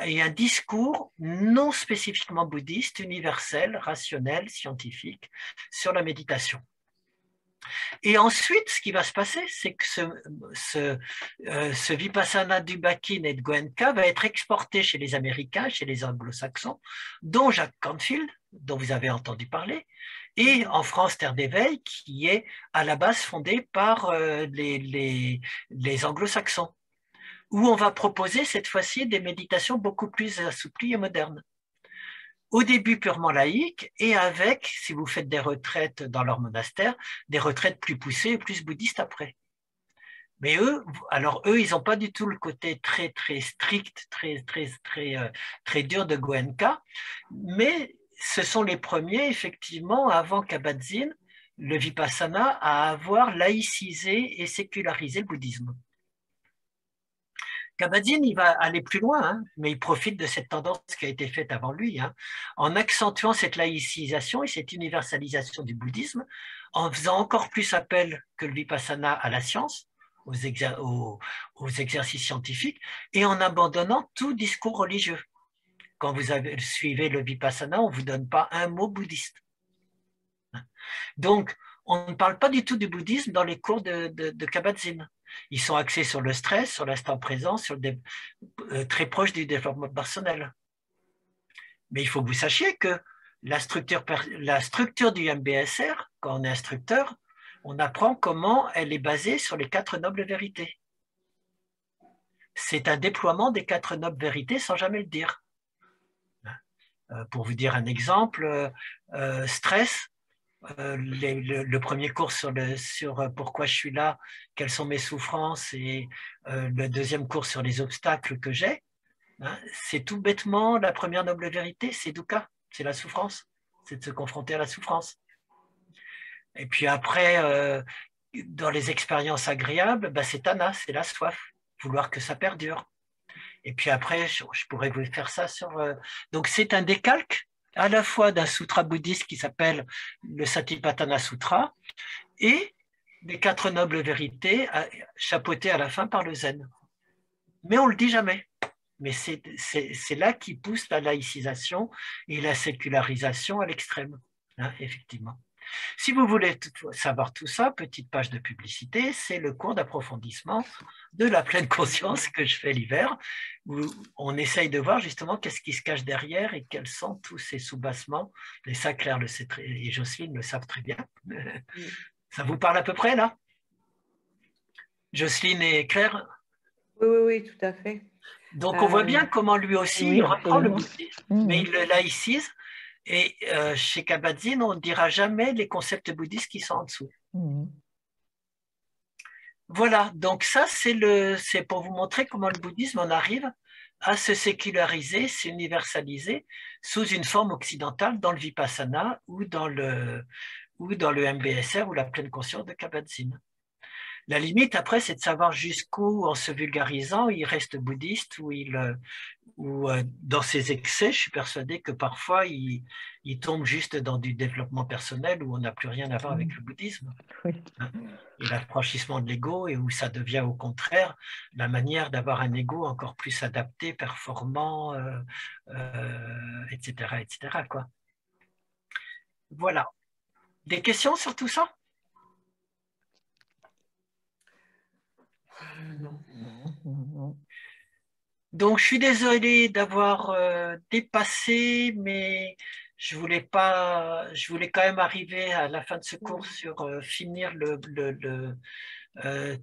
et un discours non spécifiquement bouddhiste, universel, rationnel, scientifique, sur la méditation. Et ensuite, ce qui va se passer, c'est que ce Vipassana d'U Ba Khin et de Goenka va être exporté chez les Américains, chez les Anglo-Saxons, dont Jacques Canfield, dont vous avez entendu parler, et en France, Terre d'éveil, qui est à la base fondée par les Anglo-Saxons, où on va proposer cette fois-ci des méditations beaucoup plus assouplies et modernes. Au début purement laïque et avec, si vous faites des retraites dans leur monastère, des retraites plus poussées et plus bouddhistes après. Mais eux, ils n'ont pas du tout le côté très, très strict, très dur de Goenka, mais ce sont les premiers, effectivement, avant Kabat-Zinn, le Vipassana, à avoir laïcisé et sécularisé le bouddhisme. Kabat-Zinn, il va aller plus loin, hein, mais il profite de cette tendance qui a été faite avant lui, hein, en accentuant cette laïcisation et cette universalisation du bouddhisme, en faisant encore plus appel que le Vipassana à la science, aux exercices scientifiques, et en abandonnant tout discours religieux. Quand vous suivez le Vipassana, on ne vous donne pas un mot bouddhiste. Donc, on ne parle pas du tout du bouddhisme dans les cours de Kabat-Zinn. Ils sont axés sur le stress, sur l'instant présent, très proche du développement personnel. Mais il faut que vous sachiez que la structure du MBSR, quand on est instructeur, on apprend comment elle est basée sur les 4 nobles vérités. C'est un déploiement des 4 nobles vérités sans jamais le dire. Pour vous dire un exemple, stress, le premier cours sur pourquoi je suis là, quelles sont mes souffrances, et le deuxième cours sur les obstacles que j'ai, hein, c'est tout bêtement la première noble vérité, c'est dukkha, c'est la souffrance, c'est de se confronter à la souffrance. Et puis après, dans les expériences agréables, ben, c'est Tana, c'est la soif, vouloir que ça perdure. Et puis après, je pourrais vous faire ça sur... Donc c'est un décalque à la fois d'un sutra bouddhiste qui s'appelle le Satipatthana Sutra et des 4 nobles vérités chapeautées à la fin par le zen. Mais on ne le dit jamais. Mais c'est là qui pousse la laïcisation et la sécularisation à l'extrême, hein, effectivement. Si vous voulez savoir tout ça, petite page de publicité, c'est le cours d'approfondissement de la pleine conscience que je fais l'hiver, où on essaye de voir justement qu'est-ce qui se cache derrière et quels sont tous ces soubassements. Et ça, Claire le sait très, et Jocelyne le savent très bien. Ça vous parle à peu près, là? Jocelyne et Claire? Oui, oui, oui, tout à fait. Donc, on voit bien comment lui aussi, oui, il reprend le absolument. bouddhisme, mais il le laïcise. Et chez Kabat-Zinn, on ne dira jamais les concepts bouddhistes qui sont en dessous. Voilà, donc ça, c'est pour vous montrer comment le bouddhisme en arrive à se séculariser, s'universaliser sous une forme occidentale dans le Vipassana ou dans le MBSR ou la pleine conscience de Kabat-Zinn. La limite, après, c'est de savoir jusqu'où, en se vulgarisant, il reste bouddhiste ou dans ses excès, je suis persuadé que parfois, il tombe juste dans du développement personnel où on n'a plus rien à voir avec le bouddhisme. Oui. Et l'affranchissement de l'ego, et où ça devient au contraire la manière d'avoir un ego encore plus adapté, performant, etc., etc., quoi. Voilà. Des questions sur tout ça? Non. Donc, je suis désolée d'avoir dépassé, mais je voulais quand même arriver à la fin de ce cours sur finir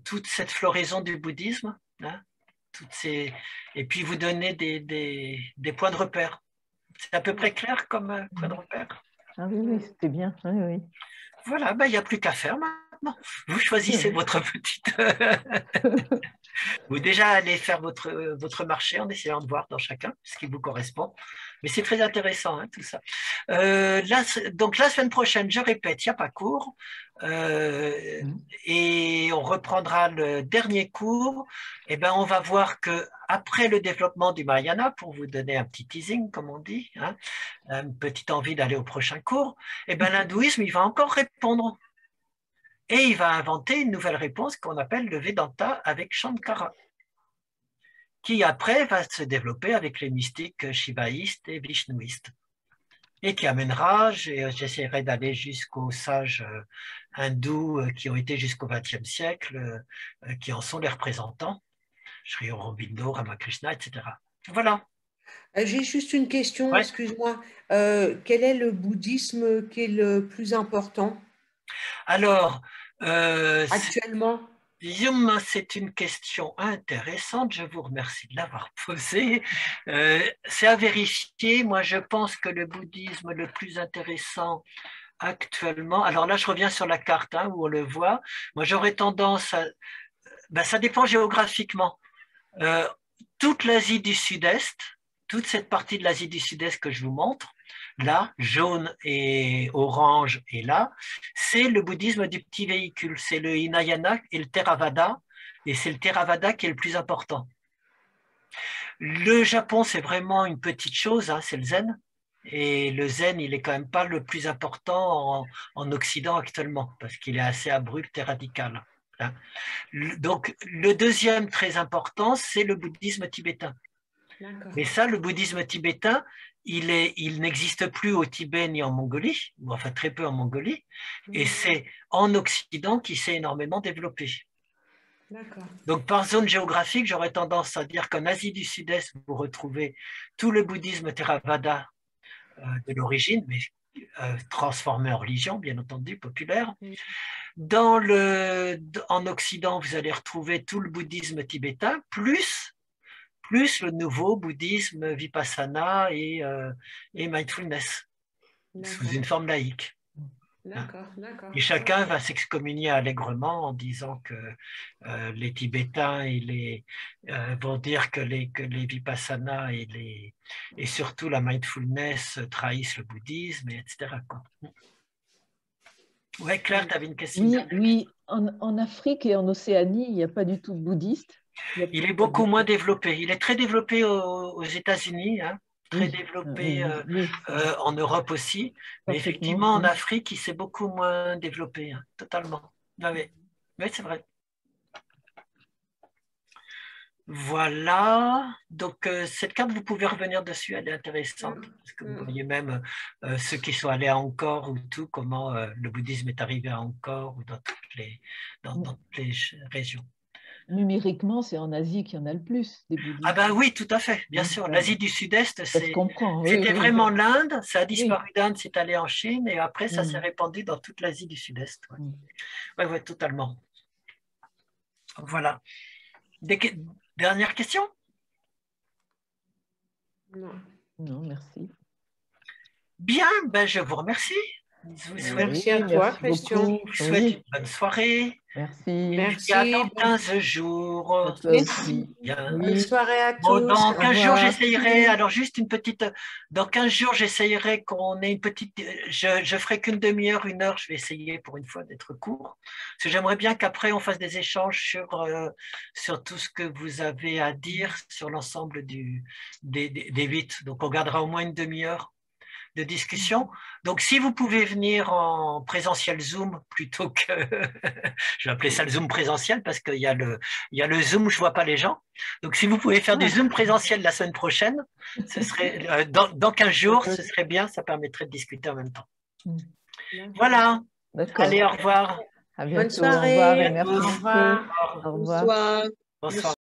toute cette floraison du bouddhisme, hein, et puis vous donner des points de repère. C'est à peu près clair comme point de repère? Ah oui, oui, c'était bien. Oui, oui. Voilà, ben, il n'y a plus qu'à faire maintenant. Vous choisissez votre petite... Vous déjà allez faire votre marché en essayant de voir dans chacun ce qui vous correspond. Mais c'est très intéressant, hein, tout ça. Donc la semaine prochaine, je répète, il n'y a pas cours. Et on reprendra le dernier cours. Et ben, on va voir que après le développement du Mahayana, pour vous donner un petit teasing, comme on dit, hein, une petite envie d'aller au prochain cours, et ben, l'hindouisme, il va encore répondre. Et il va inventer une nouvelle réponse qu'on appelle le Vedanta avec Shankara, qui après va se développer avec les mystiques shivaïstes et vishnouistes, et qui amènera, j'essaierai d'aller jusqu'aux sages hindous qui ont été jusqu'au XXe siècle, qui en sont les représentants, Sri Aurobindo, Ramakrishna, etc. Voilà. J'ai juste une question, Ouais. excuse-moi. Quel est le bouddhisme qui est le plus important Alors, actuellement? c'est une question intéressante. Je vous remercie de l'avoir posée. C'est à vérifier. Moi, je pense que le bouddhisme le plus intéressant actuellement, alors là, je reviens sur la carte hein, où on le voit. Moi, j'aurais tendance à... Ben, ça dépend géographiquement. Toute l'Asie du Sud-Est, toute cette partie de l'Asie du Sud-Est que je vous montre, là, jaune et orange et là, c'est le bouddhisme du petit véhicule. C'est le Hinayana et le Theravada, et c'est le Theravada qui est le plus important. Le Japon, c'est vraiment une petite chose, hein, c'est le zen. Et le zen, il est quand même pas le plus important en Occident actuellement, parce qu'il est assez abrupt et radical. Hein. Donc, le deuxième très important, c'est le bouddhisme tibétain. Mais ça, le bouddhisme tibétain, il n'existe plus au Tibet ni en Mongolie, ou enfin très peu en Mongolie, et c'est en Occident qu'il s'est énormément développé. Donc par zone géographique, j'aurais tendance à dire qu'en Asie du Sud-Est, vous retrouvez tout le bouddhisme Theravada de l'origine, mais transformé en religion, bien entendu, populaire. En Occident, vous allez retrouver tout le bouddhisme tibétain, plus le nouveau bouddhisme vipassana et mindfulness, sous une forme laïque. Et chacun va s'excommunier allègrement en disant que les Tibétains vont dire que les vipassana et surtout la mindfulness trahissent le bouddhisme, etc. quoi. Ouais, Claire, tu avais une question. Oui, oui. En Afrique et en Océanie, il n'y a pas du tout de bouddhiste. Il est beaucoup moins développé. Il est très développé aux États-Unis, hein, très Oui, développé oui, en Europe aussi. Mais parfaitement. effectivement, en Afrique, il s'est beaucoup moins développé, hein, totalement. Oui, oui, c'est vrai. Voilà. Donc, cette carte, vous pouvez revenir dessus, elle est intéressante. Parce que vous voyez même ceux qui sont allés à Angkor ou tout, comment le bouddhisme est arrivé à Angkor ou dans toutes les régions. Numériquement, c'est en Asie qu'il y en a le plus des bouddhistes. Ah ben oui, tout à fait, bien sûr. L'Asie du Sud-Est, Ça se comprend, oui, c'était oui. vraiment l'Inde, ça a disparu d'Inde, c'est allé en Chine, et après, ça s'est Mm. répandu dans toute l'Asie du Sud-Est. Oui, Mm. ouais, ouais, totalement. Voilà. Dernière question? Non. Non, merci. Bien, ben je vous remercie. Je vous souhaite, Merci à toi, Christian. je vous souhaite une bonne soirée. Merci. Et à dans 15 jours. À toi aussi. Bien. Bonne soirée à Bon, tous. dans Au 15 jours, revoir. j'essayerai, alors juste une petite, dans 15 jours, j'essayerai qu'on ait une petite, je ferai qu'une demi-heure, 1 heure, je vais essayer pour une fois d'être court, parce que j'aimerais bien qu'après on fasse des échanges sur tout ce que vous avez à dire sur l'ensemble des 8, donc on gardera au moins une demi-heure de discussion. Donc, si vous pouvez venir en présentiel Zoom plutôt que, je vais appeler ça le Zoom présentiel parce qu'il y a le Zoom où je vois pas les gens. Donc, si vous pouvez faire du Zoom présentiel la semaine prochaine, ce serait, dans 15 jours, ce serait bien, ça permettrait de discuter en même temps. Voilà. Allez, au revoir. À bientôt. Bonne soirée. Au revoir et merci. Au revoir. Au revoir. Bonsoir.